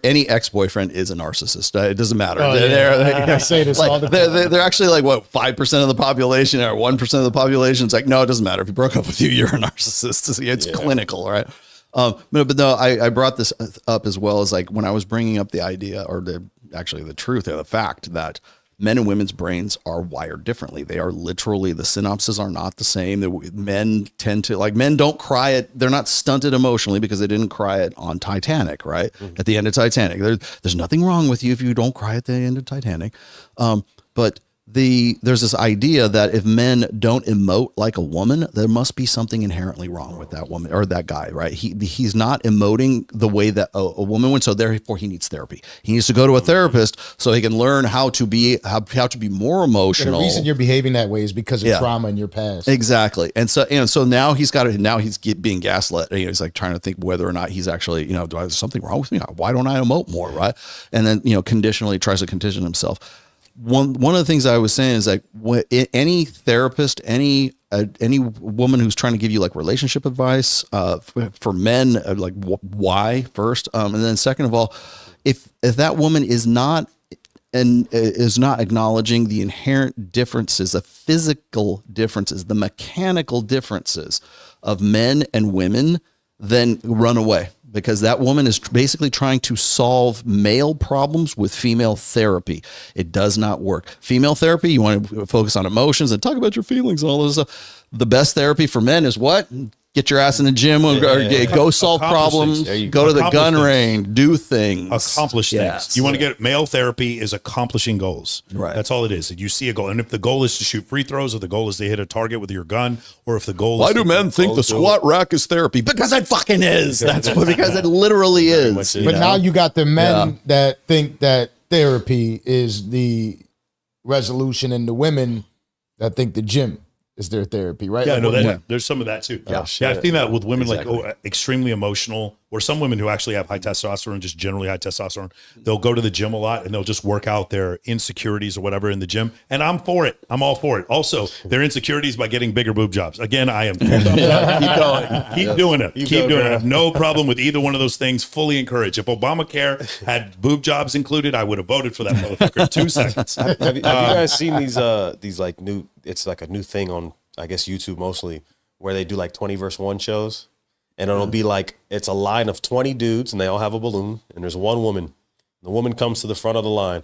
any ex-boyfriend is a narcissist. It doesn't matter. I say this all the time. They're actually like what 5% of the population or 1% of the population. It's like, no, it doesn't matter. If you broke up with you, you're a narcissist. It's clinical, right? But no, I brought this up as well as like when I was bringing up the idea or the truth or the fact that men and women's brains are wired differently. They are literally, the synapses are not the same. Men tend to, like, men don't cry they're not stunted emotionally because they didn't cry it on Titanic, right? At the end of Titanic. There's nothing wrong with you if you don't cry at the end of Titanic. But there's this idea that if men don't emote like a woman, there must be something inherently wrong with that woman or that guy, right? He's not emoting the way that a woman would, so therefore he needs therapy. He needs to go to a therapist so he can learn how to be more emotional. The reason you're behaving that way is because of trauma in your past. Exactly. And so now he's being gaslit. He's like trying to think whether or not he's actually, is something wrong with me? Why don't I emote more, right? And then, conditionally tries to condition himself. One of the things I was saying is like any therapist, any woman who's trying to give you like relationship advice for men, like why first, and then second of all, if that woman is not acknowledging the inherent differences, the physical differences, the mechanical differences of men and women, then run away. Because that woman is basically trying to solve male problems with female therapy. It does not work. Female therapy, you want to focus on emotions and talk about your feelings and all this stuff. The best therapy for men is what? Get your ass in the gym or go solve problems, go to the gun range, do things. Accomplish things. You want to get male therapy is accomplishing goals. Right. That's all it is. You see a goal. And if the goal is to shoot free throws or the goal is to hit a target with your gun or if the goal is why do men think the squat rack is therapy? Because it fucking is. That's because it literally is. But now you got the men that think that therapy is the resolution and the women that think the gym is their therapy, right? Yeah, there's some of that too. Yeah, I've seen that with women like extremely emotional, or some women who actually have high testosterone, just generally high testosterone. They'll go to the gym a lot and they'll just work out their insecurities or whatever in the gym. And I'm for it. I'm all for it. Also, their insecurities by getting bigger boob jobs. Again, I am. Keep going. Keep doing it. Keep doing it. I have no problem with either one of those things. Fully encourage. If Obamacare had boob jobs included, I would have voted for that motherfucker in 2 seconds. Have you guys seen these like new? It's like a new thing on, I guess, YouTube mostly, where they do like 20 verse 1 shows. And it'll be like, it's a line of 20 dudes and they all have a balloon and there's one woman. The woman comes to the front of the line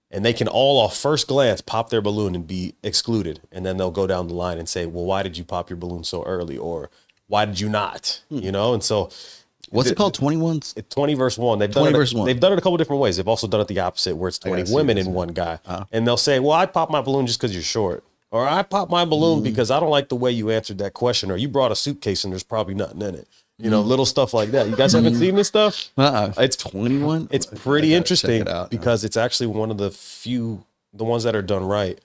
and they can all off first glance pop their balloon and be excluded. And then they'll go down the line and say, well, why did you pop your balloon so early? Or why did you not? And so what's it called? 21? 20 verse 1. They've done it a couple different ways. They've also done it the opposite where it's 20 women in one guy. And they'll say, well, I popped my balloon just because you're short. Or I popped my balloon because I don't like the way you answered that question. Or you brought a suitcase and there's probably nothing in it. Little stuff like that. You guys haven't seen this stuff? It's 21. It's pretty interesting because it's actually one of the ones that are done right,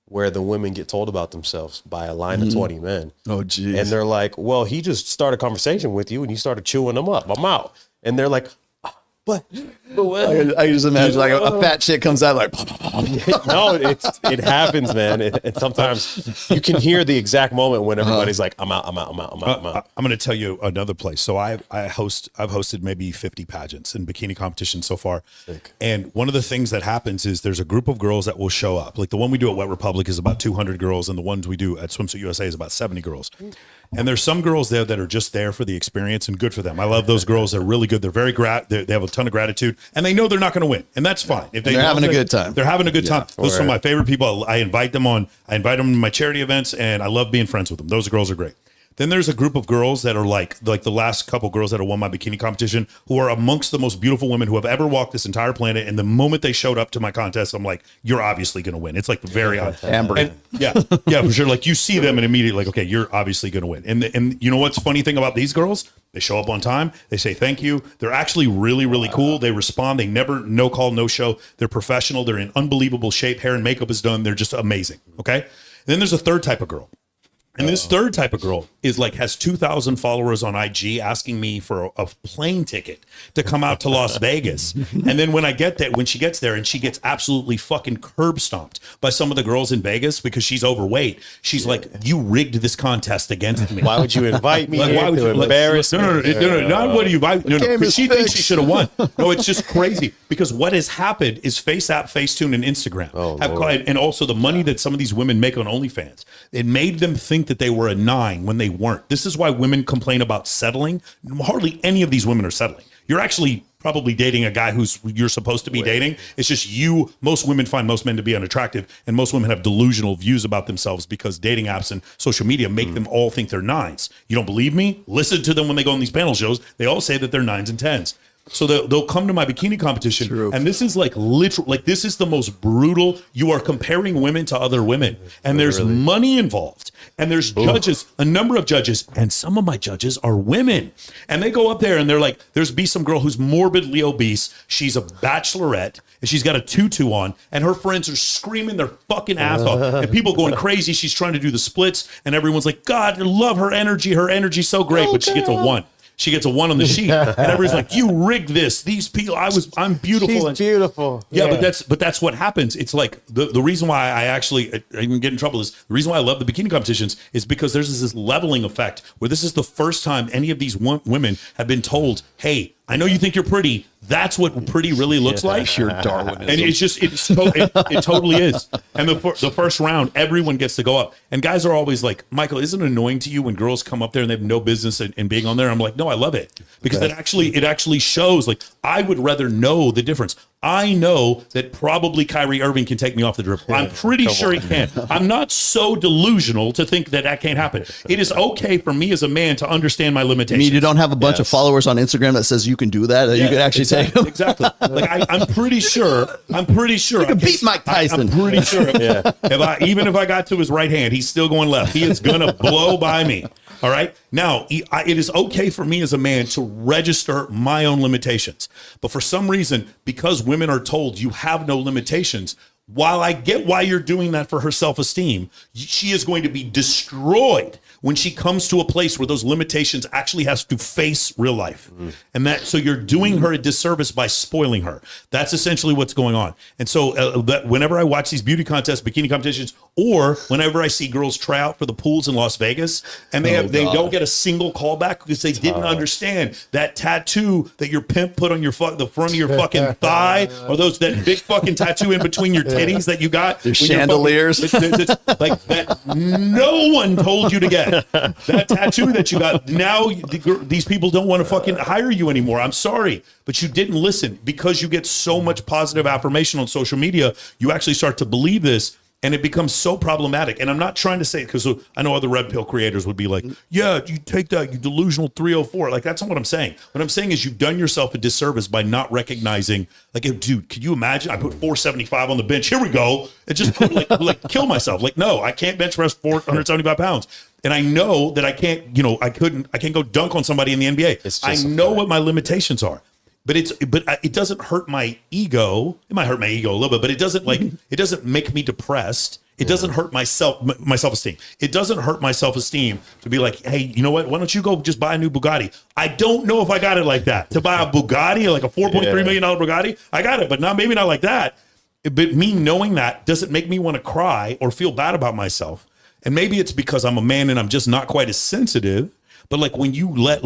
where the women get told about themselves by a line of 20 men. Oh, geez. And they're like, well, he just started a conversation with you and you started chewing them up. I'm out. And they're like, but I just imagine like a fat shit comes out like. no, it happens, man. And sometimes you can hear the exact moment when everybody's like, I'm out. I'm going to tell you another place. So I've hosted maybe 50 pageants and bikini competitions so far. Sick. And one of the things that happens is there's a group of girls that will show up. Like the one we do at Wet Republic is about 200 girls, and the ones we do at Swimsuit USA is about 70 girls. And there's some girls there that are just there for the experience, and good for them. I love those girls. They're really good. They're very they have a ton of gratitude, and they know they're not going to win, and that's fine. If they're having a good time, they're having a good time. Those are some of my favorite people. I invite them to my charity events, and I love being friends with them. Those girls are great. Then there's a group of girls that are like the last couple girls that have won my bikini competition, who are amongst the most beautiful women who have ever walked this entire planet. And the moment they showed up to my contest, I'm like, you're obviously going to win. It's like very odd. Amber. Yeah, for sure. Like you see them and immediately like, okay, you're obviously going to win. And you know what's funny thing about these girls? They show up on time. They say thank you. They're actually really, really cool. They respond. They never no call, no show. They're professional. They're in unbelievable shape. Hair and makeup is done. They're just amazing. Okay. And then there's a third type of girl. And this third type of girl is like has 2,000 followers on IG asking me for a plane ticket to come out to Las Vegas. And then when she gets there and she gets absolutely fucking curb stomped by some of the girls in Vegas because she's overweight. She's like, you rigged this contest against me. Why would you invite me? Like, why would you embarrass me? No, not what do you invite? No, because she thinks she should have won. No, it's just crazy because what has happened is FaceApp, Facetune, and Instagram and also the money that some of these women make on OnlyFans. It made them think that they were a 9 when they weren't. This is why women complain about settling. Hardly any of these women are settling. You're actually probably dating a guy you're supposed to be dating. It's just most women find most men to be unattractive, and most women have delusional views about themselves because dating apps and social media make them all think they're 9s. You don't believe me? Listen to them when they go on these panel shows. They all say that they're 9s and 10s. So they'll come to my bikini competition. True. And this is like literal, like this is the most brutal. You are comparing women to other women, and there's money involved, and there's judges, a number of judges, and some of my judges are women, and they go up there and they're like, there's some girl who's morbidly obese. She's a bachelorette, and she's got a tutu on, and her friends are screaming their fucking ass off, and people going crazy. She's trying to do the splits, and everyone's like, God, I love her energy. Her energy's so great, but she gets a 1. She gets a 1 on the sheet, and everybody's like, "You rigged this. These people, I'm beautiful." She's beautiful. Yeah, but that's what happens. It's like the reason why I even get in trouble is the reason why I love the bikini competitions is because there's this leveling effect where this is the first time any of these women have been told, "Hey, I know you think you're pretty. That's what pretty really looks like." Pure Darwinism. And it totally is. And the first round, everyone gets to go up. And guys are always like, Michael, isn't it annoying to you when girls come up there and they have no business in being on there? I'm like, no, I love it. Because it actually shows, like, I would rather know the difference. I know that probably Kyrie Irving can take me off the dribble. I'm pretty sure he can. I'm not so delusional to think that can't happen. It is okay for me as a man to understand my limitations. You mean you don't have a bunch of followers on Instagram that says you can do that? You can actually take them? Exactly. Like I'm pretty sure. You can beat Mike Tyson. I'm pretty sure. Even if I got to his right hand, he's still going left. He is going to blow by me. All right. Now, it is okay for me as a man to register my own limitations. But for some reason, because women are told you have no limitations, while I get why you're doing that for her self-esteem, she is going to be destroyed when she comes to a place where those limitations actually has to face real life. And so you're doing her a disservice by spoiling her. That's essentially what's going on. And so whenever I watch these beauty contests, bikini competitions, or whenever I see girls try out for the pools in Las Vegas and they don't get a single callback because they didn't understand that tattoo that your pimp put on the front of your fucking thigh, or that big fucking tattoo in between your titties that you got. Your chandeliers. It's like that no one told you to get. That tattoo that you got, now these people don't want to fucking hire you anymore. I'm sorry, but you didn't listen. Because you get so much positive affirmation on social media, you actually start to believe this, and it becomes so problematic. And I'm not trying to say it because I know other red pill creators would be like, yeah, you take that, you delusional 304. Like, that's not what I'm saying. What I'm saying is you've done yourself a disservice by not recognizing, like, dude, could you imagine? I put 475 on the bench. Here we go. It just put, like kill myself. Like, no, I can't bench press 475 pounds. And I know that I can't, I can't go dunk on somebody in the NBA. I know what my limitations are. But it doesn't hurt my ego. It might hurt my ego a little bit, but it doesn't it doesn't make me depressed. It doesn't hurt my self-esteem. It doesn't hurt my self-esteem to be like, hey, you know what? Why don't you go just buy a new Bugatti? I don't know if I got it like that. To buy a Bugatti, like a $4.3 million Bugatti, I got it, but maybe not like that. But me knowing that doesn't make me want to cry or feel bad about myself. And maybe it's because I'm a man and I'm just not quite as sensitive. But like when you let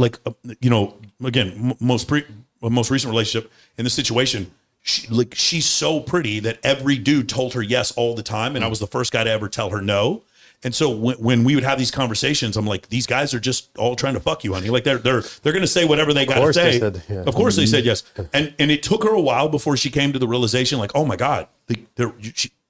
again, most recent relationship in this situation, she's so pretty that every dude told her yes all the time, and I was the first guy to ever tell her no. And so when we would have these conversations, I'm like, these guys are just all trying to fuck you, honey. Like they're going to say whatever they got to say. Of course they said yes. And it took her a while before she came to the realization, like, oh my God,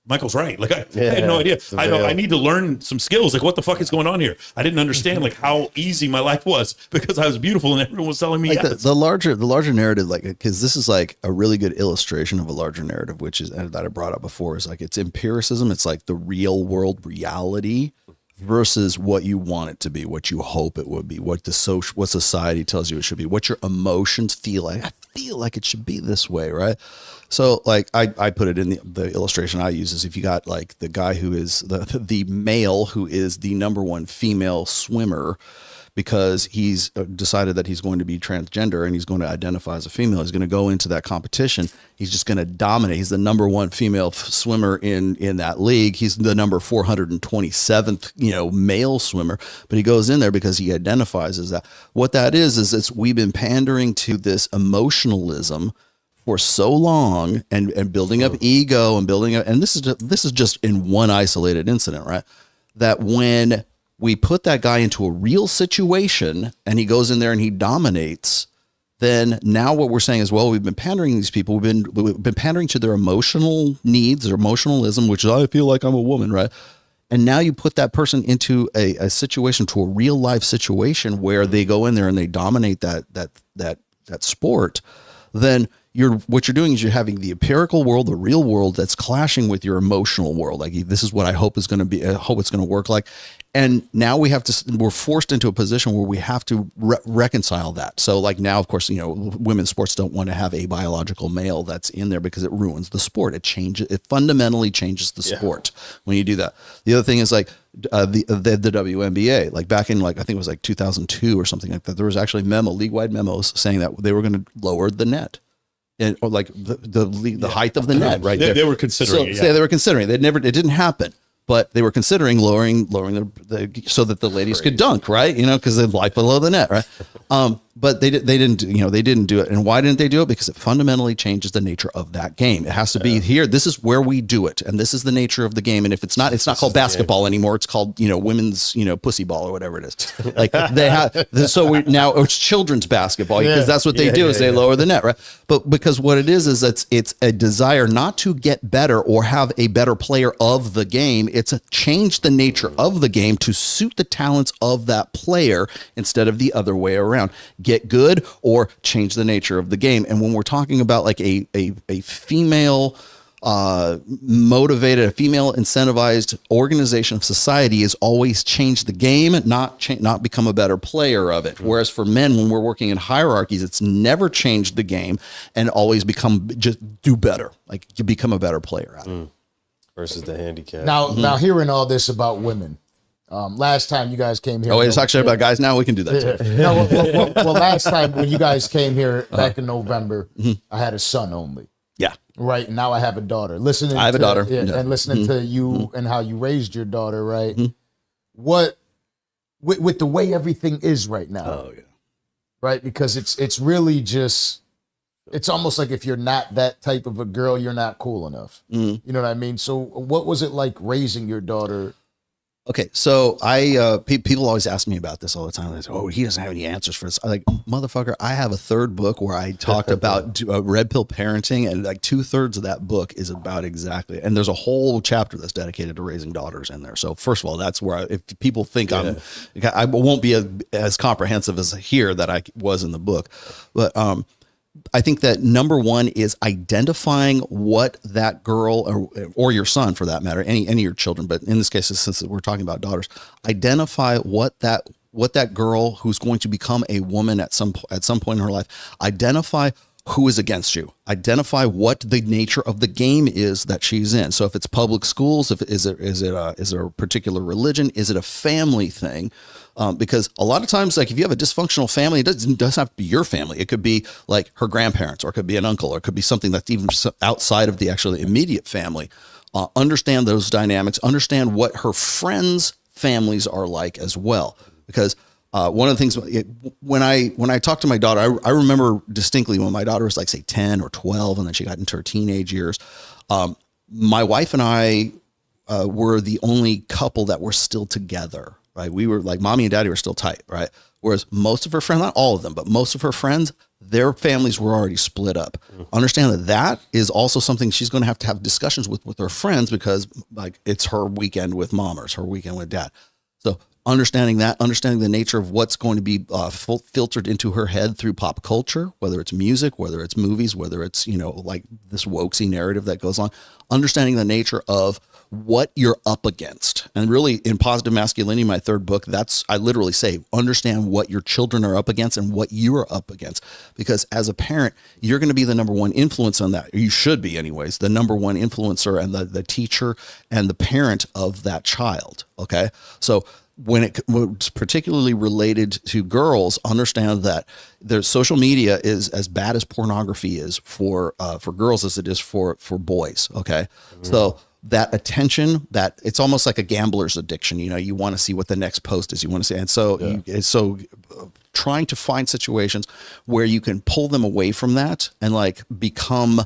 Michael's right. Like I had no idea. I need to learn some skills. Like what the fuck is going on here? I didn't understand like how easy my life was because I was beautiful and everyone was telling me like yes. the larger narrative, like, because this is like a really good illustration of a larger narrative, which is that I brought up before, is like it's empiricism. It's like the real world reality versus what you want it to be, what you hope it would be, what society tells you it should be, what your emotions feel like. I feel like it should be this way, right? So like I put it in the illustration I use is if you got like the guy who is the male who is the number one female swimmer because he's decided that he's going to be transgender and he's going to identify as a female. He's going to go into that competition. He's just going to dominate. He's the number one female swimmer in that league. He's the number 427th, male swimmer, but he goes in there because he identifies as that. What that is we've been pandering to this emotionalism for so long and building up ego and building up, and this is just in one isolated incident, right? That when we put that guy into a real situation and he goes in there and he dominates, then now what we're saying is, well, we've been pandering these people. We've been pandering to their emotional needs, their emotionalism, which is, I feel like I'm a woman, right? And now you put that person into a situation, to a real life situation where they go in there and they dominate that sport, then what you're doing is you're having the empirical world, the real world, that's clashing with your emotional world. Like, this is what I hope is going to be. I hope it's going to work like. And now we're forced into a position where we have to reconcile that. So like now, of course, women's sports don't want to have a biological male that's in there because it ruins the sport. It fundamentally changes the sport when you do that. The other thing is like the WNBA, like back in like, I think it was like 2002 or something like that. There was actually league-wide memos saying that they were going to lower the net. Or like the height of the net, right? They were considering. They were considering. It didn't happen, but they were considering lowering so that the ladies could dunk, right? Because they'd life below the net, right? But they didn't do it. And why didn't they do it? Because it fundamentally changes the nature of that game. It has to be here. This is where we do it, and this is the nature of the game. And if it's not called basketball anymore. It's called women's pussy ball or whatever it is. Like they have. So now it's children's basketball because that's what they do is they lower the net, right? But because what it is it's a desire not to get better or have a better player of the game. It's a change the nature of the game to suit the talents of that player instead of the other way around. Get good or change the nature of the game. And when we're talking about like a female motivated, a female incentivized organization of society, is always change the game, not become a better player of it. Whereas for men, when we're working in hierarchies, it's never changed the game and always just do better. Like you become a better player at it. Versus the handicap. Now hearing all this about women. Last time you guys came here. Oh, it's actually about guys now. We can do that too. No, well, last time when you guys came here back in November, I had a son only. Yeah. Right. And now I have a daughter. I have a daughter. And listening to you and how you raised your daughter, right? What with the way everything is right now. Oh yeah. Right? Because it's really just, it's almost like if you're not that type of a girl, you're not cool enough. You know what I mean? So what was it like raising your daughter? Okay, so people always ask me about this all the time. They say, "Oh, he doesn't have any answers for this." I'm like, motherfucker, I have a third book where I talked about red pill parenting, and like 2/3 of that book is about exactly. And there's a whole chapter that's dedicated to raising daughters in there. So first of all, that's where if people think I won't be as comprehensive as here that I was in the book, but I think that number one is identifying what that girl or your son, for that matter, any of your children, but in this case, since we're talking about daughters, identify what that girl who's going to become a woman at some point in her life, identify who is against you. Identify what the nature of the game is that she's in. So if it's public schools, is it a particular religion? Is it a family thing? Because a lot of times, like if you have a dysfunctional family, it doesn't have to be your family. It could be like her grandparents, or it could be an uncle, or it could be something that's even outside of the actually immediate family. Understand those dynamics. Understand what her friends' families are like as well. Because one of the things when I talked to my daughter, I remember distinctly when my daughter was like, say 10 or 12, and then she got into her teenage years. My wife and I were the only couple that were still together, right? We were like, mommy and daddy were still tight, right? Whereas most of her friends, not all of them, but most of her friends, their families were already split up. Understand that is also something she's going to have discussions with her friends, because like it's her weekend with mom or it's her weekend with dad. So understanding the nature of what's going to be filtered into her head through pop culture, whether it's music, whether it's movies, whether it's, like this wokesy narrative that goes on, understanding the nature of what you're up against. And really in Positive Masculinity, my third book, I literally say, understand what your children are up against and what you are up against. Because as a parent, you're going to be the number one influence on that. You should be anyways, the number one influencer and the teacher and the parent of that child. Okay. So when it's particularly related to girls, understand that their social media is as bad as pornography is for girls as it is for boys. Okay. So that attention, that it's almost like a gambler's addiction. You want to see what the next post is. You want to see. And so, trying to find situations where you can pull them away from that and like become,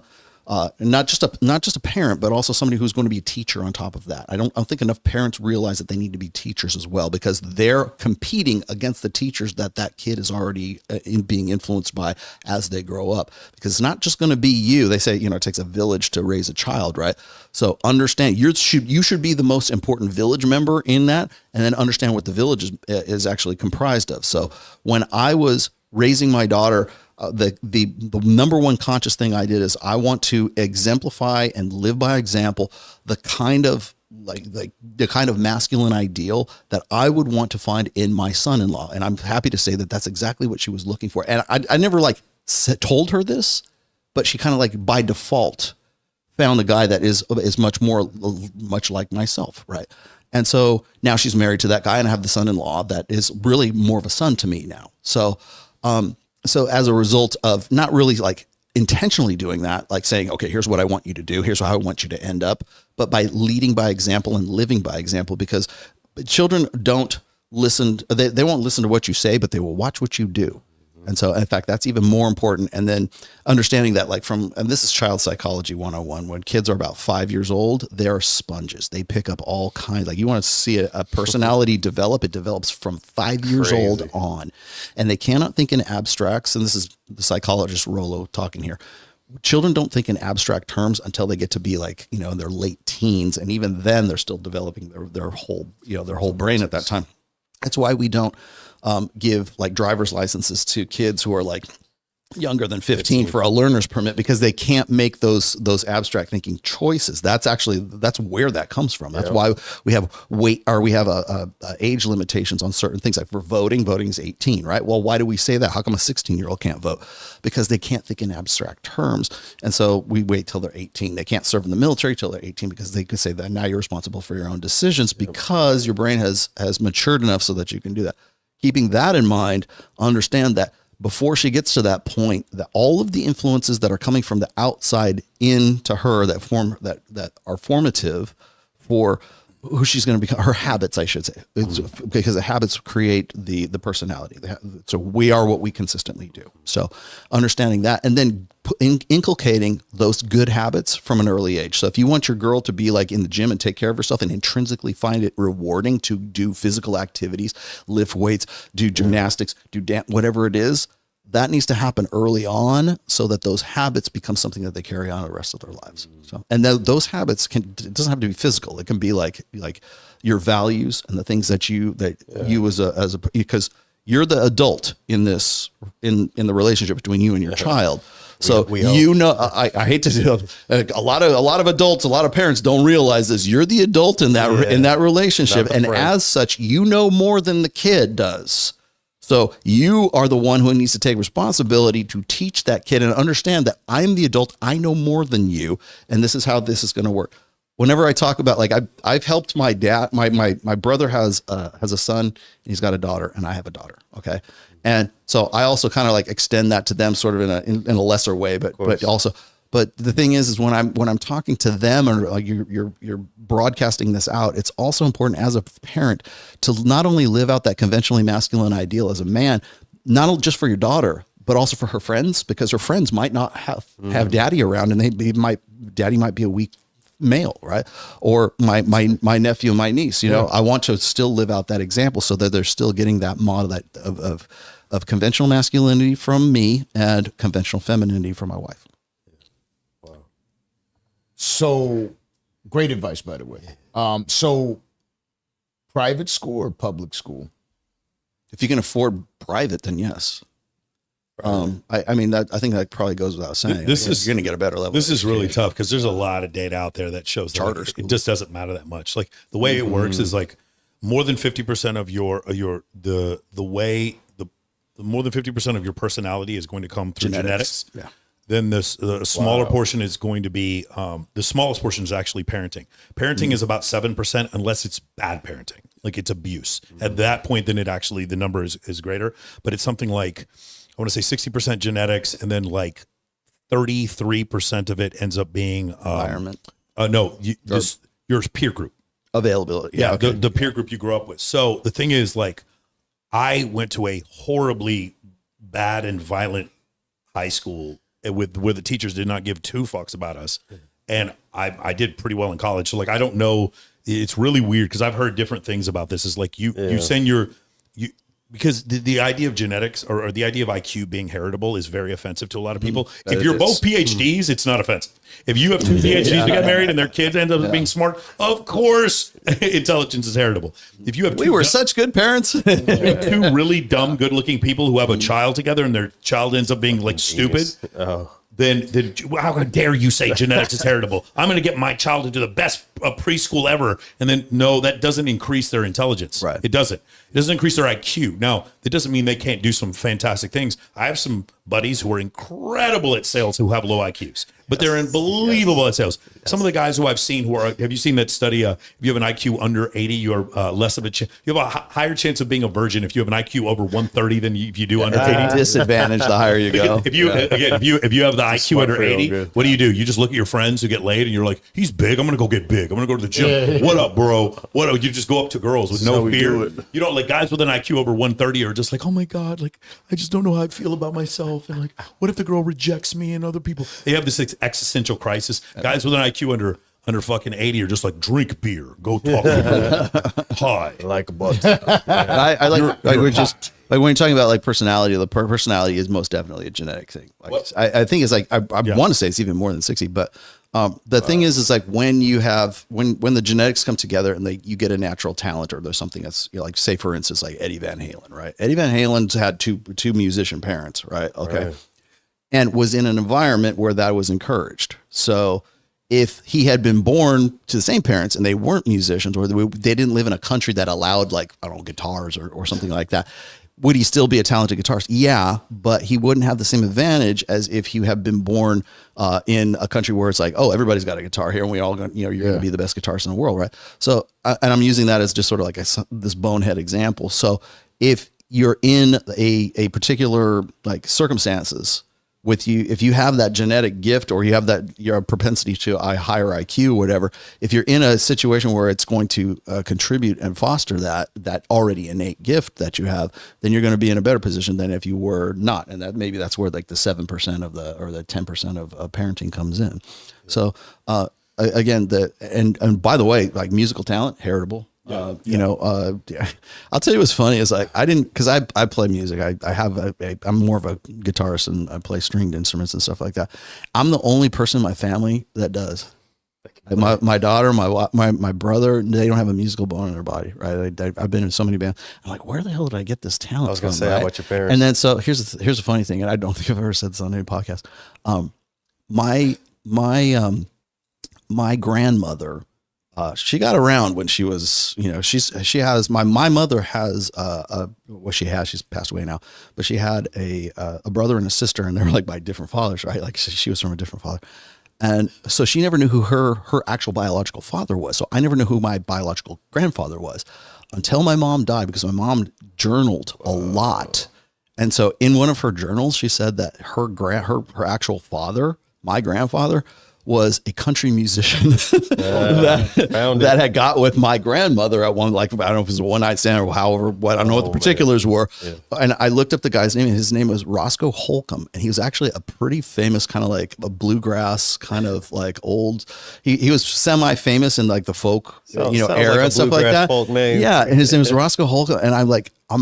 not just a parent, but also somebody who's going to be a teacher on top of that. I don't think enough parents realize that they need to be teachers as well, because they're competing against the teachers that kid is already being influenced by as they grow up. Because it's not just going to be you. They say, it takes a village to raise a child, right? So understand you should be the most important village member in that, and then understand what the village is actually comprised of. So when I was raising my daughter, the number one conscious thing I did is I want to exemplify and live by example the kind of the kind of masculine ideal that I would want to find in my son-in-law. And I'm happy to say that that's exactly what she was looking for. And I never told her this, but she kind of like by default found a guy that is much like myself. Right. And so now she's married to that guy, and I have the son-in-law that is really more of a son to me now. So as a result of not really like intentionally doing that, like saying, okay, here's what I want you to do, here's how I want you to end up, but by leading by example and living by example, because children don't listen, they won't listen to what you say, but they will watch what you do. And so, in fact, that's even more important. And then understanding that and this is child psychology 101, when kids are about 5 years old, they're sponges. They pick up all kinds, like you want to see a personality develop, it develops from 5 years old on. And they cannot think in abstracts. And this is the psychologist Rollo talking here. Children don't think in abstract terms until they get to be like, in their late teens. And even then they're still developing their whole brain at that time. That's why we don't give like driver's licenses to kids who are like younger than 15 for a learner's permit, because they can't make those abstract thinking choices. That's where that comes from. That's why we have age limitations on certain things. Like for voting is 18, right? Well, why do we say that? How come a 16-year-old can't vote? Because they can't think in abstract terms. And so we wait till they're 18. They can't serve in the military till they're 18, because they could say that now you're responsible for your own decisions, because your brain has matured enough so that you can do that. Keeping that in mind, understand that before she gets to that point, that all of the influences that are coming from the outside into her that are formative for who she's going to become, her habits, I should say, because the habits create the personality. So we are what we consistently do. So understanding that, and then inculcating those good habits from an early age. So if you want your girl to be like in the gym and take care of herself and intrinsically find it rewarding to do physical activities, lift weights, do gymnastics, do dance, whatever it is, that needs to happen early on, so that those habits become something that they carry on the rest of their lives. So, and those habits it doesn't have to be physical. It can be like your values and the things that you because you're the adult in this, in the relationship between you and your child. So I hate to do a lot of adults, a lot of parents don't realize this. You're the adult in that relationship, and as such, more than the kid does. So you are the one who needs to take responsibility to teach that kid and understand that I'm the adult. I know more than you. And this is how this is going to work. Whenever I talk about, like, I've helped my dad, my brother has a son, and he's got a daughter, and I have a daughter. Okay. And so I also kind of like extend that to them sort of in a lesser way, but the thing is when I'm talking to them, or like you're broadcasting this out, it's also important as a parent to not only live out that conventionally masculine ideal as a man, not just for your daughter, but also for her friends, because her friends might not have daddy around, and daddy might be a weak male, right? Or my nephew and my niece, I want to still live out that example so that they're still getting that model of conventional masculinity from me and conventional femininity from my wife. Wow. So great advice, by the way. So private school or public school? If you can afford private, then yes. I mean, I think that probably goes without saying. You're going to get a better level. This is really tough because there's a lot of data out there that shows charter that it just doesn't matter that much. Like the way it works is like more than 50% of more than 50% of your personality is going to come through genetics. Yeah. Then the smaller portion is going to be the smallest portion is actually parenting. Parenting is about 7% unless it's bad parenting, like it's abuse. At that point, then the number is greater. But it's something like, I want to say 60% genetics, and then like 33% of it ends up being environment. Your peer group availability. Yeah, okay. The peer group you grew up with. So the thing is, like, I went to a horribly bad and violent high school where the teachers did not give two fucks about us, and I did pretty well in college. So like, I don't know. It's really weird because I've heard different things about this. Is like you send because the idea of genetics or the idea of IQ being heritable is very offensive to a lot of people. If you're both PhDs, it's not offensive. If you have two PhDs who get married and their kids end up being smart, of course, intelligence is heritable. If you have we were such good parents. If you have two really dumb, good-looking people who have a child together and their child ends up being like stupid, then how dare you say genetics is heritable? I'm going to get my child into the best preschool ever. And then, no, that doesn't increase their intelligence. Right. It doesn't. It doesn't increase their IQ. Now, that doesn't mean they can't do some fantastic things. I have some buddies who are incredible at sales who have low IQs, but they're unbelievable at sales. Some of the guys who I've seen have you seen that study? If you have an IQ under 80, you're less of you have a higher chance of being a virgin if you have an IQ over 130 than if you do under 80. Disadvantage the higher you go. If you have the IQ under 80, what do? You just look at your friends who get laid and you're like, he's big, I'm going to go get big. I'm going to go to the gym. What up, bro? What up? You just go up to girls with no fear. You don't like guys with an IQ over 130 are just like, oh my God, like I just don't know how I feel about myself. And like, what if the girl rejects me and other people? They have this existential crisis. Guys with an IQ under fucking 80 are just like, drink beer, go talk to her. Hi. Like a butt. I like we're just like when you're talking about like personality, the personality is most definitely a genetic thing. Like I think it's like I want to say it's even more than 60, but the thing is like when you have when the genetics come together and you get a natural talent, or there's something that's like, say for instance, like Eddie Van Halen, right? Eddie Van Halen's had two musician parents, right? Okay. Right. And was in an environment where that was encouraged. So if he had been born to the same parents and they weren't musicians, or they didn't live in a country that allowed, like, I don't know, guitars or something like that, would he still be a talented guitarist? Yeah, but he wouldn't have the same advantage as if you have been born in a country where it's like, oh, everybody's got a guitar here, and we all, you're going to be the best guitarist in the world, right? So, and I'm using that as just sort of like this bonehead example. So, if you're in a particular like circumstances with you, if you have that genetic gift, or you have that your propensity to a higher IQ or whatever, if you're in a situation where it's going to contribute and foster that already innate gift that you have, then you're going to be in a better position than if you were not. And that's where like the 7% of the 10% of parenting comes in. So again, and by the way, like musical talent, heritable. I'll tell you what's funny is like because I play music. I'm more of a guitarist, and I play stringed instruments and stuff like that. I'm the only person in my family that does. Like my daughter, my brother, they don't have a musical bone in their body, right? I've been in so many bands. I'm like, where the hell did I get this talent? I was going to from, say, right? how about your parents? And then so here's a funny thing, and I don't think I've ever said this on any podcast. My grandmother she got around when she was, you know, she has, my mother has, she's passed away now, but she had a brother and a sister, and they were like by different fathers, right? Like she was from a different father. And so she never knew who her actual biological father was. So I never knew who my biological grandfather was until my mom died, because my mom journaled a lot. And so in one of her journals, she said that her actual father, my grandfather, was a country musician that had got with my grandmother at one, like, I don't know if it was a one night stand or however, I don't know what the particulars were. Yeah. And I looked up the guy's name, and his name was Roscoe Holcomb. And he was actually a pretty famous kind of like a bluegrass kind of like old, he was semi-famous in like the folk, era like and stuff like that. Folk name. Yeah. And his name was Roscoe Holcomb. And I'm like, I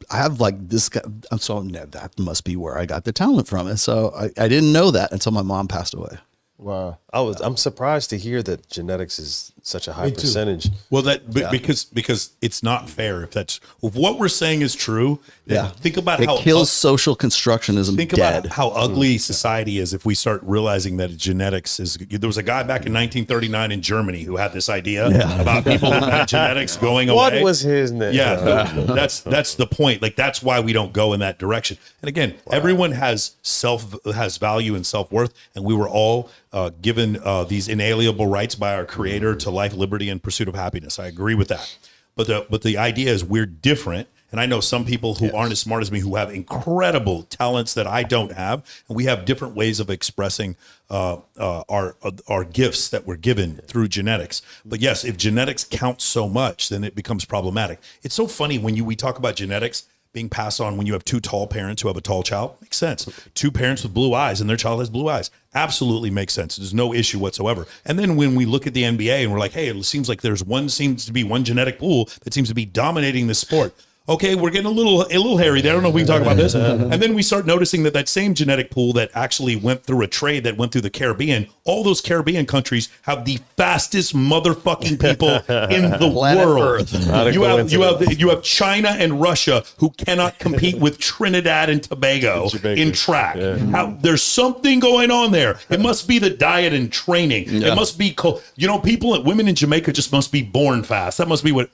have like this guy. So that must be where I got the talent from. And so I didn't know that until my mom passed away. Wow. I'm surprised to hear that genetics is such a high percentage. Well, because it's not fair. If what we're saying is true, think about how it kills social constructionism. Think about how ugly society is if we start realizing that genetics is. There was a guy back in 1939 in Germany who had this idea about people who had genetics going away. What was his name? Yeah, that's the point. Like that's why we don't go in that direction. And again, everyone has value and self-worth, and we were all given these inalienable rights by our Creator to life, liberty, and pursuit of happiness. I agree with that. But the idea is we're different. And I know some people who aren't as smart as me who have incredible talents that I don't have. And we have different ways of expressing our gifts that we're given through genetics. But yes, if genetics count so much, then it becomes problematic. It's so funny when we talk about genetics being passed on when you have two tall parents who have a tall child. Makes sense. Two parents with blue eyes and their child has blue eyes. Absolutely makes sense. There's no issue whatsoever. And then when we look at the NBA and we're like, hey, it seems like seems to be one genetic pool that seems to be dominating the sport. Okay, we're getting a little hairy there. I don't know if we can talk about this. And then we start noticing that same genetic pool that actually went through a trade that went through the Caribbean, all those Caribbean countries have the fastest motherfucking people in the world. You have China and Russia who cannot compete with Trinidad and Tobago in track. Yeah. There's something going on there. It must be the diet and training. Yeah. It must be women in Jamaica just must be born fast. That must be what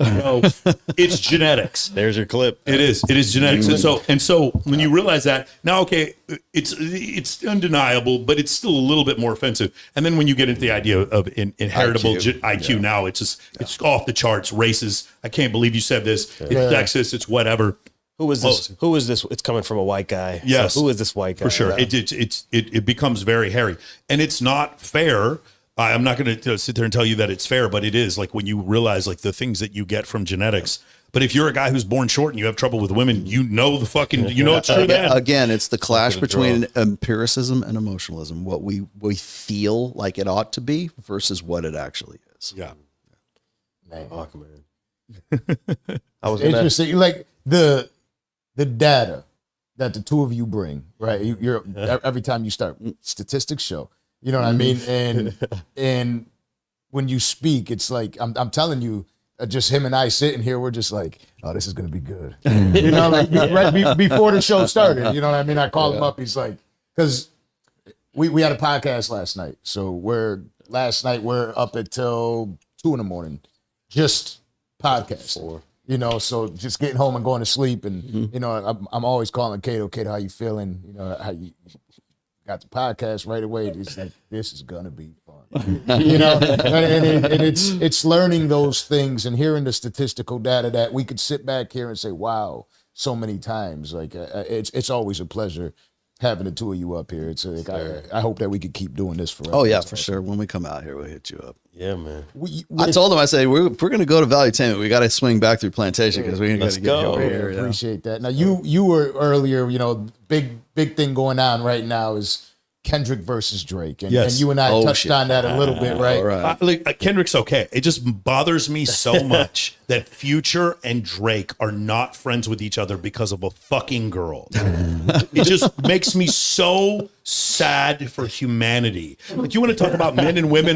it's genetics. There's your clip. It is genetics. And so when you realize that, now, okay, it's undeniable, but it's still a little bit more offensive. And then when you get into the idea of inheritable IQ now, it's off the charts, races. I can't believe you said this. It's sexist. It's whatever. Who is this? Who is this? It's coming from a white guy. Yes. So who is this white guy? For sure. Yeah. It becomes very hairy, and it's not fair. I'm not going to sit there and tell you that it's fair, but it is like when you realize like the things that you get from genetics. But if you're a guy who's born short and you have trouble with women, it's true. Again, it's the clash between empiricism and emotionalism. What we feel like it ought to be versus what it actually is. Yeah. Man. Fuck, man. I was interesting. Like the data that the two of you bring, right? You're every time you start, statistics show. You know what I mean? And when you speak, it's like I'm telling you. Just him and I sitting here, we're just like, oh, this is gonna be good. You know, like right before the show started. You know what I mean? I called him up. He's like, because we had a podcast last night, so we're up until 2 a.m, just podcast. You know, so just getting home and going to sleep, and you know, I'm always calling Kato, how you feeling? You know, how you got the podcast right away. It's like, this is gonna be fun. You know, and it's learning those things and hearing the statistical data that we could sit back here and say, wow, so many times. Like it's always a pleasure having the two of you up here. It's like, I hope that we could keep doing this forever. Oh yeah, for sure. When we come out here, we'll hit you up. Yeah, man. I told him, I said, if we're going to go to Valuetainment, we got to swing back through Plantation because we got to get over here. I appreciate that. Now you were earlier, you know, big thing going on right now is Kendrick versus Drake. And you and I touched on that a little bit, right? Right. Kendrick's okay. It just bothers me so much that Future and Drake are not friends with each other because of a fucking girl. It just makes me so sad for humanity. Like, you want to talk about men and women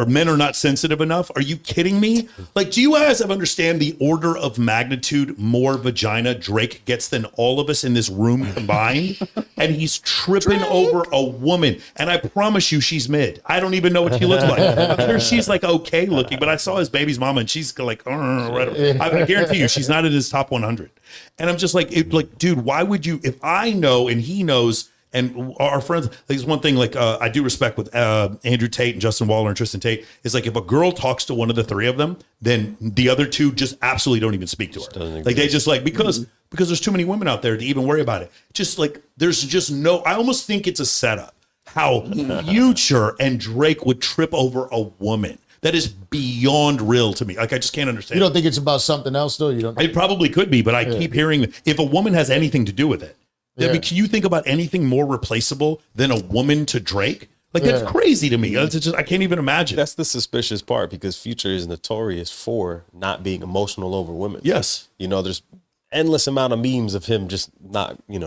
men are not sensitive enough? Are you kidding me? Like, do you guys understand the order of magnitude more vagina Drake gets than all of us in this room combined? And he's tripping over a woman. And I promise you, she's mid. I don't even know what she looks like. I'm sure she's like okay looking, but I saw his baby's mama and she's like, I guarantee you, she's not in his top 100. And I'm just like, dude, why would you, if I know and he knows, and our friends, like, there's one thing, like, I do respect with Andrew Tate and Justin Waller and Tristan Tate, is like, if a girl talks to one of the three of them, then the other two just absolutely don't even speak to her. Like, they just like, because there's too many women out there to even worry about it. Just like, there's just no, I almost think it's a setup. How Future and Drake would trip over a woman. That is beyond real to me. Like, I just can't understand. You don't think it's about something else, though? You don't? It probably could be, but I keep hearing, if a woman has anything to do with it, I mean, can you think about anything more replaceable than a woman to Drake? Like, that's crazy to me. It's just, I can't even imagine. That's the suspicious part, because Future is notorious for not being emotional over women. Yes. You know, there's endless amount of memes of him just not, being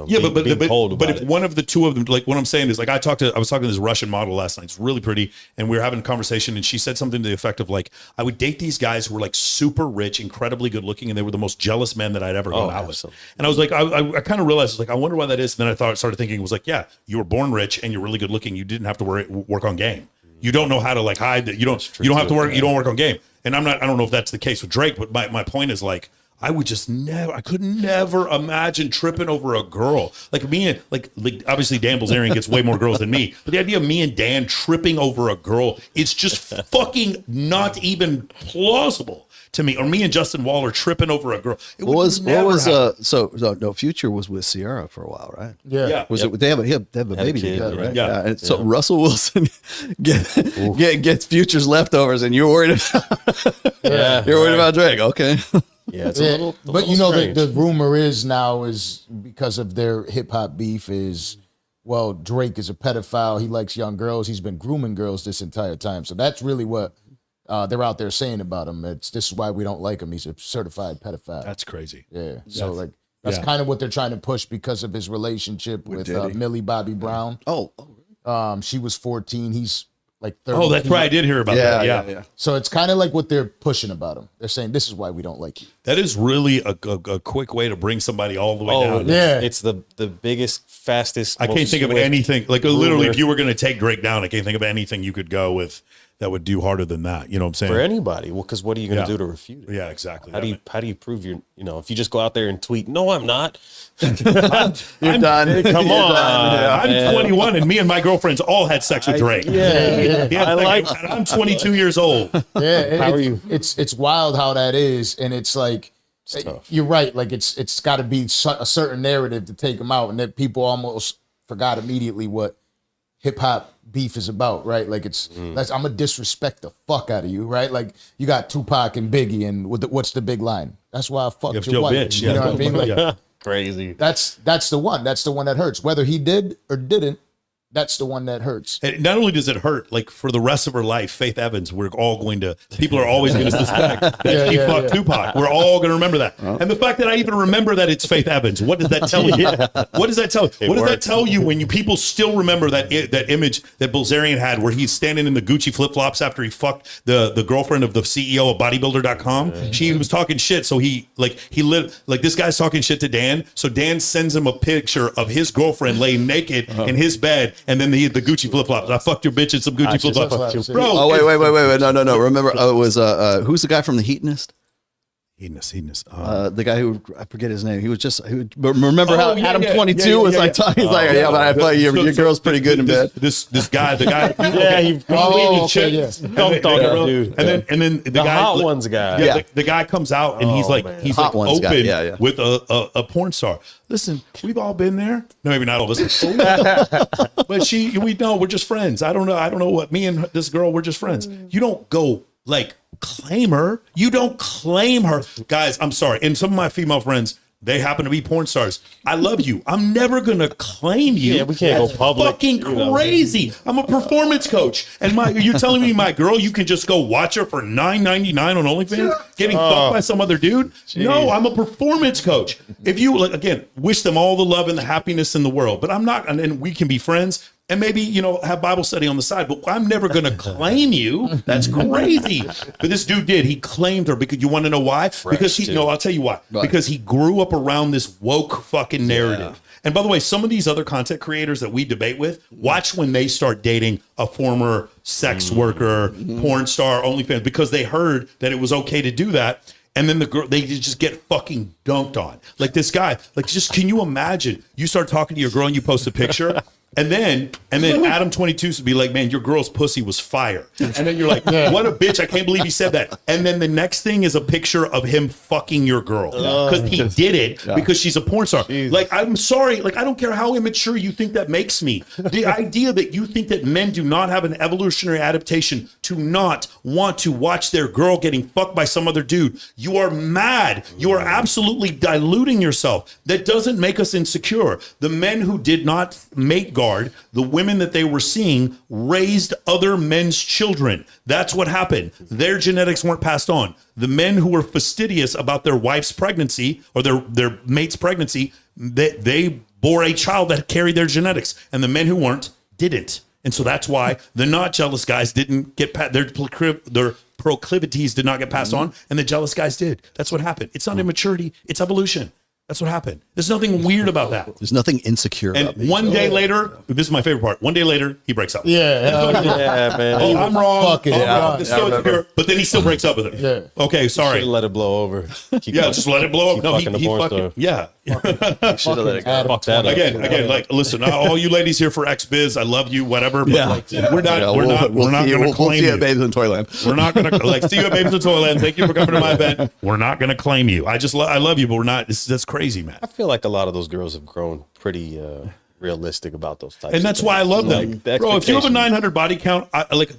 cold about but if it. one of the two of them, like, what I'm saying is, like, I was talking to this Russian model last night. It's really pretty, and we were having a conversation, and she said something to the effect of, like, I would date these guys who were like super rich, incredibly good looking, and they were the most jealous men that I'd ever gone out with. And I was like, I kind of realized, like, I wonder why that is. And then I started thinking, it was like, yeah, you were born rich and you're really good looking. You didn't have to work on game. You don't know how to, like, hide that. You don't have to work. You don't work on game. And I don't know if that's the case with Drake, but my point is, like, I could never imagine tripping over a girl. Like, me and, like obviously Dan Bilzerian gets way more girls than me, but the idea of me and Dan tripping over a girl, it's just fucking not even plausible to me. Or me and Justin Waller tripping over a girl. Future was with Sierra for a while, right? Yeah. They have a baby together, right? Yeah. And so Russell Wilson gets Future's leftovers, and you're worried about Drake. Okay. Yeah, it's a little but you know, strange. the rumor is now is because of their hip hop beef is, well, Drake is a pedophile. He likes young girls. He's been grooming girls this entire time. So that's really what they're out there saying about him. This is why we don't like him. He's a certified pedophile. That's crazy. Yeah. So that's kind of what they're trying to push because of his relationship with Millie Bobby Brown. She was 14. He's like 30. Oh, that's right. I did hear about that. Yeah. So it's kind of like what they're pushing about him. They're saying, this is why we don't like you. That is really a quick way to bring somebody all the way down. Yeah. It's the biggest, fastest. I can't think of anything. Like, literally, if you were going to take Drake down, I can't think of anything you could go with that would do harder than that. You know what I'm saying? For anybody. Well, because what are you going to do to refute it? Yeah, exactly. How do you prove if you just go out there and tweet, no, I'm not. You're done. Come on. I'm 21, and me and my girlfriends all had sex with Drake. I'm 22 years old. Yeah. How are you? It's wild how that is. And it's like, you're right. Like, it's got to be a certain narrative to take them out. And that people almost forgot immediately what hip hop beef is about, right? Like, I'm gonna disrespect the fuck out of you, right? Like, you got Tupac and Biggie, and what's the big line? That's why I fucked your wife. Bitch. You know what I mean? Like, crazy. That's the one. That's the one that hurts. Whether he did or didn't, that's the one that hurts. And not only does it hurt, like, for the rest of her life, Faith Evans, people are always going to suspect that she fucked Tupac. We're all going to remember that. And the fact that I even remember that it's Faith Evans, what does that tell you? What does that tell you? What does that tell you when people still remember that image that Bilzerian had where he's standing in the Gucci flip-flops after he fucked the girlfriend of the CEO of bodybuilder.com? She was talking shit. So he lived, like, this guy's talking shit to Dan. So Dan sends him a picture of his girlfriend laying naked in his bed. And then the Gucci flip-flops. I fucked your bitch in some Gucci flip-flops. Bro. Oh, wait. No. Remember, it was, who's the guy from The Hedonist? Hedonist. The guy who, I forget his name. Remember how Adam 22 was like talking? He's like, but I thought your girl's pretty good in bed. This guy, the guy. He dunked on her, dude. And then the guy, hot ones guy. Yeah, the guy comes out and he's like open guy. with a porn star. Listen, we've all been there. No, maybe not all of us. But we know we're just friends. I don't know what me and this girl, we're just friends. You don't go like claim her. You don't claim her. Guys, I'm sorry. And some of my female friends, They happen to be porn stars. I love you. I'm never gonna claim you. Yeah, we can't go public. Fucking crazy. I'm a performance coach, and you're telling me my girl, you can just go watch her for $9.99 on OnlyFans, getting fucked by some other dude? Jeez. No, I'm a performance coach. If you again, wish them all the love and the happiness in the world, but I'm not, and we can be friends. And maybe, have Bible study on the side, but I'm never going to claim you. That's crazy. But this dude did. He claimed her because you want to know why? Because I'll tell you why. Right. Because he grew up around this woke fucking narrative. Yeah. And by the way, some of these other content creators that we debate with, watch when they start dating a former sex worker, porn star, OnlyFans, because they heard that it was okay to do that. And then the girl, they just get fucking dunked on. Like this guy, can you imagine? You start talking to your girl and you post a picture. And then Adam 22 would be like, man, your girl's pussy was fire. And then you're like, what a bitch. I can't believe he said that. And then the next thing is a picture of him fucking your girl. Because he did it because she's a porn star. Jeez. Like, I'm sorry. Like, I don't care how immature you think that makes me. The idea that you think that men do not have an evolutionary adaptation to not want to watch their girl getting fucked by some other dude. You are mad. You are absolutely diluting yourself. That doesn't make us insecure. The men who did not make the women that they were seeing raised other men's children. That's what happened. Their genetics weren't passed on. The men who were fastidious about their wife's pregnancy or their mate's pregnancy, they bore a child that carried their genetics. And the men who weren't didn't. And so that's why the not jealous guys didn't get their proclivities did not get passed on, and the jealous guys did. That's what happened. It's not immaturity. It's evolution. That's what happened. There's nothing weird about that. There's nothing insecure about me. One day later, this is my favorite part. One day later, he breaks up. Yeah, man. Oh, I'm wrong. But then he still breaks up with her. Yeah. Okay, sorry. Should let it blow over. Just let it blow over. No, he fucking, yeah. Should have let it go. Fuck that again, like, listen, all you ladies here for ex-biz, I love you, whatever. But we're not going to claim you. We'll see you at Babes in Toyland. We're not going to see you at Babes in Toyland. Thank you for coming to my event. We're not going to claim you. I love you, but we're not. That's crazy, man. I feel like a lot of those girls have grown pretty realistic about those types. And that's why I love them. Bro, if you have a 900 body count,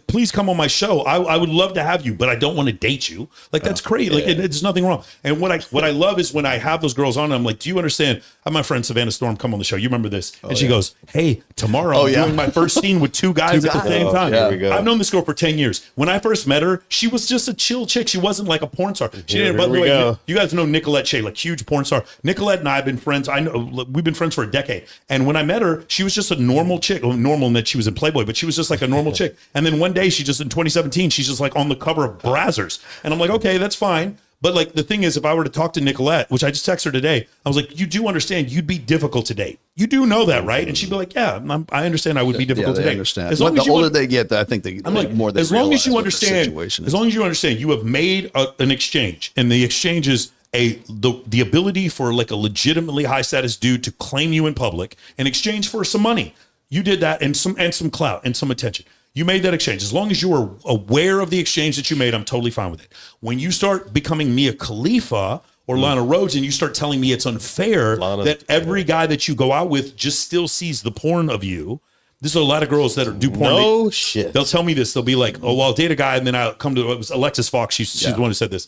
please come on my show. I would love to have you, but I don't want to date you. Like, that's crazy. Like, there's nothing wrong. And what I love is when I have those girls on, I'm like, do you understand? I have my friend Savannah Storm come on the show. You remember this? And she goes, hey, tomorrow I'm doing my first scene with two guys at the same time. Here we go. I've known this girl for 10 years. When I first met her, she was just a chill chick. She wasn't like a porn star. She didn't. By the way, you guys know Nicolette Shea, like huge porn star. Nicolette and I have been friends. I know we've been friends for a decade. And when I met her, she was just a normal chick. Well, normal in that she was in Playboy, but she was just like a normal chick. And then one day, in 2017, she's just like on the cover of Brazzers. And I'm like, okay, that's fine. But like, the thing is, if I were to talk to Nicolette, which I just texted her today, I was like, you do understand you'd be difficult to date. You do know that, right? And she'd be like, yeah, I understand I would be difficult to date. Understand. As long as the older they get, I think they more than as long as you understand, you have made an exchange, and the exchange is the ability for like a legitimately high status dude to claim you in public in exchange for some money. You did that and some clout and some attention. You made that exchange. As long as you are aware of the exchange that you made, I'm totally fine with it. When you start becoming Mia Khalifa or Lana Rhoades and you start telling me it's unfair that every guy that you go out with just still sees the porn of you. There's a lot of girls that do porn. Shit. They'll tell me this. They'll be like, oh, well, I'll date a guy. And then I'll come to, it was Alexis Fox. She's the one who said this.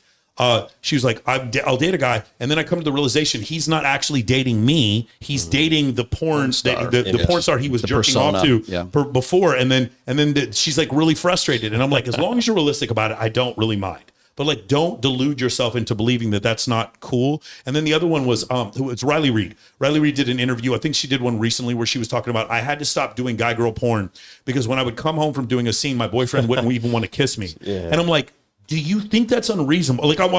She was like, I'll date a guy, and then I come to the realization he's not actually dating me. He's dating the porn star, the porn star he was jerking off to before, and then she's like really frustrated, and I'm like, as long as you're realistic about it, I don't really mind. But like, don't delude yourself into believing that that's not cool. And then the other one was it's Riley Reid. Riley Reid did an interview. I think she did one recently where she was talking about, I had to stop doing guy girl porn because when I would come home from doing a scene, my boyfriend wouldn't even want to kiss me. And I'm like, do you think that's unreasonable? Like, I'm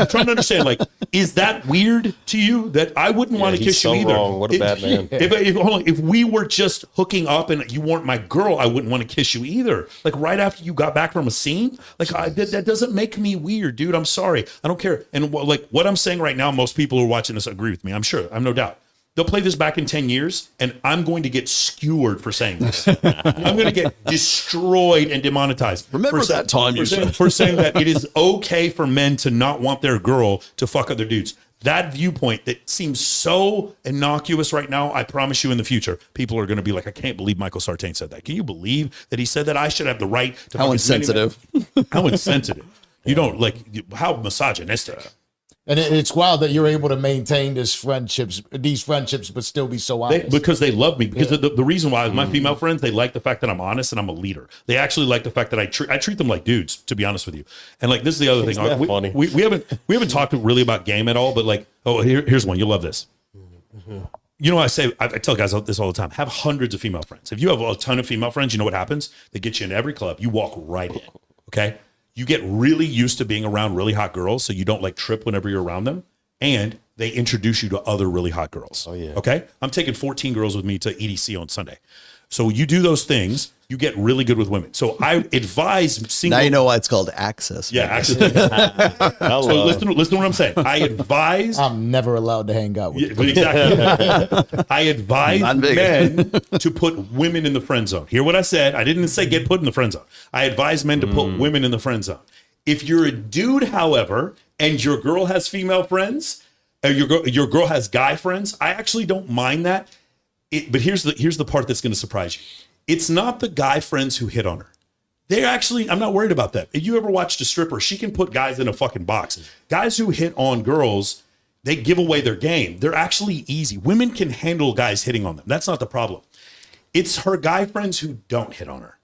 trying to understand, like, is that weird to you that I wouldn't want to kiss you either? Wrong. What a bad man. If we were just hooking up and you weren't my girl, I wouldn't want to kiss you either. Like, right after you got back from a scene, like, that doesn't make me weird, dude. I'm sorry. I don't care. And like what I'm saying right now, most people who are watching this agree with me. I'm sure. I'm no doubt. They'll play this back in 10 years, and I'm going to get skewered for saying this. I'm going to get destroyed and demonetized. Remember that time for saying that it is okay for men to not want their girl to fuck other dudes. That viewpoint that seems so innocuous right now, I promise you in the future, people are going to be like, I can't believe Michael Sartain said that. Can you believe that he said that? I should have the right to. How insensitive. How insensitive. You don't, like, how misogynistic. And it's wild that you're able to maintain these friendships, but still be so honest. Because they love me. Because the reason why my female friends, they like the fact that I'm honest and I'm a leader. They actually like the fact that I treat them like dudes, to be honest with you. And like, this is the other thing. Funny? We haven't talked really about game at all, but like, here's one. You'll love this. You know, I tell guys this all the time. Have hundreds of female friends. If you have a ton of female friends, you know what happens? They get you in every club. You walk right in. Okay. You get really used to being around really hot girls, so you don't like trip whenever you're around them. And they introduce you to other really hot girls. Oh, yeah. Okay. I'm taking 14 girls with me to EDC on Sunday. So you do those things, you get really good with women. So I advise single. Now you know why it's called access. Yeah, access. So listen to what I'm saying. I advise. I'm never allowed to hang out with you. Exactly. I advise men to put women in the friend zone. Hear what I said? I didn't say get put in the friend zone. I advise men to put women in the friend zone. If you're a dude, however, and your girl has female friends, or your girl has guy friends, I actually don't mind that. But here's the part that's going to surprise you. It's not the guy friends who hit on her. I'm not worried about that. If you ever watched a stripper, she can put guys in a fucking box. Guys who hit on girls, they give away their game. They're actually easy. Women can handle guys hitting on them. That's not the problem. It's her guy friends who don't hit on her.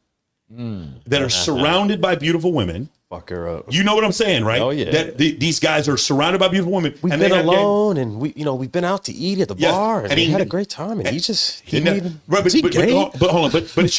That are surrounded by beautiful women. Fuck her up. You know what I'm saying, right? Oh, yeah. That these guys are surrounded by beautiful women. We've been alone, and we've been out to eat at the bar, and we had a great time, and he didn't even. Right, but hold on, but it's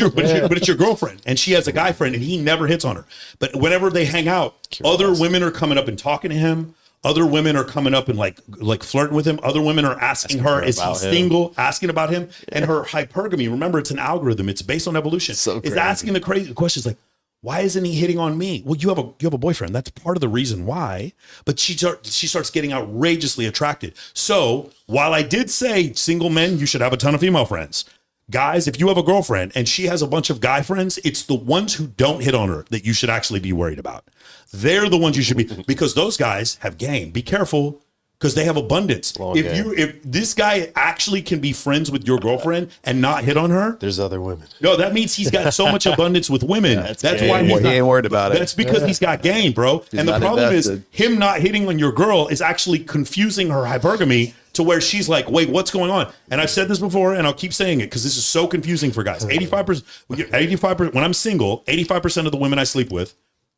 your girlfriend, and she has a guy friend, and he never hits on her. But whenever they hang out, other women are coming up and talking to him. Other women are coming up and like flirting with him. Other women are asking her, is he single? Asking about him. And her hypergamy, remember, it's an algorithm. It's based on evolution. It's asking the crazy questions like, why isn't he hitting on me? Well, you have a boyfriend. That's part of the reason why. But she starts getting outrageously attracted. So while I did say single men, you should have a ton of female friends. Guys, if you have a girlfriend and she has a bunch of guy friends, it's the ones who don't hit on her that you should actually be worried about. They're the ones you should be, because those guys have game. Be careful, because they have abundance. If this guy actually can be friends with your girlfriend and not hit on her, there's other women. No, that means he's got so much abundance with women. That's why he ain't worried about it. That's because he's got game, bro. And the problem is him not hitting on your girl is actually confusing her hypergamy to where she's like, wait, what's going on? And I've said this before, and I'll keep saying it because this is so confusing for guys. 85%, when I'm single, 85% of the women I sleep with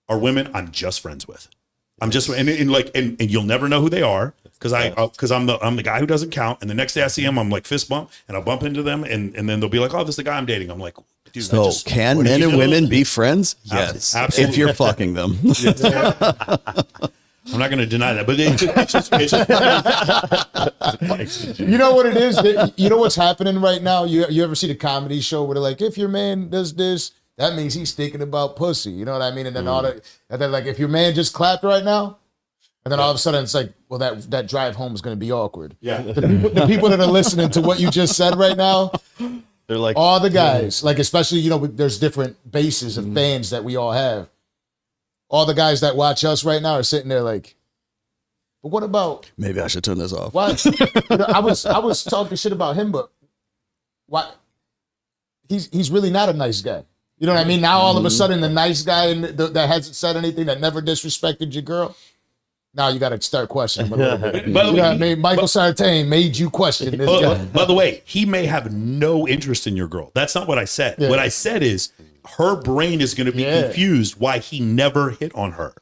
are women I'm just friends with. I'm just and you'll never know who they are because I'm the guy who doesn't count. And the next day I see them, I'm like fist bump, and I'll bump into them, and then they'll be like, oh, this is the guy I'm dating. I'm like, dude. So can men and women be friends? Yes, absolutely. If you're fucking them. I'm not going to deny that, but it's just you know what it is? You know what's happening right now? You ever see the comedy show where they're like, if your man does this, that means he's thinking about pussy. You know what I mean? And then and then like, if your man just clapped right now, and then all of a sudden it's like, well, that drive home is going to be awkward. Yeah. The people that are listening to what you just said right now, they're like, all the guys, like, especially, there's different bases of fans that we all have. All the guys that watch us right now are sitting there like, but what about? Maybe I should turn this off. What? I was talking shit about him, but why? He's really not a nice guy. You know what I mean? Now all of a sudden, the nice guy that hasn't said anything, that never disrespected your girl, now you got to start questioning him a little bit. You know what I mean? Michael Sartain made you question this guy. By the way, he may have no interest in your girl. That's not what I said. Yeah. What I said is her brain is going to be confused why he never hit on her.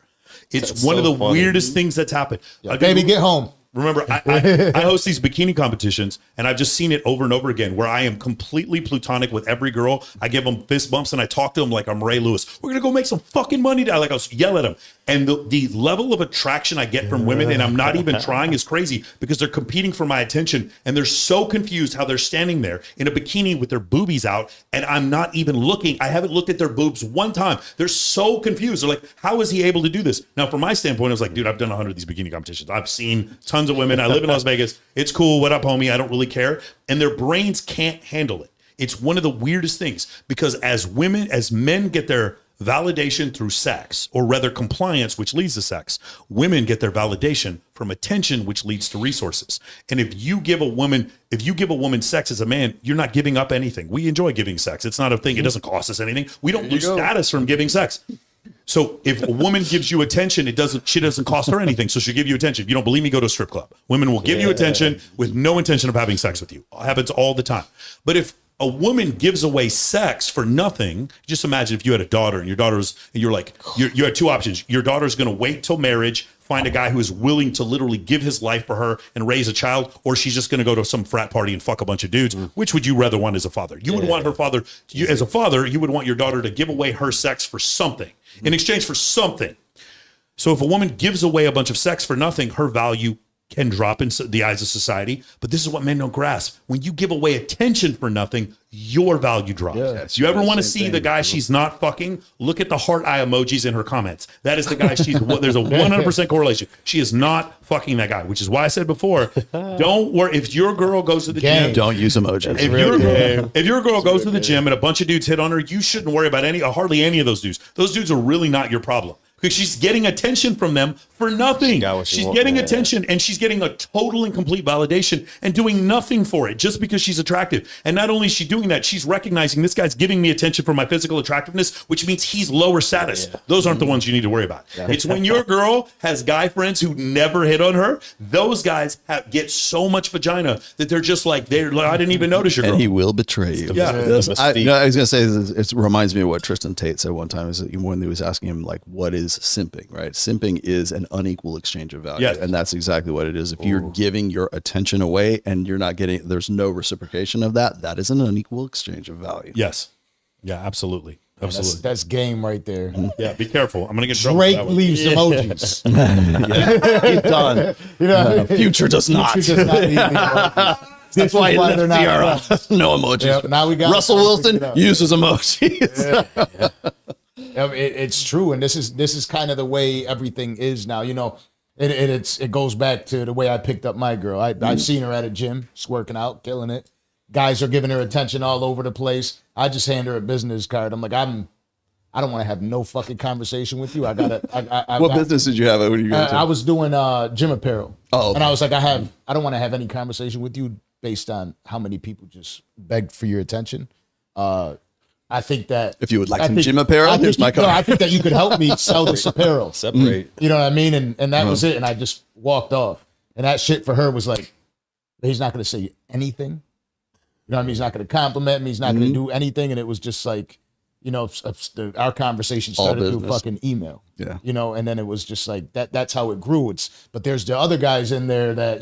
It's one of the weirdest things that's happened. Baby, get home. Remember, I host these bikini competitions, and I've just seen it over and over again where I am completely plutonic with every girl. I give them fist bumps, and I talk to them like I'm Ray Lewis. We're going to go make some fucking money. Like, I'll yell at them. And the level of attraction I get from women, and I'm not even trying, is crazy because they're competing for my attention, and they're so confused how they're standing there in a bikini with their boobies out, and I'm not even looking. I haven't looked at their boobs one time. They're so confused. They're like, how is he able to do this? Now, from my standpoint, I was like, dude, I've done 100 of these bikini competitions. I've seen tons of women. I live in Las Vegas. It's cool. What up, homie? I don't really care. And their brains can't handle it. It's one of the weirdest things because as men get their validation through sex, or rather compliance, which leads to sex, women get their validation from attention, which leads to resources. And if you give a woman sex as a man, you're not giving up anything. We enjoy giving sex. It's not a thing. It doesn't cost us anything. We don't lose status from giving sex. So if a woman gives you attention, she doesn't cost her anything. So she'll give you attention. If you don't believe me, go to a strip club. Women will give you attention with no intention of having sex with you. It happens all the time. But if a woman gives away sex for nothing, just imagine if you had a daughter and you had two options. Your daughter's going to wait till marriage, find a guy who is willing to literally give his life for her and raise a child, or she's just going to go to some frat party and fuck a bunch of dudes. Which would you rather want as a father? You would want her father, as a father, you would want your daughter to give away her sex for something, in exchange for something. So if a woman gives away a bunch of sex for nothing, her value can drop in the eyes of society. But this is what men don't grasp. When you give away attention for nothing, your value drops. Yeah, you ever want to see the guy she's not fucking? Look at the heart eye emojis in her comments. That is the guy there's a 100% correlation. She is not fucking that guy, which is why I said before, don't worry. If your girl goes to the gym, don't use emojis. If your girl goes to the gym and a bunch of dudes hit on her, you shouldn't worry about hardly any of those dudes. Those dudes are really not your problem. Because she's getting attention from them for nothing. She's getting attention, and she's getting a total and complete validation and doing nothing for it just because she's attractive. And not only is she doing that, she's recognizing this guy's giving me attention for my physical attractiveness, which means he's lower status. Those aren't the ones you need to worry about. It's when your girl has guy friends who never hit on her. Those guys get so much vagina that they're just like, I didn't even notice your girl. And he will betray you. I was going to say, it reminds me of what Tristan Tate said one time, is when he was asking him, like, what is simping, right? Simping is an unequal exchange of value. Yes. And that's exactly what it is. If you're giving your attention away and you're not getting, there's no reciprocation of that, that is an unequal exchange of value. Yes. Yeah, absolutely. Absolutely. That's game right there. Yeah, be careful. I'm going to get Drake leaves emojis. He's done. Future does not. Future does not leave emojis. That's why they're not no emojis. Yep, now we got Russell Wilson uses emojis. It's true, and this is kind of the way everything is now. It goes back to the way I picked up my girl. I've seen her at a gym, she's working out, killing it. Guys are giving her attention all over the place. I just hand her a business card. I'm like, I don't want to have no fucking conversation with you. What business did you have? What are you I was doing gym apparel. Oh, okay. And I was like, I don't want to have any conversation with you based on how many people just beg for your attention. I think that if you would like some gym apparel, here's my card. No, I think that you could help me sell this apparel. Separate. You know what I mean? And that was it. And I just walked off. And that shit for her was like, he's not going to say anything. You know what I mean? He's not going to compliment me. He's not going to do anything. And it was just like, our conversation started through fucking email. Yeah. And then it was just like that's how it grew. But there's the other guys in there that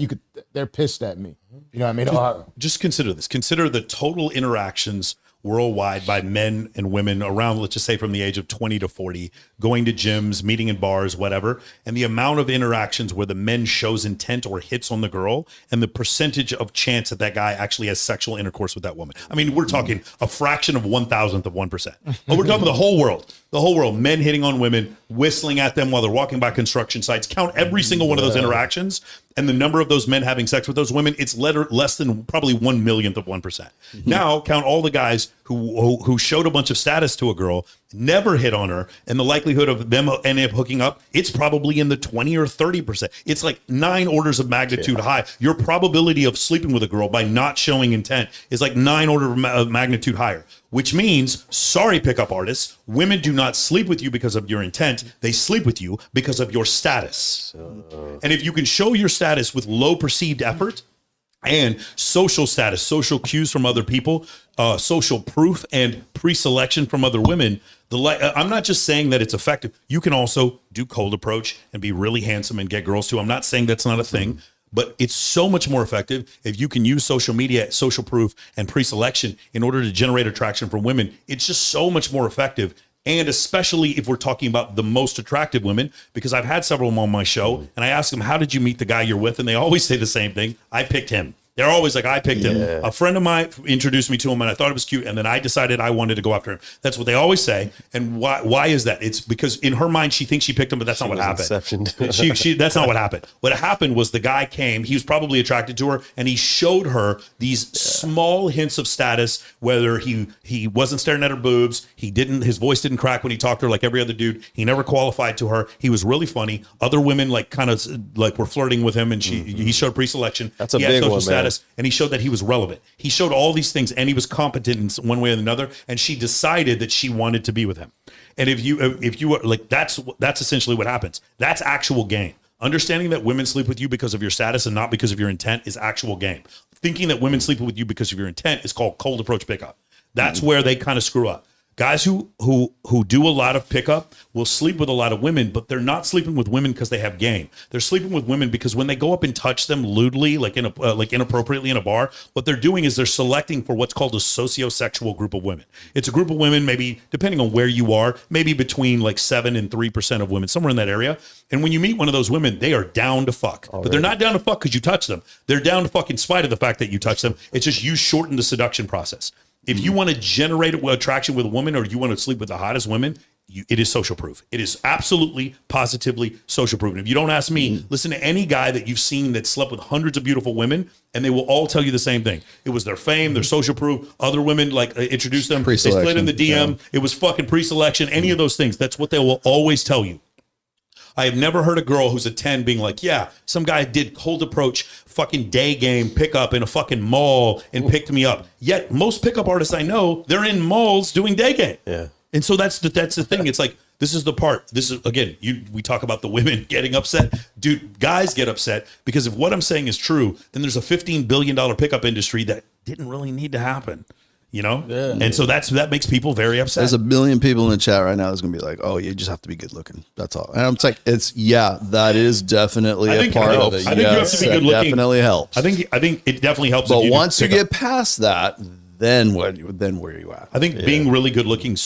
they're pissed at me. You know what I mean? Just consider this. Consider the total interactions worldwide by men and women around, let's just say from the age of 20 to 40, going to gyms, meeting in bars, whatever, and the amount of interactions where the men shows intent or hits on the girl and the percentage of chance that guy actually has sexual intercourse with that woman. I mean, we're talking a fraction of 1,000th of 1%. But we're talking the whole world, men hitting on women, whistling at them while they're walking by construction sites. Count every single one of those interactions. And the number of those men having sex with those women, it's less than probably 1,000,000th of 1%. Now count all the guys who showed a bunch of status to a girl, never hit on her, and the likelihood of them ending up hooking up, it's probably in the 20 or 30%. It's like 9 orders of magnitude high. Your probability of sleeping with a girl by not showing intent is like 9 orders of magnitude higher, which means, sorry, pickup artists, women do not sleep with you because of your intent. They sleep with you because of your status. And if you can show your status with low perceived effort and social status, social cues from other people, social proof and pre-selection from other women, I'm not just saying that it's effective. You can also do cold approach and be really handsome and get girls too. I'm not saying that's not a thing, but it's so much more effective if you can use social media, social proof, and pre-selection in order to generate attraction from women. It's just so much more effective. And especially if we're talking about the most attractive women, because I've had several of them on my show, and I ask them, how did you meet the guy you're with? And they always say the same thing. I picked him. They're always like, I picked him. A friend of mine introduced me to him and I thought it was cute. And then I decided I wanted to go after him. That's what they always say. And why is that? It's because in her mind, she thinks she picked him, but that's not what happened. That's not what happened. What happened was the guy came, he was probably attracted to her, and he showed her these small hints of status, whether he wasn't staring at her boobs. His voice didn't crack when he talked to her like every other dude. He never qualified to her. He was really funny. Other women were flirting with him, and he showed pre-selection. That's a big one, man. status, and he showed that he was relevant. He showed all these things, and he was competent in one way or another, and she decided that she wanted to be with him. And if you were like, that's essentially what happens. That's actual game. Understanding that women sleep with you because of your status and not because of your intent is actual game. Thinking that women sleep with you because of your intent is called cold approach pickup. That's where they kind of screw up. Guys who do a lot of pickup will sleep with a lot of women, but they're not sleeping with women because they have game. They're sleeping with women because when they go up and touch them lewdly, like inappropriately in a bar, what they're doing is they're selecting for what's called a sociosexual group of women. It's a group of women, maybe depending on where you are, maybe between like 7 and 3% of women, somewhere in that area. And when you meet one of those women, they are down to fuck, but they're not down to fuck because you touch them. They're down to fuck in spite of the fact that you touch them. It's just you shorten the seduction process. If you want to generate attraction with a woman, or you want to sleep with the hottest women, it is social proof. It is absolutely, positively social proof. And if you don't ask me, listen to any guy that you've seen that slept with hundreds of beautiful women, and they will all tell you the same thing. It was their fame, their social proof, other women like introduced them, they slid in the DM, it was fucking pre-selection, any of those things. That's what they will always tell you. I have never heard a girl who's a 10 being like, yeah, some guy did cold approach fucking day game pickup in a fucking mall and picked me up. Yet most pickup artists I know, they're in malls doing day game. Yeah. And so that's the thing. It's like, this is the part. This is, again, we talk about the women getting upset. Dude, guys get upset because if what I'm saying is true, then there's a $15 billion pickup industry that didn't really need to happen. You know? Yeah. And so that makes people very upset. There's a billion people in the chat right now that's going to be like, oh, you just have to be good looking. That's all. And I'm like, that is definitely a part of it. I think you have to be good looking. Definitely helps. I think it definitely helps. But once you get past that, then where are you at? I think being really good looking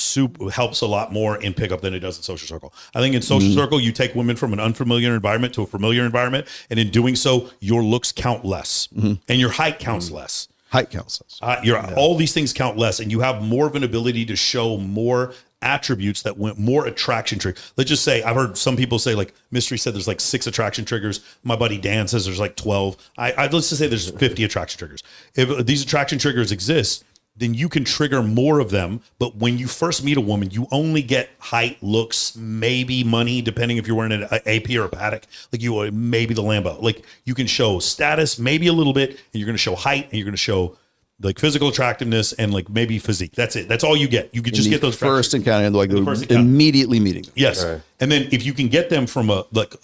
helps a lot more in pickup than it does in social circle. I think in social circle, you take women from an unfamiliar environment to a familiar environment. And in doing so, your looks count less and your height counts less. Height counts less. All these things count less, and you have more of an ability to show more attributes that went more attraction trigger. Let's just say, I've heard some people say, like Mystery said there's like 6 attraction triggers. My buddy Dan says there's like 12. Let's just say there's 50 attraction triggers. If these attraction triggers exist, then you can trigger more of them. But when you first meet a woman, you only get height, looks, maybe money, depending if you're wearing an AP or a Paddock, like you maybe the Lambo. Like you can show status, maybe a little bit, and you're going to show height, and you're going to show like physical attractiveness and like maybe physique. That's it. That's all you get. You could just get those first encounter, like immediately meeting them. Yes. Right. And then if you can get them from like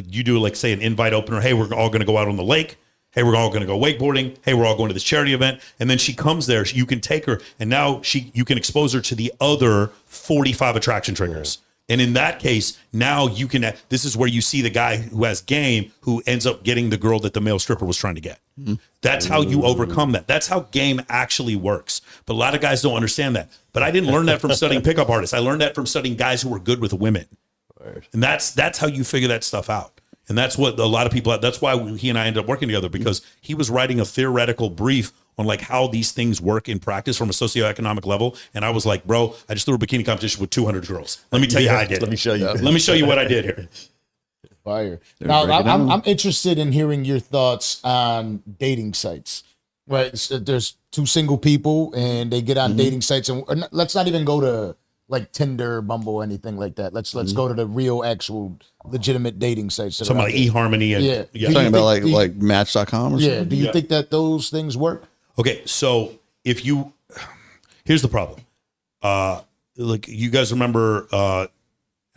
you do, like say an invite opener, hey, we're all going to go out on the lake. Hey, we're all going to go wakeboarding. Hey, we're all going to this charity event. And then she comes there. You can take her, and now you can expose her to the other 45 attraction triggers. And in that case, now you can. This is where you see the guy who has game who ends up getting the girl that the male stripper was trying to get. That's how you overcome that. That's how game actually works. But a lot of guys don't understand that. But I didn't learn that from studying pickup artists. I learned that from studying guys who were good with women. And that's how you figure that stuff out. And that's what a lot of people, that's why he and I ended up working together, because he was writing a theoretical brief on like how these things work in practice from a socioeconomic level. And I was like, bro, I just threw a bikini competition with 200 girls. Let me tell you how I did. Let me show you. Let me show you what I did here. Fire. Now, I'm interested in hearing your thoughts on dating sites. Right. So there's 2 single people and they get on dating sites, and let's not even go to like Tinder, Bumble, anything like that. Let's go to the real, actual, legitimate dating sites. Something like eHarmony. And, You're talking about like Match.com or something? Yeah. Do you think that those things work? Okay, so here's the problem. Like you guys remember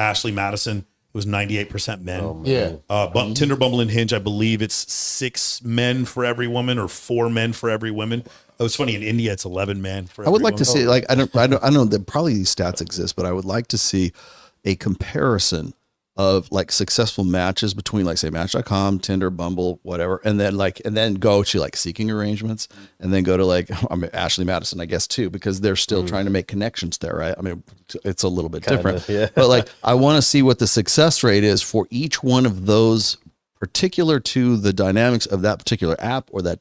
Ashley Madison? It was 98% men. Oh, Tinder, Bumble, and Hinge, I believe it's 6 men for every woman or 4 men for every woman. It was funny, in India it's 11 men for every I would like woman. to see, like, I know that probably these stats exist, but I would like to see a comparison of like successful matches between, like, say, Match.com, Tinder, Bumble, whatever, and then go to like seeking arrangements, and then go to like Ashley Madison, I guess, too, because they're still trying to make connections there, right? I mean, it's a little bit different, but like I want to see what the success rate is for each one of those, particular to the dynamics of that particular app or that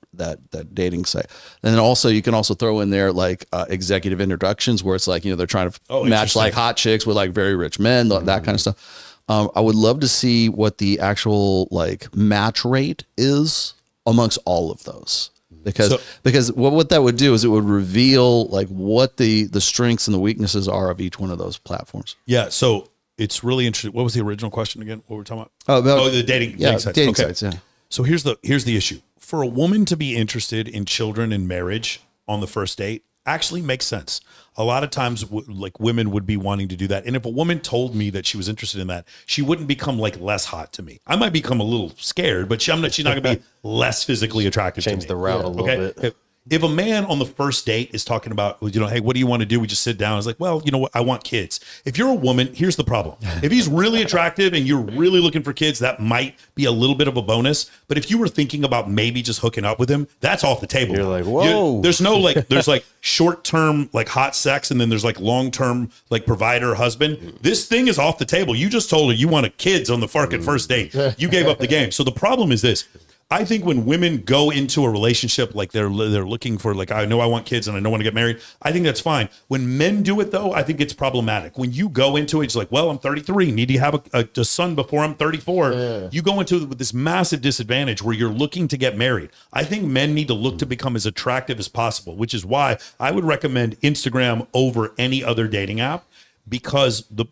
dating site. And then also you can also throw in there like executive introductions, where it's like, they're trying to match like hot chicks with like very rich men, that kind of stuff. I would love to see what the actual like match rate is amongst all of those, because what that would do is it would reveal like what the strengths and the weaknesses are of each one of those platforms. Yeah. So it's really interesting. What was the original question again? What were we talking about? The dating sites. Dating sites. Yeah. So here's the issue. for a woman to be interested in children and marriage on the first date actually makes sense. A lot of times like women would be wanting to do that. And if a woman told me that she was interested in that, she wouldn't become like less hot to me. I might become a little scared, but she's not going to be less physically attractive to me. Change the route a little bit. If a man on the first date is talking about, hey, what do you want to do? We just sit down. It's like, well, you know what? I want kids. If you're a woman, here's the problem. If he's really attractive and you're really looking for kids, that might be a little bit of a bonus. But if you were thinking about maybe just hooking up with him, that's off the table. You're like, whoa. There's no there's like short-term like hot sex, and then there's like long-term like provider husband. This thing is off the table. You just told her you wanted kids on the fucking first date. You gave up the game. So the problem is this. I think when women go into a relationship like they're looking for, like, I know I want kids and I don't want to get married, I think that's fine. When men do it, though, I think it's problematic. When you go into it, it's like, well, I'm 33, need to have a son before I'm 34. Yeah. You go into it with this massive disadvantage where you're looking to get married. I think men need to look to become as attractive as possible, which is why I would recommend Instagram over any other dating app. Because the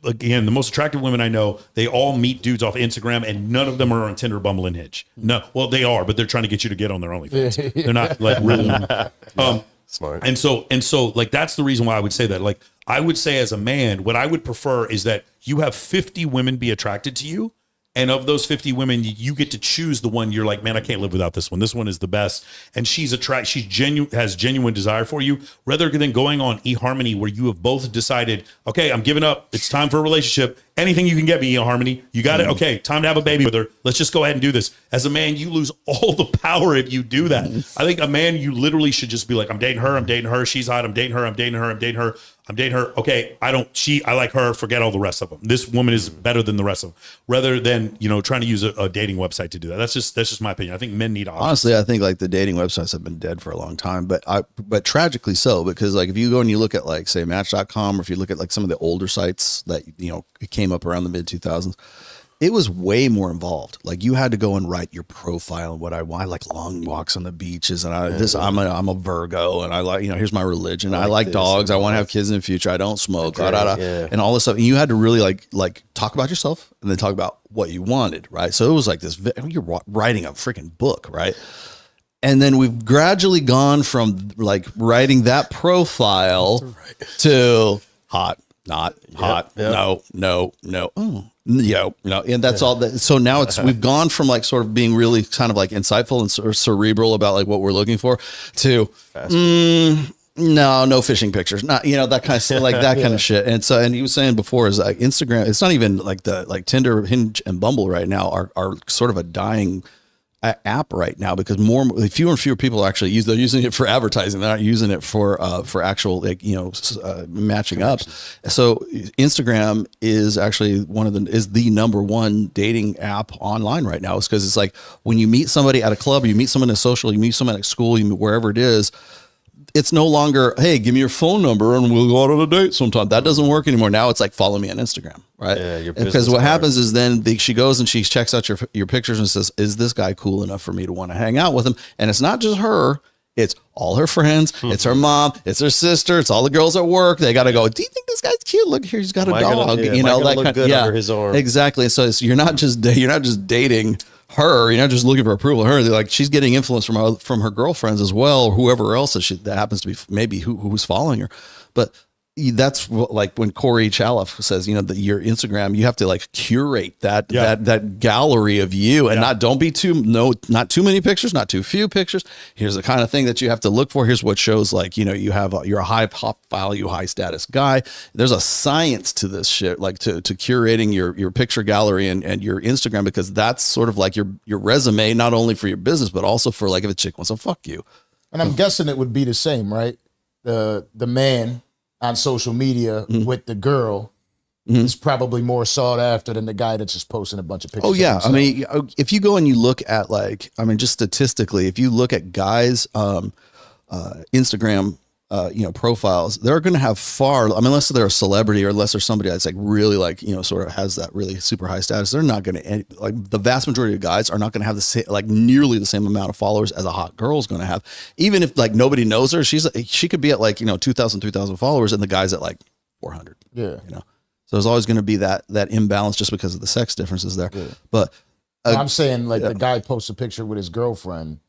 most attractive women I know, they all meet dudes off Instagram, and none of them are on Tinder, Bumble, and Hinge. No, well, they are, but they're trying to get you to get on their OnlyFans. They're not like really smart. And so, like, that's the reason why I would say that. Like, I would say as a man, what I would prefer is that you have 50 women be attracted to you. And of those 50 women, you get to choose the one you're like, man, I can't live without this one. This one is the best. And she's has genuine desire for you, rather than going on eHarmony where you have both decided, okay, I'm giving up. It's time for a relationship. Anything you can get me, eHarmony. You got it? Okay, time to have a baby with her. Let's just go ahead and do this. As a man, you lose all the power if you do that. I think a man, you literally should just be like, I'm dating her. She's hot. I'm dating her. Okay, I like her. Forget all the rest of them. This woman is better than the rest of them. Rather than, trying to use a dating website to do that. That's just my opinion. I think men need options. Honestly, I think like the dating websites have been dead for a long time, but tragically so, because like if you go and you look at like say Match.com, or if you look at like some of the older sites that came up around the mid 2000s, it was way more involved. Like you had to go and write your profile and what I want. I like long walks on the beaches, and I'm a Virgo, and I like, here's my religion. I like dogs. I want to have kids in the future. I don't smoke, and all this stuff. And you had to really like talk about yourself and then talk about what you wanted. Right. So it was like this, you're writing a freaking book. Right. And then we've gradually gone from like writing that profile to hot, not hot. Yep. No. And that's all that. So now we've gone from like sort of being really kind of like insightful and sort of cerebral about like what we're looking for to no fishing pictures, not that kind of like that kind of shit. And so, and he was saying before is like Instagram, it's not even like like Tinder, Hinge, and Bumble right now are sort of a dying app right now, because fewer and fewer people actually they're using it for advertising. They're not using it for actual matching up. So Instagram is actually is the number one dating app online right now. It's because it's like when you meet somebody at a club, or you meet someone at social, you meet someone at school, wherever it is. It's no longer, hey, give me your phone number and we'll go out on a date sometime. That doesn't work anymore. Now it's like, follow me on Instagram, right? Yeah, because what happens is then she goes and she checks out your pictures and says, is this guy cool enough for me to want to hang out with him? And it's not just her. It's all her friends. It's her mom. It's her sister. It's all the girls at work. They got to go, do you think this guy's cute? Look here, he's got a dog. That kind of, under his arm. Exactly. So you're not just dating her, you're not just looking for approval of her. They're like, she's getting influence from her girlfriends as well, or whoever else that happens to be maybe who's following her. But that's like when Corey Chaloff says, your Instagram, you have to like curate that gallery of you, and not too many pictures, not too few pictures. Here's the kind of thing that you have to look for. Here's what shows like, you're a high pop value, high status guy. There's a science to this shit, like to curating your picture gallery and your Instagram, because that's sort of like your resume, not only for your business, but also for like if a chick wants to fuck you. And I'm guessing it would be the same, right? The man on social media with the girl is probably more sought after than the guy that's just posting a bunch of pictures. Oh yeah. I mean, if you go and you look at just statistically, if you look at guys, Instagram, profiles, they're going to have unless they're a celebrity or unless there's somebody that's like really like, sort of has that really super high status, they're not going to, like the vast majority of guys are not going to have the same, like nearly the same amount of followers as a hot girl is going to have. Even if like nobody knows her, she could be at like, 2,000, 3,000 followers and the guy's at like 400. Yeah. So there's always going to be that imbalance just because of the sex differences there. Yeah. But I'm saying like the guy posts a picture with his girlfriend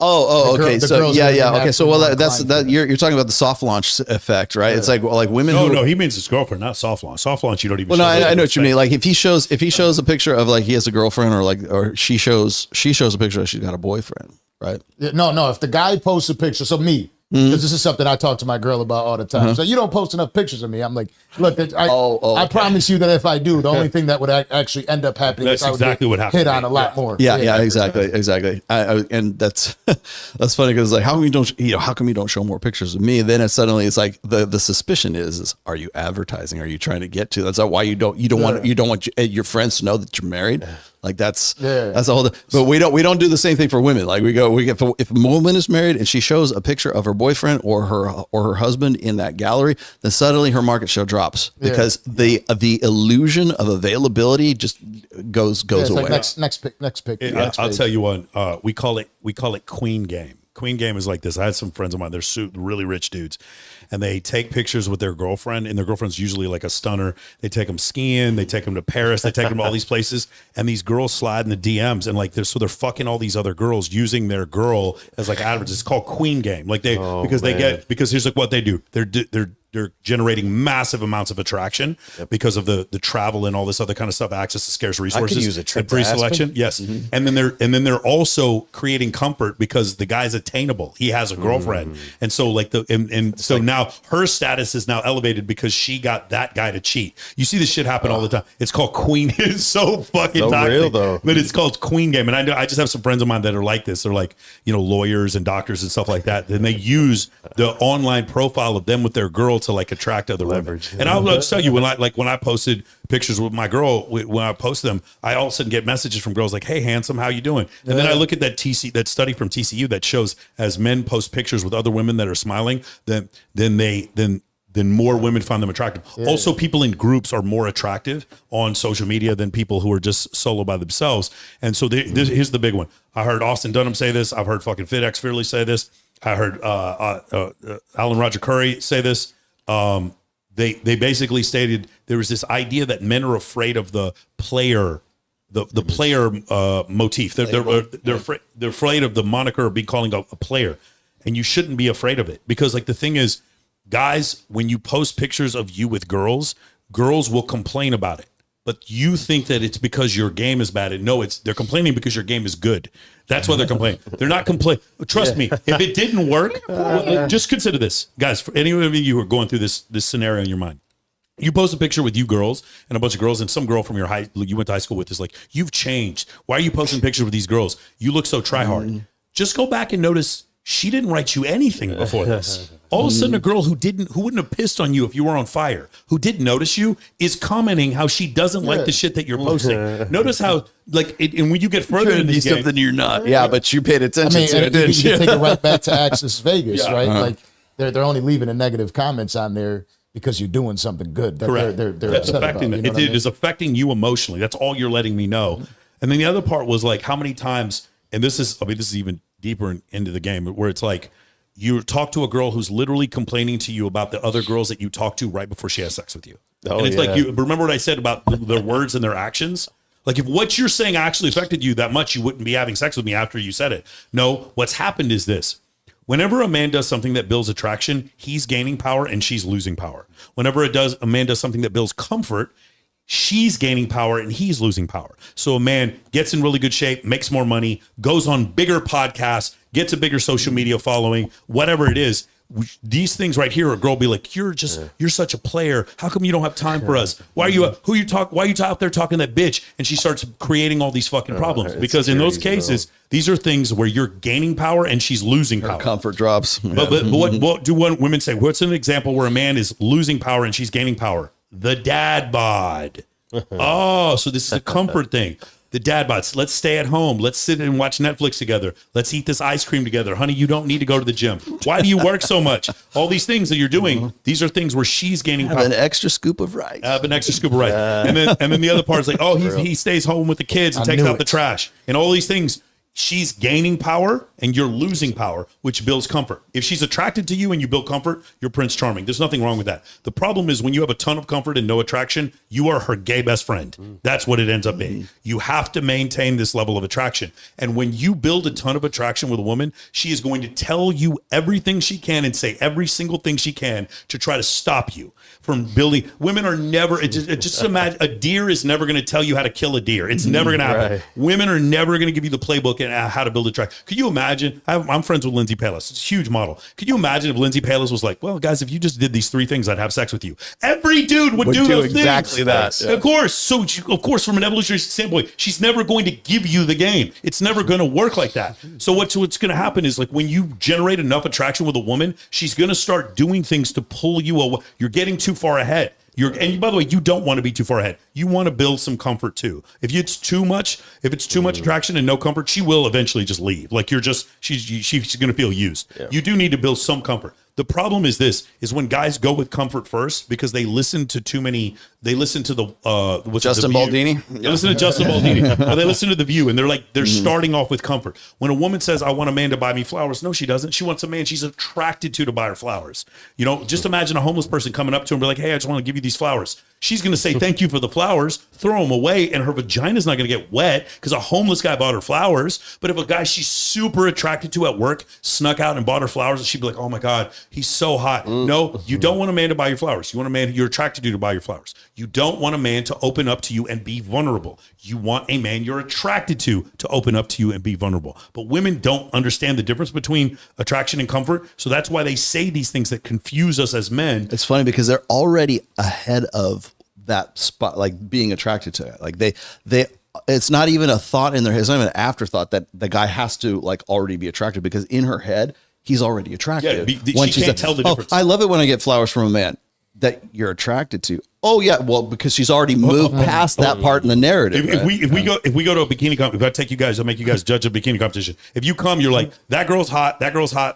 Okay. So yeah. Okay. So that's that. You're talking about the soft launch effect, right? Yeah. It's like women. No, he means his girlfriend, not soft launch. Soft launch, you don't even. Well, no, I know what you mean. Like if he shows a picture of like he has a girlfriend, or she shows a picture that she's got a boyfriend, right? Yeah, no. If the guy posts a picture, so me. Because this is something I talk to my girl about all the time. So you don't post enough pictures of me. I'm like, look, I promise you that if I do, the only thing that would actually end up happening is I would exactly what happened hit on a lot more. Yeah, exactly. And that's funny because like, how come you don't show more pictures of me? And then it's like the suspicion is are you advertising? Are you trying to get to? That's why you don't want your friends to know that you're married. Like that's a whole. But we don't do the same thing for women. Like if a woman is married and she shows a picture of her boyfriend or her husband in that gallery, then suddenly her market share drops because the illusion of availability just goes away. Like next pick. I'll tell you one. We call it queen game. Queen game is like this. I had some friends of mine. They're really rich dudes, and they take pictures with their girlfriend, and their girlfriend's usually like a stunner. They take them skiing. They take them to Paris. They take them to all these places, and these girls slide in the DMs, and like they're fucking all these other girls using their girl as like adverts. It's called queen game. Like because here's like what they do. They're generating massive amounts of attraction because of the travel and all this other kind of stuff, access to scarce resources, I could use a trip and pre-selection. Yes. Mm-hmm. And then they're also creating comfort because the guy's attainable. He has a girlfriend. And so now her status is now elevated because she got that guy to cheat. You see this shit happen all the time. It's called queen. It's so fucking toxic, real though. But it's called queen game. And I just have some friends of mine that are like this. They're like, lawyers and doctors and stuff like that. Then they use the online profile of them with their girl to like attract other women. And I'll just tell you when I posted pictures with my girl, when I post them, I all of a sudden get messages from girls like, "Hey, handsome, how you doing?" And then I look at that study from TCU that shows as men post pictures with other women that are smiling, then more women find them attractive. Yeah. Also, people in groups are more attractive on social media than people who are just solo by themselves. And so here's the big one. I heard Austin Dunham say this. I've heard fucking FitX Fearley say this. I heard Alan Roger Curry say this. They basically stated there was this idea that men are afraid of the player, the player motif. They're afraid of the moniker of being calling a player, and you shouldn't be afraid of it because like the thing is, guys, when you post pictures of you with girls will complain about it. But you think that it's because your game is bad. And no, they're complaining because your game is good. That's why they're complaining. They're not complaining. Trust me, if it didn't work, just consider this. Guys, for any of you who are going through this scenario in your mind, you post a picture with you girls and a bunch of girls and some girl from you went to high school with is like, you've changed. Why are you posting pictures with these girls? You look so try hard. Just go back and notice she didn't write you anything before this. All of a sudden, a girl who wouldn't have pissed on you if you were on fire, who didn't notice you, is commenting how she doesn't like the shit that you're posting. Notice how, and when you get further in this game, something you're not. Yeah, but you paid attention to it, didn't you? You take it right back to Access Vegas, right? Like they're only leaving the negative comments on there because you're doing something good. Correct. They're That's affecting them. It is affecting you emotionally. That's all you're letting me know. And then the other part was like how many times, and this is even deeper into the game where it's like you talk to a girl who's literally complaining to you about the other girls that you talk to right before she has sex with you. And it's like, you remember what I said about their words and their actions? Like if what you're saying actually affected you that much, you wouldn't be having sex with me after you said it. No, what's happened is this. Whenever a man does something that builds attraction, he's gaining power and she's losing power. Whenever a man does something that builds comfort, she's gaining power and he's losing power. So a man gets in really good shape, makes more money, goes on bigger podcasts, gets a bigger social media following, whatever it is. These things right here, a girl be like, you're such a player. How come you don't have time for us? Why are you out there talking to that bitch? And she starts creating all these fucking problems because in those cases, these are things where you're gaining power and she's losing power. Her comfort drops. But what do women say? What's an example where a man is losing power and she's gaining power? The dad bod. Oh, so this is a comfort thing. The dad bods. Let's stay at home. Let's sit and watch Netflix together. Let's eat this ice cream together. Honey, you don't need to go to the gym. Why do you work so much? All these things that you're doing, these are things where she's gaining power. An extra scoop of rice. An extra scoop of rice. And then the other part is like, oh, he stays home with the kids and takes out the trash. And all these things, she's gaining power and you're losing power, which builds comfort. If she's attracted to you and you build comfort, you're Prince Charming. There's nothing wrong with that. The problem is when you have a ton of comfort and no attraction, you are her gay best friend. That's what it ends up being. You have to maintain this level of attraction. And when you build a ton of attraction with a woman, she is going to tell you everything she can and say every single thing she can to try to stop you from building. Women are never, just imagine, a deer is never going to tell you how to kill a deer. It's never going to happen. Right. Women are never going to give you the playbook and how to build a track. Could you imagine? I'm friends with Lindsay Palis. It's a huge model. Could you imagine if Lindsay Palis was like, well, guys, if you just did these 3 things, I'd have sex with you. Every dude would do those exactly things. that. Yeah. Of course. So, of course, from an evolutionary standpoint, she's never going to give you the game. It's never going to work like that. So what's going to happen is like when you generate enough attraction with a woman, she's going to start doing things to pull you away. You're getting too far ahead. And by the way, you don't want to be too far ahead. You want to build some comfort too. If it's too much attraction and no comfort, she will eventually just leave. Like she's going to feel used. Yeah. You do need to build some comfort. The problem is when guys go with comfort first because they listen to too many. They listen to the Justin Baldini. They listen to Justin Baldini. Or they listen to The View, and they're starting off with comfort. When a woman says, "I want a man to buy me flowers," no, she doesn't. She wants a man she's attracted to buy her flowers. You know, just imagine a homeless person coming up to her and be like, "Hey, I just want to give you these flowers." She's going to say, "Thank you for the flowers," throw them away, and her vagina's not going to get wet because a homeless guy bought her flowers. But if a guy she's super attracted to at work snuck out and bought her flowers, she'd be like, "Oh my God, he's so hot." No, you don't want a man to buy your flowers. You want a man you're attracted to buy your flowers. You don't want a man to open up to you and be vulnerable. You want a man you're attracted to open up to you and be vulnerable. But women don't understand the difference between attraction and comfort. So that's why they say these things that confuse us as men. It's funny because they're already ahead of that spot, like being attracted to it. Like they it's not even a thought in their head. It's not even an afterthought that the guy has to like already be attracted because in her head, he's already attractive. Yeah, she can't tell the difference. I love it when I get flowers from a man that you're attracted to. Oh yeah, well, because she's already moved past that part in the narrative. If we go to a bikini competition, if I take you guys, I'll make you guys judge a bikini competition. If you come, you're like, that girl's hot,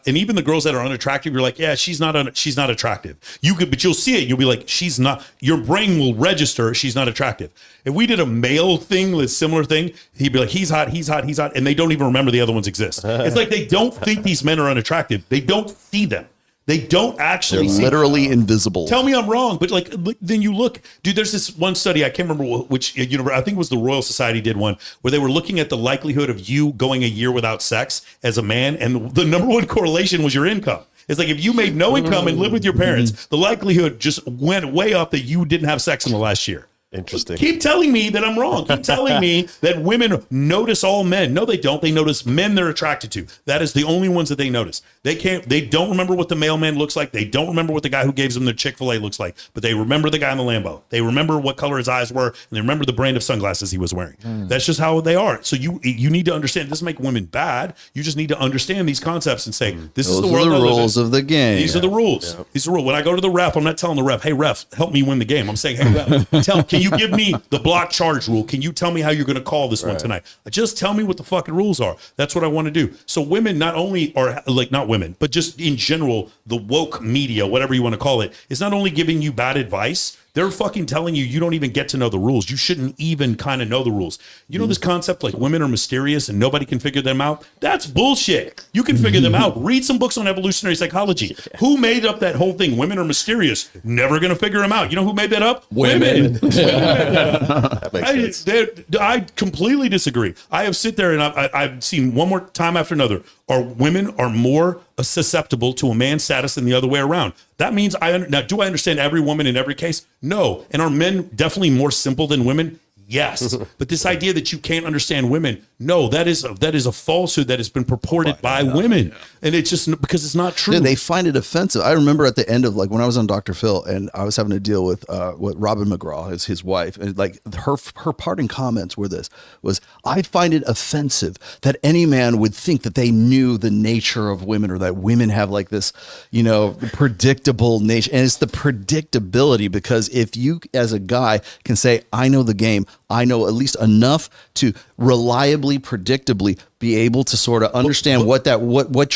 and even the girls that are unattractive, you're like, yeah, she's not attractive. But you'll see it, you'll be like, she's not. Your brain will register she's not attractive. If we did a male thing, a similar thing, he'd be like, he's hot, and they don't even remember the other ones exist. It's like they don't think these men are unattractive. They don't see them. They don't actually They're literally invisible. Tell me I'm wrong, but like then you look, dude, there's this one study, I can't remember which university, I think it was the Royal Society did one, where they were looking at the likelihood of you going a year without sex as a man, and the number one correlation was your income. It's like if you made no income and lived with your parents, the likelihood just went way up that you didn't have sex in the last year. Interesting. Keep telling me that I'm wrong. Keep telling me that women notice all men. No, they don't. They notice men they're attracted to. That is the only ones that they notice. They don't remember what the mailman looks like. They don't remember what the guy who gave them their Chick-fil-A looks like, but they remember the guy in the Lambo. They remember what color his eyes were, and they remember the brand of sunglasses he was wearing. That's just how they are. So you need to understand, it doesn't make women bad. You just need to understand these concepts and say, this is the world. Those are the rules of the game. These are the rules. Yeah. These are the rules. When I go to the ref, I'm not telling the ref, hey ref, help me win the game. I'm saying, hey ref, can you give me the block charge rule? Can you tell me how you're going to call this one tonight? Just tell me what the fucking rules are. That's what I want to do. So women not only are like, not women, but just in general, the woke media, whatever you want to call it, is not only giving you bad advice, they're fucking telling you don't even get to know the rules. You shouldn't even kind of know the rules. You know this concept like women are mysterious and nobody can figure them out? That's bullshit. You can figure them out. Read some books on evolutionary psychology. Who made up that whole thing? Women are mysterious. Never going to figure them out. You know who made that up? Women. I completely disagree. I have sit there and I've seen one more time after another. Women are more susceptible to a man's status than the other way around. That means now, do I understand every woman in every case? No. And are men definitely more simple than women? Yes. But this idea that you can't understand women, no, that is a falsehood that has been purported by women. Yeah. And it's just because it's not true. Yeah, they find it offensive. I remember at the end of like when I was on Dr. Phil and I was having to deal with what Robin McGraw is his wife. And like her parting comments were I find it offensive that any man would think that they knew the nature of women or that women have like this, predictable nature. And it's the predictability, because if you as a guy can say, I know the game, I know at least enough to reliably predictably be able to sort of understand what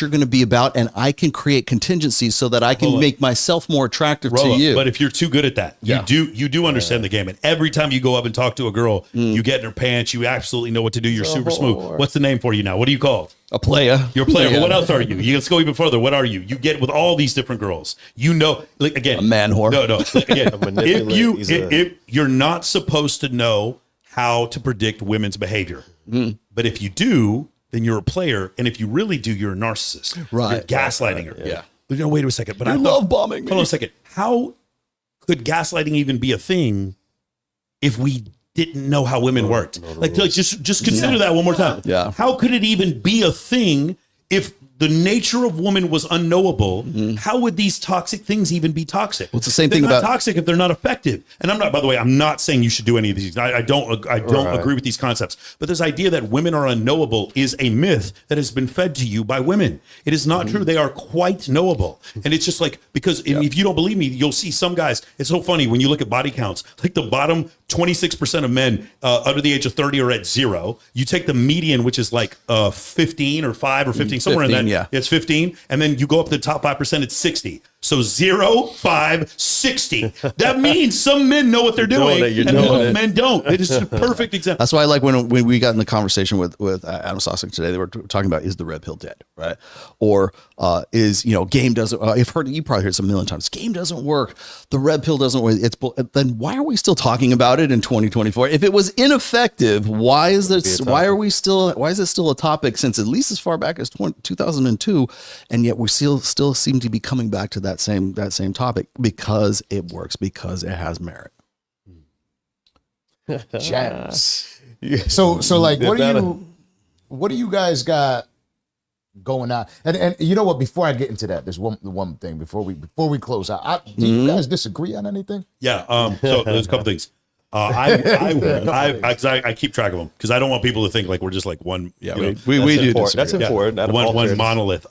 you're going to be about, and I can create contingencies so that I can make myself more attractive to you. But if you're too good at that, you do understand the game, and every time you go up and talk to a girl, you get in her pants, you absolutely know what to do, you're super smooth. What's the name for you now? What are you called? A player. You're a player. But what else are you? Let's go even further. What are you? You get with all these different girls. You know, like again, a man whore. No. Again, if you're not supposed to know how to predict women's behavior, but if you do, then you're a player, and if you really do, you're a narcissist. Right. You're gaslighting her. Yeah. But wait a second. But I love bombing. Hold on a second. How could gaslighting even be a thing if we didn't know how women worked? Just consider that one more time. Yeah. How could it even be a thing if the nature of woman was unknowable? How would these toxic things even be toxic? Well, it's the same they're thing not about toxic if they're not effective. And I'm not, by the way, I'm not saying you should do any of these. I don't agree with these concepts. But this idea that women are unknowable is a myth that has been fed to you by women. It is not true. They are quite knowable. And it's just like, because if you don't believe me, you'll see some guys. It's so funny when you look at body counts, like the bottom 26% of men under the age of 30 are at 0. You take the median, which is like 15 or 5 or 15, somewhere 15, in that. yeah. It's 15. And then you go up to the top 5%, it's 60. So 0, 5, 60. That means some men know what they're doing, and most men don't. It is a perfect example. That's why I like when we got in the conversation with Adam Sosnick today. They were talking about, is the red pill dead, right? Or is game doesn't. You probably heard this a million times. Game doesn't work. The red pill doesn't work. Then why are we still talking about it in 2024? If it was ineffective, why is this? Why is it still a topic since at least as far back as 2002, and yet we still seem to be coming back to that same topic because it works, because it has merit. Gems. So like, what do you guys got going on? And you know what? Before I get into that, there's one thing before we close out. Do you guys disagree on anything? Yeah. So there's a couple things. I keep track of them because I don't want people to think like we're just like one. Yeah, we do. That's important. Yeah. One monolith.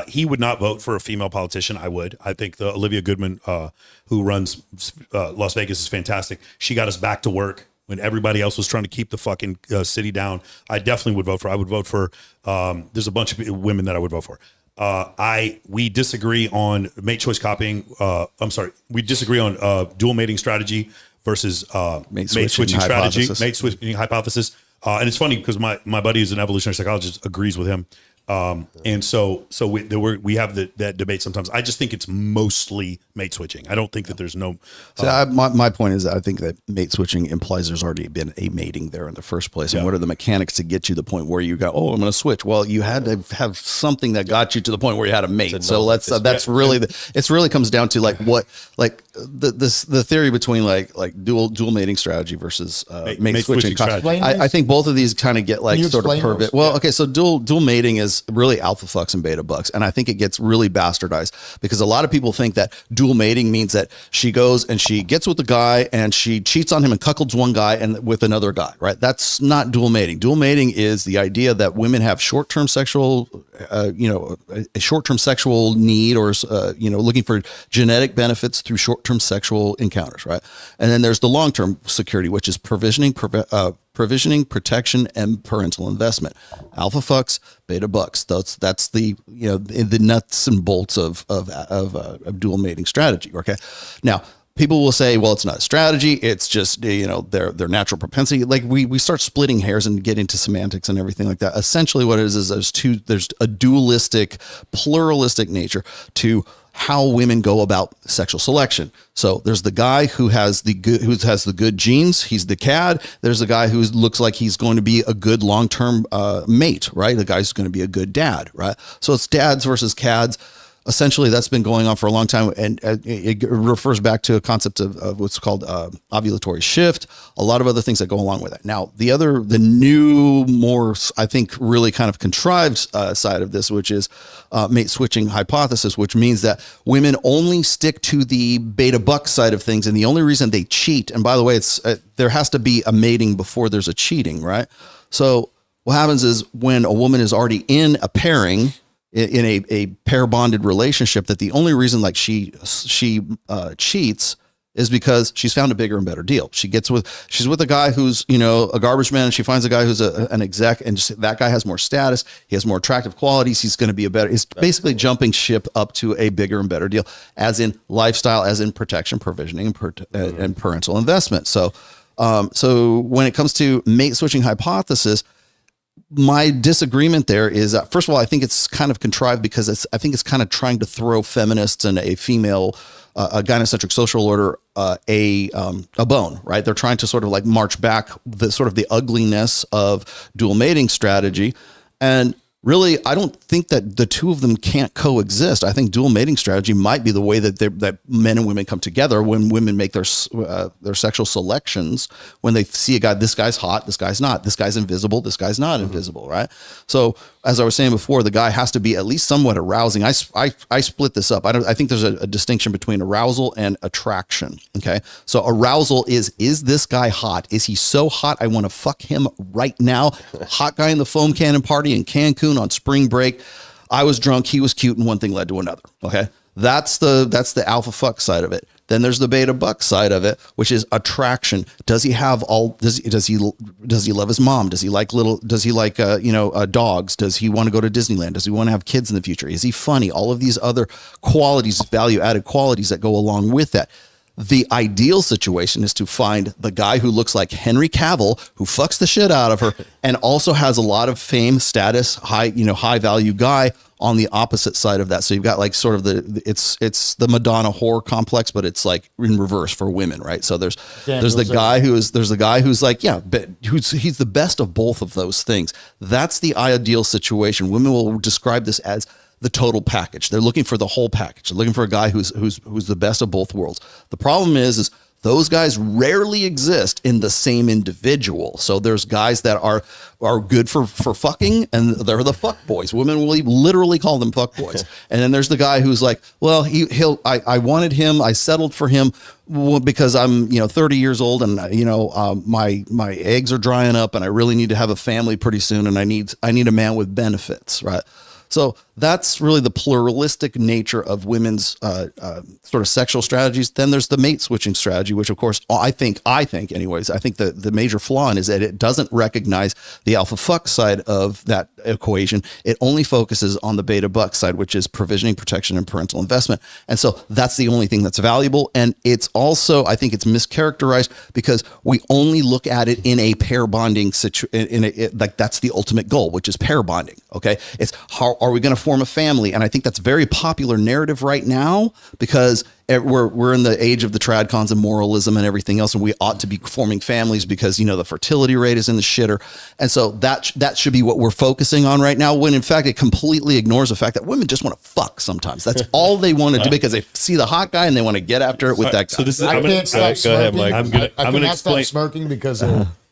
He would not vote for a female politician. I would. I think the Olivia Goodman, who runs Las Vegas, is fantastic. She got us back to work when everybody else was trying to keep the fucking city down. I definitely would vote for. I would vote for. There's a bunch of women that I would vote for. We disagree on mate choice copying. We disagree on dual mating strategy versus mate switching strategy, mate switching hypothesis. And it's funny because my buddy who's an evolutionary psychologist agrees with him. And so we have that debate sometimes. I just think it's mostly mate switching. I don't think that there's no. My point is that I think that mate switching implies there's already been a mating there in the first place. And what are the mechanics to get you to the point where you go, oh, I'm going to switch? Well, you had to have something that got you to the point where you had a mate. So that's really it really comes down to like what the theory between like dual mating strategy versus mate switching strategy. I think both of these kind of get like sort of pervert. Well, okay, so dual mating is really alpha fucks and beta bucks, and I think it gets really bastardized because a lot of people think that dual mating means that she goes and she gets with the guy and she cheats on him and cuckolds one guy and with another guy, right? That's not dual mating. Dual mating is the idea that women have short-term sexual a short-term sexual need or looking for genetic benefits through short-term sexual encounters, right? And then there's the long-term security, which is provisioning, protection, and parental investment. Alpha fucks, beta bucks. That's the the nuts and bolts of dual mating strategy. Okay, now people will say, well, it's not a strategy. It's just their natural propensity. Like we start splitting hairs and get into semantics and everything like that. Essentially, what it is there's a dualistic, pluralistic nature to how women go about sexual selection. So there's the guy who has the good genes. He's the cad. There's a guy who looks like he's going to be a good long-term mate, right? The guy's going to be a good dad, right? So it's dads versus cads. Essentially, that's been going on for a long time, and it refers back to a concept of what's called ovulatory shift, a lot of other things that go along with it. Now, the new, more, I think, really kind of contrived side of this, which is mate switching hypothesis, which means that women only stick to the beta buck side of things, and the only reason they cheat, and by the way, it's there has to be a mating before there's a cheating, right? So what happens is when a woman is already in a pairing, in a pair bonded relationship, that the only reason like she cheats is because she's found a bigger and better deal. She's with a guy who's, a garbage man, and she finds a guy who's an exec, and just, that guy has more status. He has more attractive qualities. He's going to be he's basically jumping ship up to a bigger and better deal, as in lifestyle, as in protection, provisioning, and parental investment. So when it comes to mate switching hypothesis, my disagreement there is that, first of all, I think it's kind of contrived because I think it's kind of trying to throw feminists and a female, a gynocentric social order, a bone, right? They're trying to sort of like march back the ugliness of dual mating strategy. And really, I don't think that the two of them can't coexist. I think dual mating strategy might be the way that men and women come together when women make their sexual selections, when they see a guy, this guy's hot, this guy's not, this guy's invisible, this guy's not invisible, right? So as I was saying before, the guy has to be at least somewhat arousing. I split this up. I think there's a distinction between arousal and attraction. Okay. So arousal is this guy hot? Is he so hot I want to fuck him right now? Hot guy in the foam cannon party in Cancun on spring break. I was drunk, he was cute, and one thing led to another. Okay. That's the alpha fuck side of it. Then there's the beta buck side of it, which is attraction. Does he have does he love his mom? Does he like dogs? Does he want to go to Disneyland? Does he want to have kids in the future? Is he funny? All of these other qualities, value added qualities that go along with that. The ideal situation is to find the guy who looks like Henry Cavill, who fucks the shit out of her, and also has a lot of fame, status, high value guy on the opposite side of that. So you've got like sort of it's the Madonna whore complex, but it's like in reverse for women, right? So there's the guy who's like, he's the best of both of those things. That's the ideal situation. Women will describe this as the total package. They're looking for the whole package. They're looking for a guy who's the best of both worlds. The problem is those guys rarely exist in the same individual. So there's guys that are good for fucking, and they're the fuck boys. Women will literally call them fuck boys. And then there's the guy who's like, well, I wanted him, I settled for him because I'm 30 years old, and my eggs are drying up, and I really need to have a family pretty soon, and I need a man with benefits, right? So that's really the pluralistic nature of women's sort of sexual strategies. Then there's the mate switching strategy, which of course I think the major flaw in is that it doesn't recognize the alpha fuck side of that equation. It only focuses on the beta buck side, which is provisioning, protection, and parental investment. And so that's the only thing that's valuable. And it's also, I think it's mischaracterized because we only look at it in a pair bonding situation, like that's the ultimate goal, which is pair bonding. Okay. It's how are we going to form a family? And I think that's a very popular narrative right now because we're in the age of the tradcons and moralism and everything else, and we ought to be forming families because the fertility rate is in the shitter, and so that should be what we're focusing on right now. When in fact it completely ignores the fact that women just want to fuck sometimes. That's all they want to do because they see the hot guy and they want to get after it with that guy. So this is I can't stop smirking. Go ahead, Mike. I'm going to explain. Stop smirking because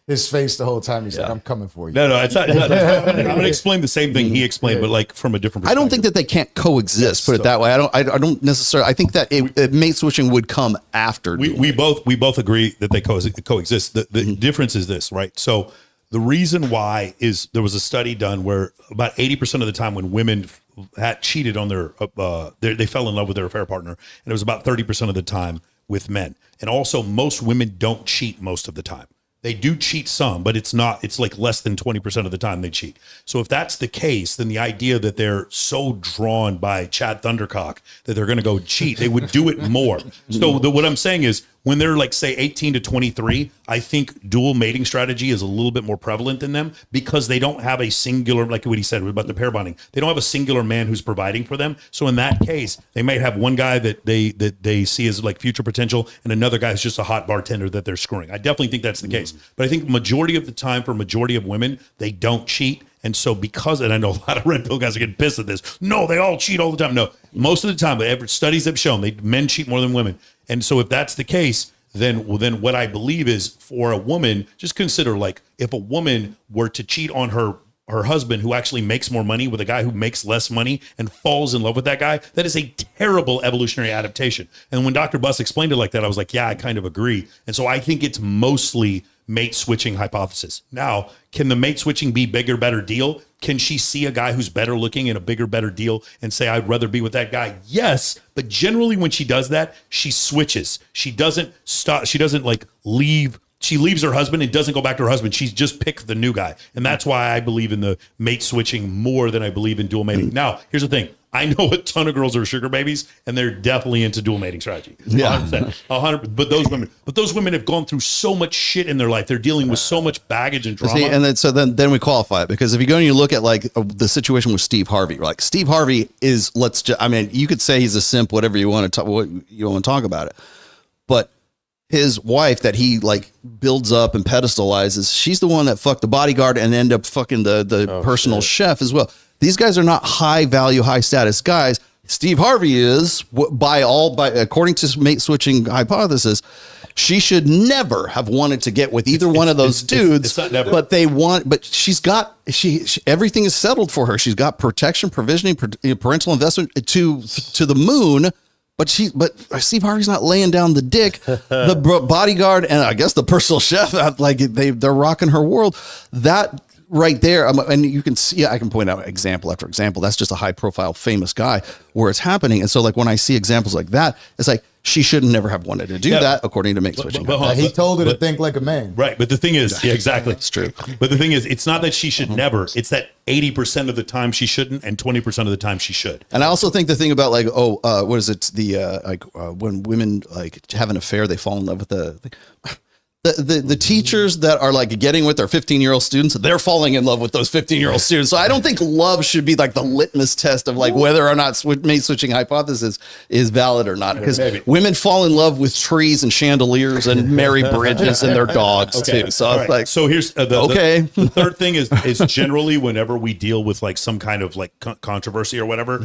his face the whole time. He's like, I'm coming for you. No, it's not. I'm going to explain the same thing he explained, but like from a different perspective. I don't think that they can't coexist. Put it that way. I don't necessarily. I think that mate switching would come after. We both agree that they coexist. The difference is this, right? So the reason why is there was a study done where about 80% of the time when women had cheated on they fell in love with their affair partner, and it was about 30% of the time with men. And also most women don't cheat most of the time. They do cheat some, but it's like less than 20% of the time they cheat. So if that's the case, then the idea that they're so drawn by Chad Thundercock that they're going to go cheat, they would do it more. So what I'm saying is when they're like, say, 18 to 23, I think dual mating strategy is a little bit more prevalent in them because they don't have a singular, like what he said about the pair bonding, they don't have a singular man who's providing for them. So in that case, they might have one guy that they see as like future potential and another guy who's just a hot bartender that they're screwing. I definitely think that's the case. But I think majority of the time for majority of women, they don't cheat. And so and I know a lot of red pill guys are getting pissed at this. No, they all cheat all the time. No, most of the time, studies have shown men cheat more than women. And so if that's the case, then what I believe is for a woman, just consider like if a woman were to cheat on her husband who actually makes more money with a guy who makes less money and falls in love with that guy, that is a terrible evolutionary adaptation. And when Dr. Buss explained it like that, I was like, yeah, I kind of agree. And so I think it's mostly mate switching hypothesis. Now, can the mate switching be bigger, better deal? Can she see a guy who's better looking in a bigger, better deal and say, I'd rather be with that guy? Yes. But generally when she does that, she switches. She doesn't stop. She doesn't like leave. She leaves her husband and doesn't go back to her husband. She's just picked the new guy. And that's why I believe in the mate switching more than I believe in dual mating. Now, here's the thing. I know a ton of girls are sugar babies, and they're definitely into dual mating strategy. 100%. 100%. But those women have gone through so much shit in their life. They're dealing with so much baggage and trauma. See, and then we qualify it, because if you go and you look at like the situation with Steve Harvey, like Steve Harvey is, you could say he's a simp, whatever you want to talk about it, but his wife that he like builds up and pedestalizes, she's the one that fucked the bodyguard and end up fucking the personal chef as well. These guys are not high value, high status guys. Steve Harvey is, according to mate switching hypothesis, she should never have wanted to get with either one of those dudes. But she's got everything is settled for her. She's got protection, provisioning, parental investment to the moon. But Steve Harvey's not laying down the dick. The bodyguard and I guess the personal chef, like they're rocking her world. That right there, and you can see, I can point out example after example. That's just a high profile, famous guy where it's happening. And so like when I see examples like that, it's like she should never have wanted to do that according to mate switching. He told her to think like a man. Right. But the thing is, exactly. It's true. But the thing is, it's not that she should never, it's that 80% of the time she shouldn't and 20% of the time she should. And I also think the thing about like, what is it? When women like have an affair, they fall in love with the teachers that are like getting with their 15-year-old students, they're falling in love with those 15-year-old students. So I don't think love should be like the litmus test of like whether or not mate switching hypothesis is valid or not. Because women fall in love with trees and chandeliers and Mary Bridges and their dogs too. So it's like, so here's the third thing is generally whenever we deal with like some kind of like controversy or whatever,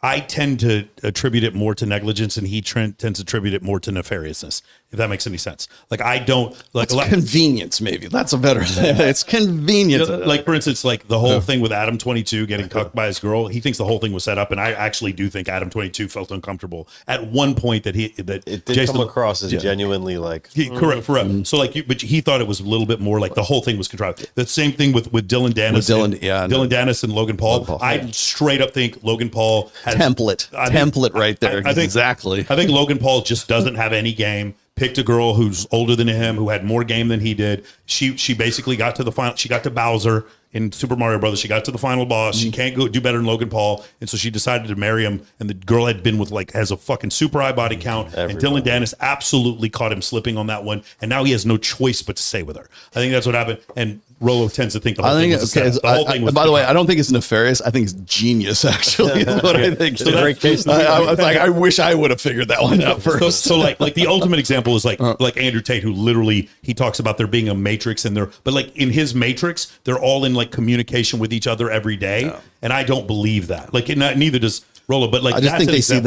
I tend to attribute it more to negligence, and he tends to attribute it more to nefariousness, if that makes any sense. Like I don't like convenience. Maybe that's a better thing. It's convenience. Like for instance, like the whole thing with Adam 22 getting cucked by his girl. He thinks the whole thing was set up, and I actually do think Adam 22 felt uncomfortable at one point that it did Jason, come across as genuinely like correct. So like but he thought it was a little bit more like the whole thing was contrived. The same thing with Dylan Dennis, Dylan Dennis and Logan Paul. I straight up think Logan Paul has template right there. I think, exactly. I think Logan Paul just doesn't have any game. Picked a girl who's older than him, who had more game than he did. She basically got to the final. She got to Bowser in Super Mario Brothers. She got to the final boss. She can't go do better than Logan Paul, and so she decided to marry him. And the girl had been with like has a fucking super high body count. And Dylan Dennis absolutely caught him slipping on that one, and now he has no choice but to stay with her. I think that's what happened. And Rollo tends to think the whole thing was the whole thing was. By the way, I don't think it's nefarious. I think it's genius. Actually, is what I think. So great case. I was like, I wish I would have figured that one out first. So like the ultimate example is like Andrew Tate, who literally he talks about there being a matrix in there, but like in his matrix, they're all in like communication with each other every day, and I don't believe that. Like neither does Rollo, but like I just think they see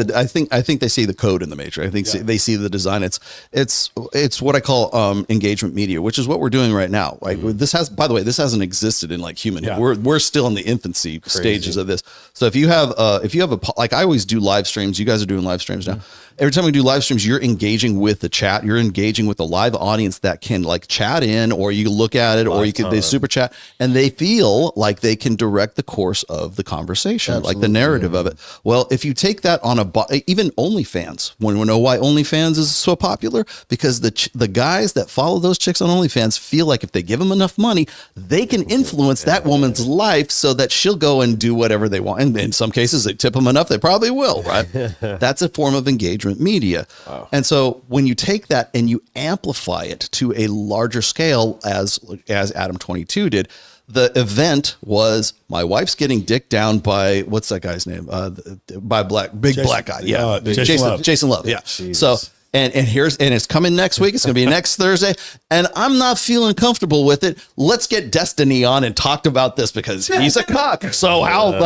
I think they see the code in the matrix. I think they see the design. It's what I call engagement media, which is what we're doing right now. Like this hasn't existed in like human. We're still in the infancy stages of this. So if you have like I always do live streams. You guys are doing live streams now. Every time we do live streams, you're engaging with the chat. You're engaging with the live audience that can like chat in, or you look at it, or they super chat, and they feel like they can direct the course of the conversation, like the narrative of it. Well, if you take that on even OnlyFans, want to know why OnlyFans is so popular? Because the guys that follow those chicks on OnlyFans feel like if they give them enough money, they can influence that woman's life so that she'll go and do whatever they want. And in some cases, they tip them enough, they probably will, right? That's a form of engagement media. Wow. And so when you take that and you amplify it to a larger scale, as Adam 22 did, the event was my wife's getting dicked down by what's that guy's name? By black guy. Yeah. Jason Love. Yeah. Jesus. So and it's coming next week. It's going to be next Thursday. And I'm not feeling comfortable with it. Let's get Destiny on and talk about this because he's a cock. So how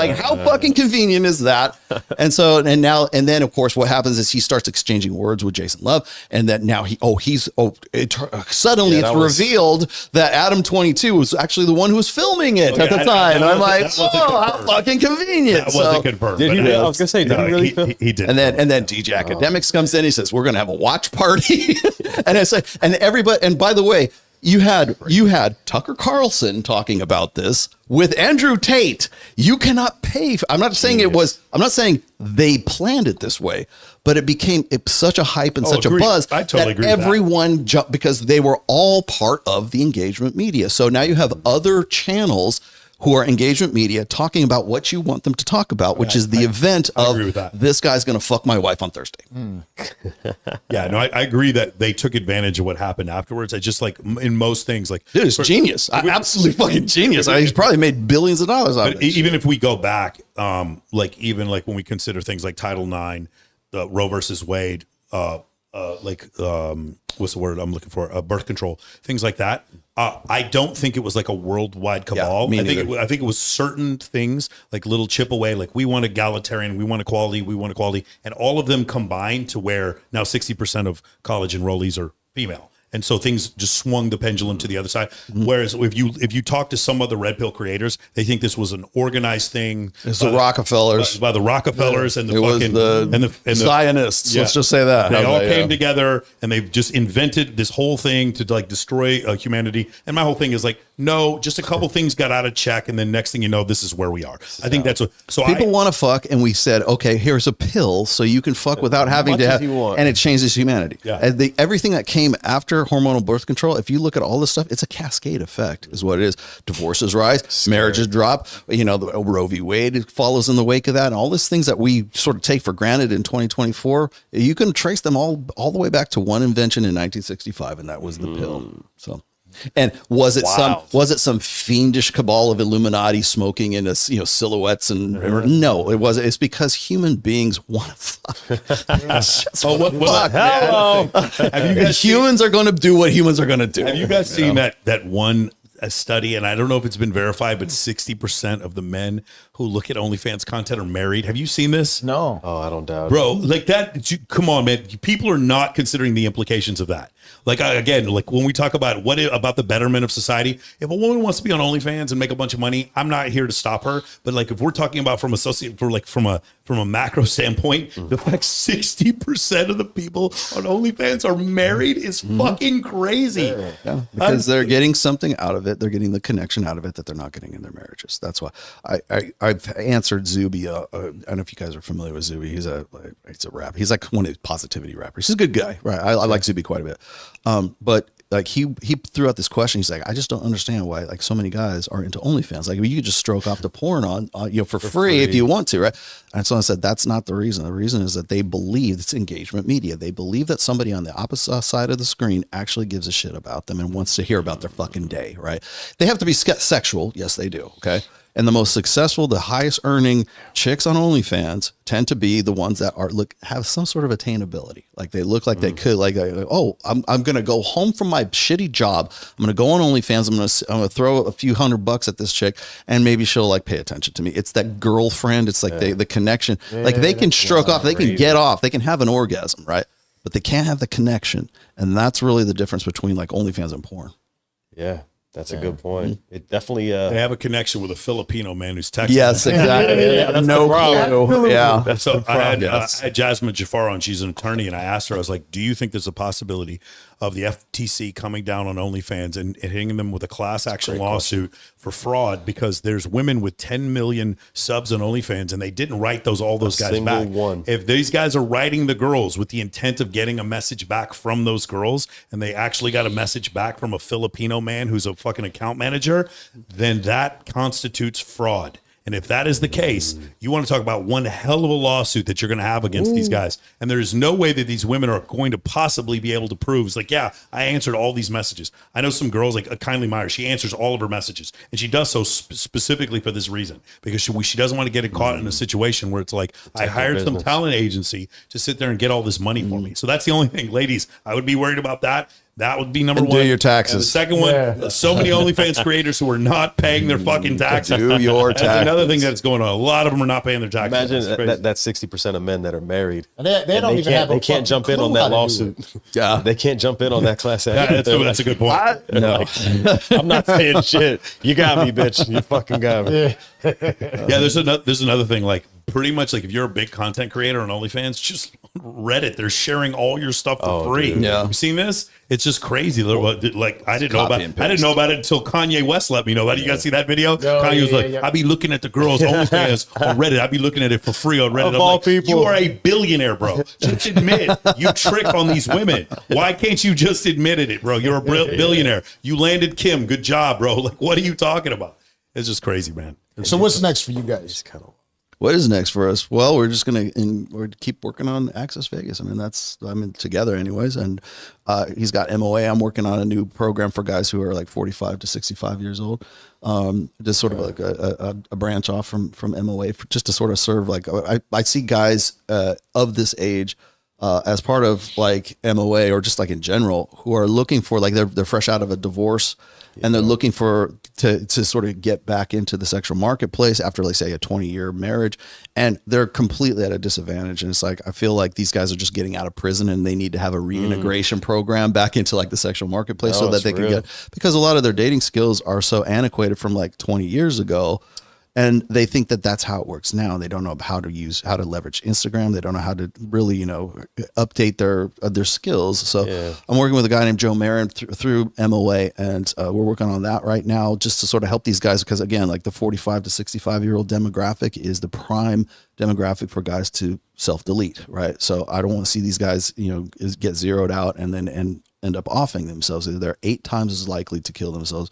fucking convenient is that? And so, and then of course what happens is he starts exchanging words with Jason Love. And that now suddenly it's revealed that Adam 22 was actually the one who was filming it at the time. And I'm like, how fucking convenient. That wasn't confirmed. Did he? I was going to say, did he really? He did. And then DJ Academics comes in. He says, we're going to have a watch party. And I say, and everybody, and by the way, you had Tucker Carlson talking about this with Andrew Tate. You cannot pay. I'm not saying they planned it this way, but it became such a hype and such a buzz I totally agree with everyone jumped because they were all part of the engagement media. So now you have other channels who are engagement media talking about what you want them to talk about, which is the event of this guy's going to fuck my wife on Thursday. Yeah, no, I agree that they took advantage of what happened afterwards. I just like in most things, like dude, it's genius, absolutely fucking genius. He's probably made billions of dollars out of it. Even if we go back, like when we consider things like Title IX, the Roe versus Wade, what's the word I'm looking for? Birth control, things like that. I don't think it was like a worldwide cabal. Yeah, I think it was certain things like little chip away, like we want egalitarian, we want equality, and all of them combined to where now 60% of college enrollees are female. And so things just swung the pendulum to the other side. Whereas if you talk to some of the red pill creators, they think this was an organized thing. It's the Rockefellers, by the Rockefellers, and the Zionists. Let's just say that they all came together and they've just invented this whole thing to like destroy humanity. And my whole thing is like, no, just a couple things got out of check, and then next thing you know, this is where we are. I think that's what. So people want to fuck, and we said, okay, here's a pill, so you can fuck without having to have, and it changes humanity. Yeah. And everything that came after hormonal birth control, if you look at all this stuff, it's a cascade effect, is what it is. Divorces rise, marriages drop. The Roe v. Wade follows in the wake of that, and all these things that we sort of take for granted in 2024, you can trace them all the way back to one invention in 1965, and that was the pill. So. And was it some fiendish cabal of Illuminati smoking in silhouettes and no, it wasn't. It's because human beings want to fuck. Hello. Have you guys humans are going to do what humans are going to do. Have you guys seen that one study? And I don't know if it's been verified, but 60% of the men who look at OnlyFans content are married. Have you seen this? No. Oh, I don't doubt it. Bro, like that. Come on, man. People are not considering the implications of that. Like, again, like when we talk about about the betterment of society, if a woman wants to be on OnlyFans and make a bunch of money, I'm not here to stop her. But like, if we're talking about from a macro standpoint, the fact 60% of the people on OnlyFans are married is fucking crazy. Yeah, because they're getting something out of it. They're getting the connection out of it that they're not getting in their marriages. That's why I've answered Zuby. I don't know if you guys are familiar with Zuby. He's a rapper. He's like one of the positivity rappers. He's a good guy, right? I like Zuby quite a bit. But like he threw out this question. He's like, I just don't understand why like so many guys are into OnlyFans. Like you could just stroke off the porn on for free if you want to, right? And so I said that's not the reason. The reason is that they believe it's engagement media. They believe that somebody on the opposite side of the screen actually gives a shit about them and wants to hear about their fucking day, right? They have to be sexual. Yes, they do. Okay. And the most successful, the highest earning chicks on OnlyFans tend to be the ones that have some sort of attainability. Like they look like they could, I'm going to go home from my shitty job. I'm going to go on OnlyFans. I'm going to throw a few $100 at this chick, and maybe she'll like pay attention to me. It's that girlfriend. It's like the connection. Like they can stroke off, they can get off, they can have an orgasm, right? But they can't have the connection, and that's really the difference between like OnlyFans and porn. Yeah. That's a good point. It definitely. They have a connection with a Filipino man who's texting. Yes, exactly. That's no clue. Yeah. So I had Jasmine Jafar on. She's an attorney, and I asked her. I was like, "Do you think there's a possibility of the FTC coming down on OnlyFans and hitting them with a class action lawsuit for fraud because there's women with 10 million subs on OnlyFans and they didn't write all those guys back. If these guys are writing the girls with the intent of getting a message back from those girls and they actually got a message back from a Filipino man who's a fucking account manager, then that constitutes fraud. And if that is the case, you want to talk about one hell of a lawsuit that you're going to have against these guys. And there is no way that these women are going to possibly be able to prove. It's like, yeah, I answered all these messages. I know some girls like Kindly Meyer. She answers all of her messages. And she does so specifically for this reason. Because she doesn't want to get caught in a situation where it's like, I hired some talent agency to sit there and get all this money for me. So that's the only thing. Ladies, I would be worried about that. That would be number one. Do your taxes. And the second one, so many OnlyFans creators who are not paying their fucking taxes. Do your taxes. That's another thing that's going on. A lot of them are not paying their taxes. Imagine that 60% of men that are married. And they don't even have. They can't jump in on that lawsuit. Yeah, they can't jump in on that class action. That's a good point. I'm not saying shit. You got me, bitch. You fucking got me. Yeah, there's another thing. Like pretty much like if you're a big content creator on OnlyFans, just Reddit, they're sharing all your stuff for free. Dude. Yeah. You seen this? It's just crazy. Like I didn't know about it until Kanye West let me know about it. You guys see that video? Kanye was like, I be looking at the girls OnlyFans on Reddit. I be looking at it for free on Reddit. Of all people. You are a billionaire, bro. Just admit you trick on these women. Why can't you just admit it, bro? You're a billionaire. You landed Kim. Good job, bro. Like, what are you talking about? It's just crazy, man. So what's next for you guys? What is next for us? Well, we're just we're keep working on Access Vegas. I mean, together anyways. And he's got MOA. I'm working on a new program for guys who are like 45 to 65 years old. Just sort of like a branch off from MOA, just to sort of serve. Like I see guys of this age as part of like MOA or just like in general who are looking for, like, they're fresh out of a divorce. And they're looking to sort of get back into the sexual marketplace after, like, say, a 20-year marriage, and they're completely at a disadvantage. And it's like, I feel like these guys are just getting out of prison and they need to have a reintegration program back into like the sexual marketplace so that they can because a lot of their dating skills are so antiquated from like 20 years ago. And they think that that's how it works now. They don't know how to leverage Instagram. They don't know how to really, update their skills. So I'm working with a guy named Joe Myronn through MOA, and we're working on that right now just to sort of help these guys. Because again, like the 45 to 65-year-old demographic is the prime demographic for guys to self-delete, right? So I don't want to see these guys, get zeroed out and then end up offing themselves. They're 8 times as likely to kill themselves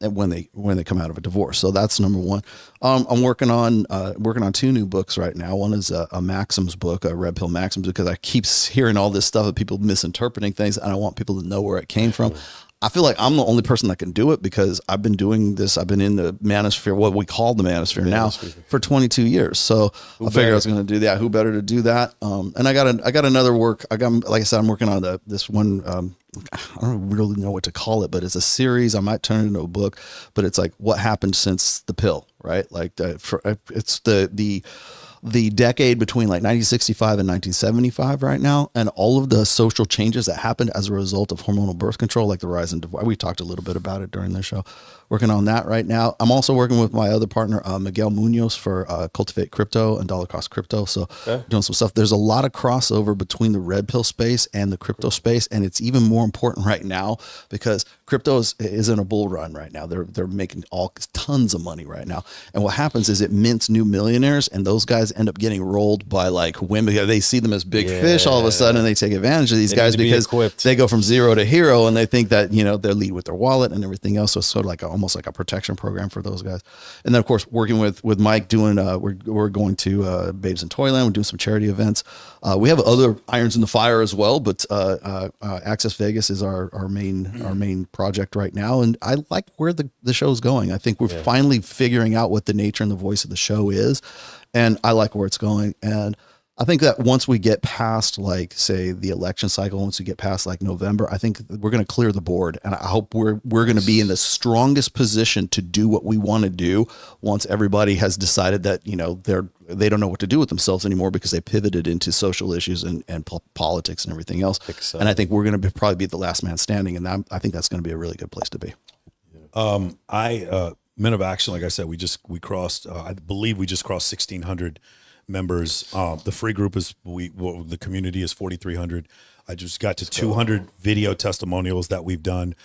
when they come out of a divorce. So that's number one. I'm working on 2 new books right now. One is a Maxims book, a Red Pill Maxims, because I keep hearing all this stuff of people misinterpreting things, and I want people to know where it came from. I feel like I'm the only person that can do it because I've been doing this. I've been in the manosphere, what we call the manosphere now, for 22 years. So I figured I was going to do that. Who better to do that? And I got another work. Like I said, I'm working on this one. I don't really know what to call it, but it's a series. I might turn it into a book, but it's like what happened since the pill, right? Like it's the decade between like 1965 and 1975 right now, and all of the social changes that happened as a result of hormonal birth control, like the rise in divorce. We talked a little bit about it during the show. Working on that right now. I'm also working with my other partner, Miguel Munoz, for Cultivate Crypto and Dollar Cost Crypto. So doing some stuff. There's a lot of crossover between the red pill space and the crypto space, and it's even more important right now because crypto is in a bull run right now. They're making tons of money right now, and what happens is it mints new millionaires, and those guys end up getting rolled by like women. They see them as big fish all of a sudden, and they take advantage of these guys because they go from zero to hero, and they think that they lead with their wallet and everything else. So it's sort of like almost like a protection program for those guys. And then of course working with Mike doing we're going to Babes in Toyland. We're doing some charity events. We have other irons in the fire as well, but Access Vegas is our main project right now, and I like where the show's going. I think we're finally figuring out what the nature and the voice of the show is, and I like where it's going. And I think that once we get past, like, say, the election cycle, once we get past like November, I think we're going to clear the board, and I hope we're going to be in the strongest position to do what we want to do once everybody has decided that they don't know what to do with themselves anymore because they pivoted into social issues and politics and everything else. And I think we're going to probably be the last man standing, and I think that's going to be a really good place to be. Men of Action, like I said, we crossed. I believe we just crossed 1,600 members. The free group the community is 4,300. I just got to 200 video testimonials that we've done.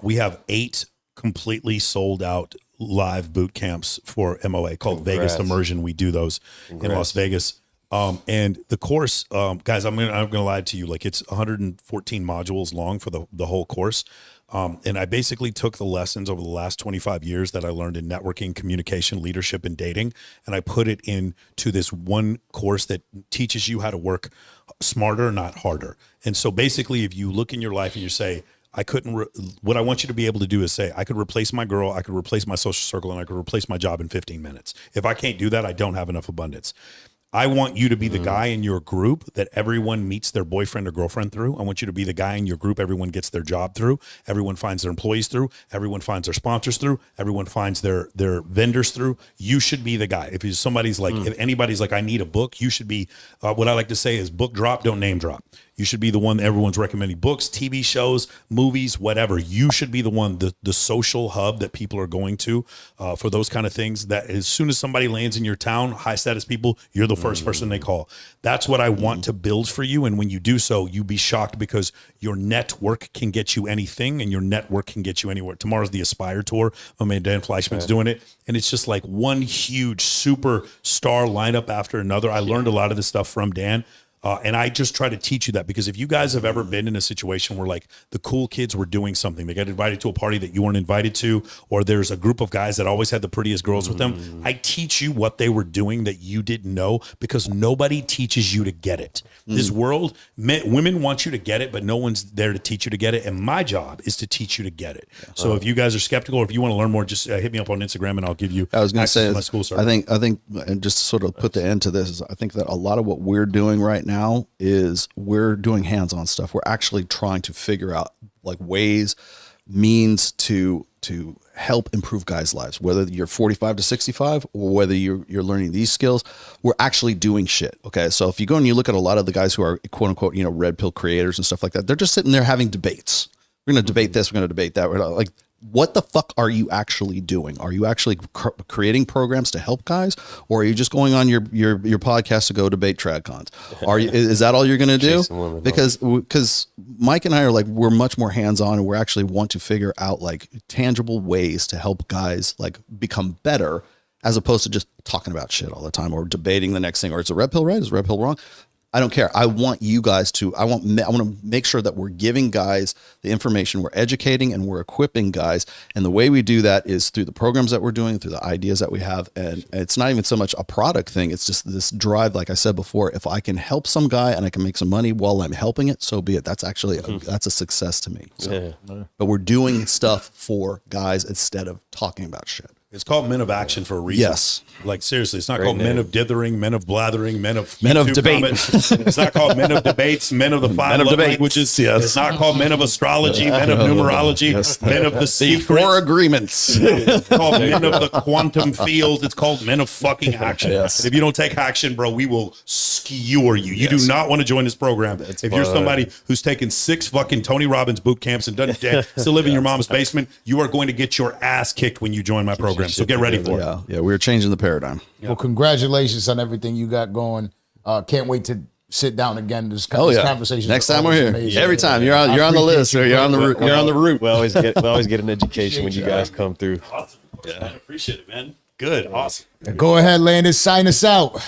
We have 8 completely sold out live boot camps for MOA called Vegas Immersion. We do those in Las Vegas. And the course, guys, I'm gonna lie to you, like it's 114 modules long for the whole course. And I basically took the lessons over the last 25 years that I learned in networking, communication, leadership, and dating, and I put it into this one course that teaches you how to work smarter, not harder. And so basically, if you look in your life and you say, what I want you to be able to do is say, I could replace my girl, I could replace my social circle, and I could replace my job in 15 minutes. If I can't do that, I don't have enough abundance. I want you to be the guy in your group that everyone meets their boyfriend or girlfriend through. I want you to be the guy in your group everyone gets their job through, everyone finds their employees through, everyone finds their sponsors through, everyone finds their vendors through. You should be the guy. If somebody's like, if anybody's like, I need a book, you should be, what I like to say is book drop, don't name drop. You should be the one that everyone's recommending books, TV shows, movies, whatever. You should be the one, the social hub that people are going to for those kind of things. That as soon as somebody lands in your town, high status people, you're the first person they call. That's what I want to build for you. And when you do so, you be shocked because your network can get you anything and your network can get you anywhere. Tomorrow's the Aspire Tour. My man Dan Fleischman's doing it. And it's just like one huge superstar lineup after another. I learned a lot of this stuff from Dan. And I just try to teach you that, because if you guys have ever been in a situation where like the cool kids were doing something, they got invited to a party that you weren't invited to, or there's a group of guys that always had the prettiest girls with them, I teach you what they were doing that you didn't know, because nobody teaches you to get it. This world, women want you to get it, but no one's there to teach you to get it. And my job is to teach you to get it. So if you guys are skeptical, or if you want to learn more, just hit me up on Instagram and I'll give you I was going to say, my school service. I think, and just to sort of put the end to this, is I think that a lot of what we're doing right now is we're doing hands-on stuff. We're actually trying to figure out like ways, means to help improve guys' lives, whether you're 45 to 65 or whether you're learning these skills. We're actually doing shit. Okay. So if you go and you look at a lot of the guys who are quote unquote, red pill creators and stuff like that, they're just sitting there having debates. We're going to debate this. We're going to debate that. We're like, what the fuck are you actually doing? Are you actually creating programs to help guys, or are you just going on your podcast to go debate tradcons? Is that all you're going to do? Because Mike and I are like, we're much more hands-on, and we actually want to figure out like tangible ways to help guys like become better, as opposed to just talking about shit all the time or debating the next thing, or it's a red pill right, is a red pill wrong. I don't care. I want you guys to, I want to make sure that we're giving guys the information, we're educating and we're equipping guys. And the way we do that is through the programs that we're doing, through the ideas that we have. And it's not even so much a product thing. It's just this drive. Like I said before, if I can help some guy and I can make some money while I'm helping it, so be it. That's actually, that's a success to me. So, but we're doing stuff for guys instead of talking about shit. It's called Men of Action for a reason. Yes. Like seriously, it's not called Men of Dithering, Men of Blathering, Men of Debate. It's not called Men of Debates, Men of the Five Love Languages. Yes. It's not called Men of Astrology, Men of Numerology, Men of the Secrets. 4 agreements. It's called Men of the Quantum Field. It's called Men of fucking Action. Yes. If you don't take action, bro, we will skewer you. You do not want to join this program. If you're somebody who's taken 6 fucking Tony Robbins boot camps and still live in your mom's basement, you are going to get your ass kicked when you join my program. So get ready for it. Yeah, we're changing the paradigm. Well, congratulations on everything you got going. Can't wait to sit down again. This conversation. Next time we're here. Amazing. Every time you're on the list, or you're on the route. We always get an education when you guys come through. Awesome. Yeah, I appreciate it, man. Good, awesome. Go ahead, Landis. Sign us out.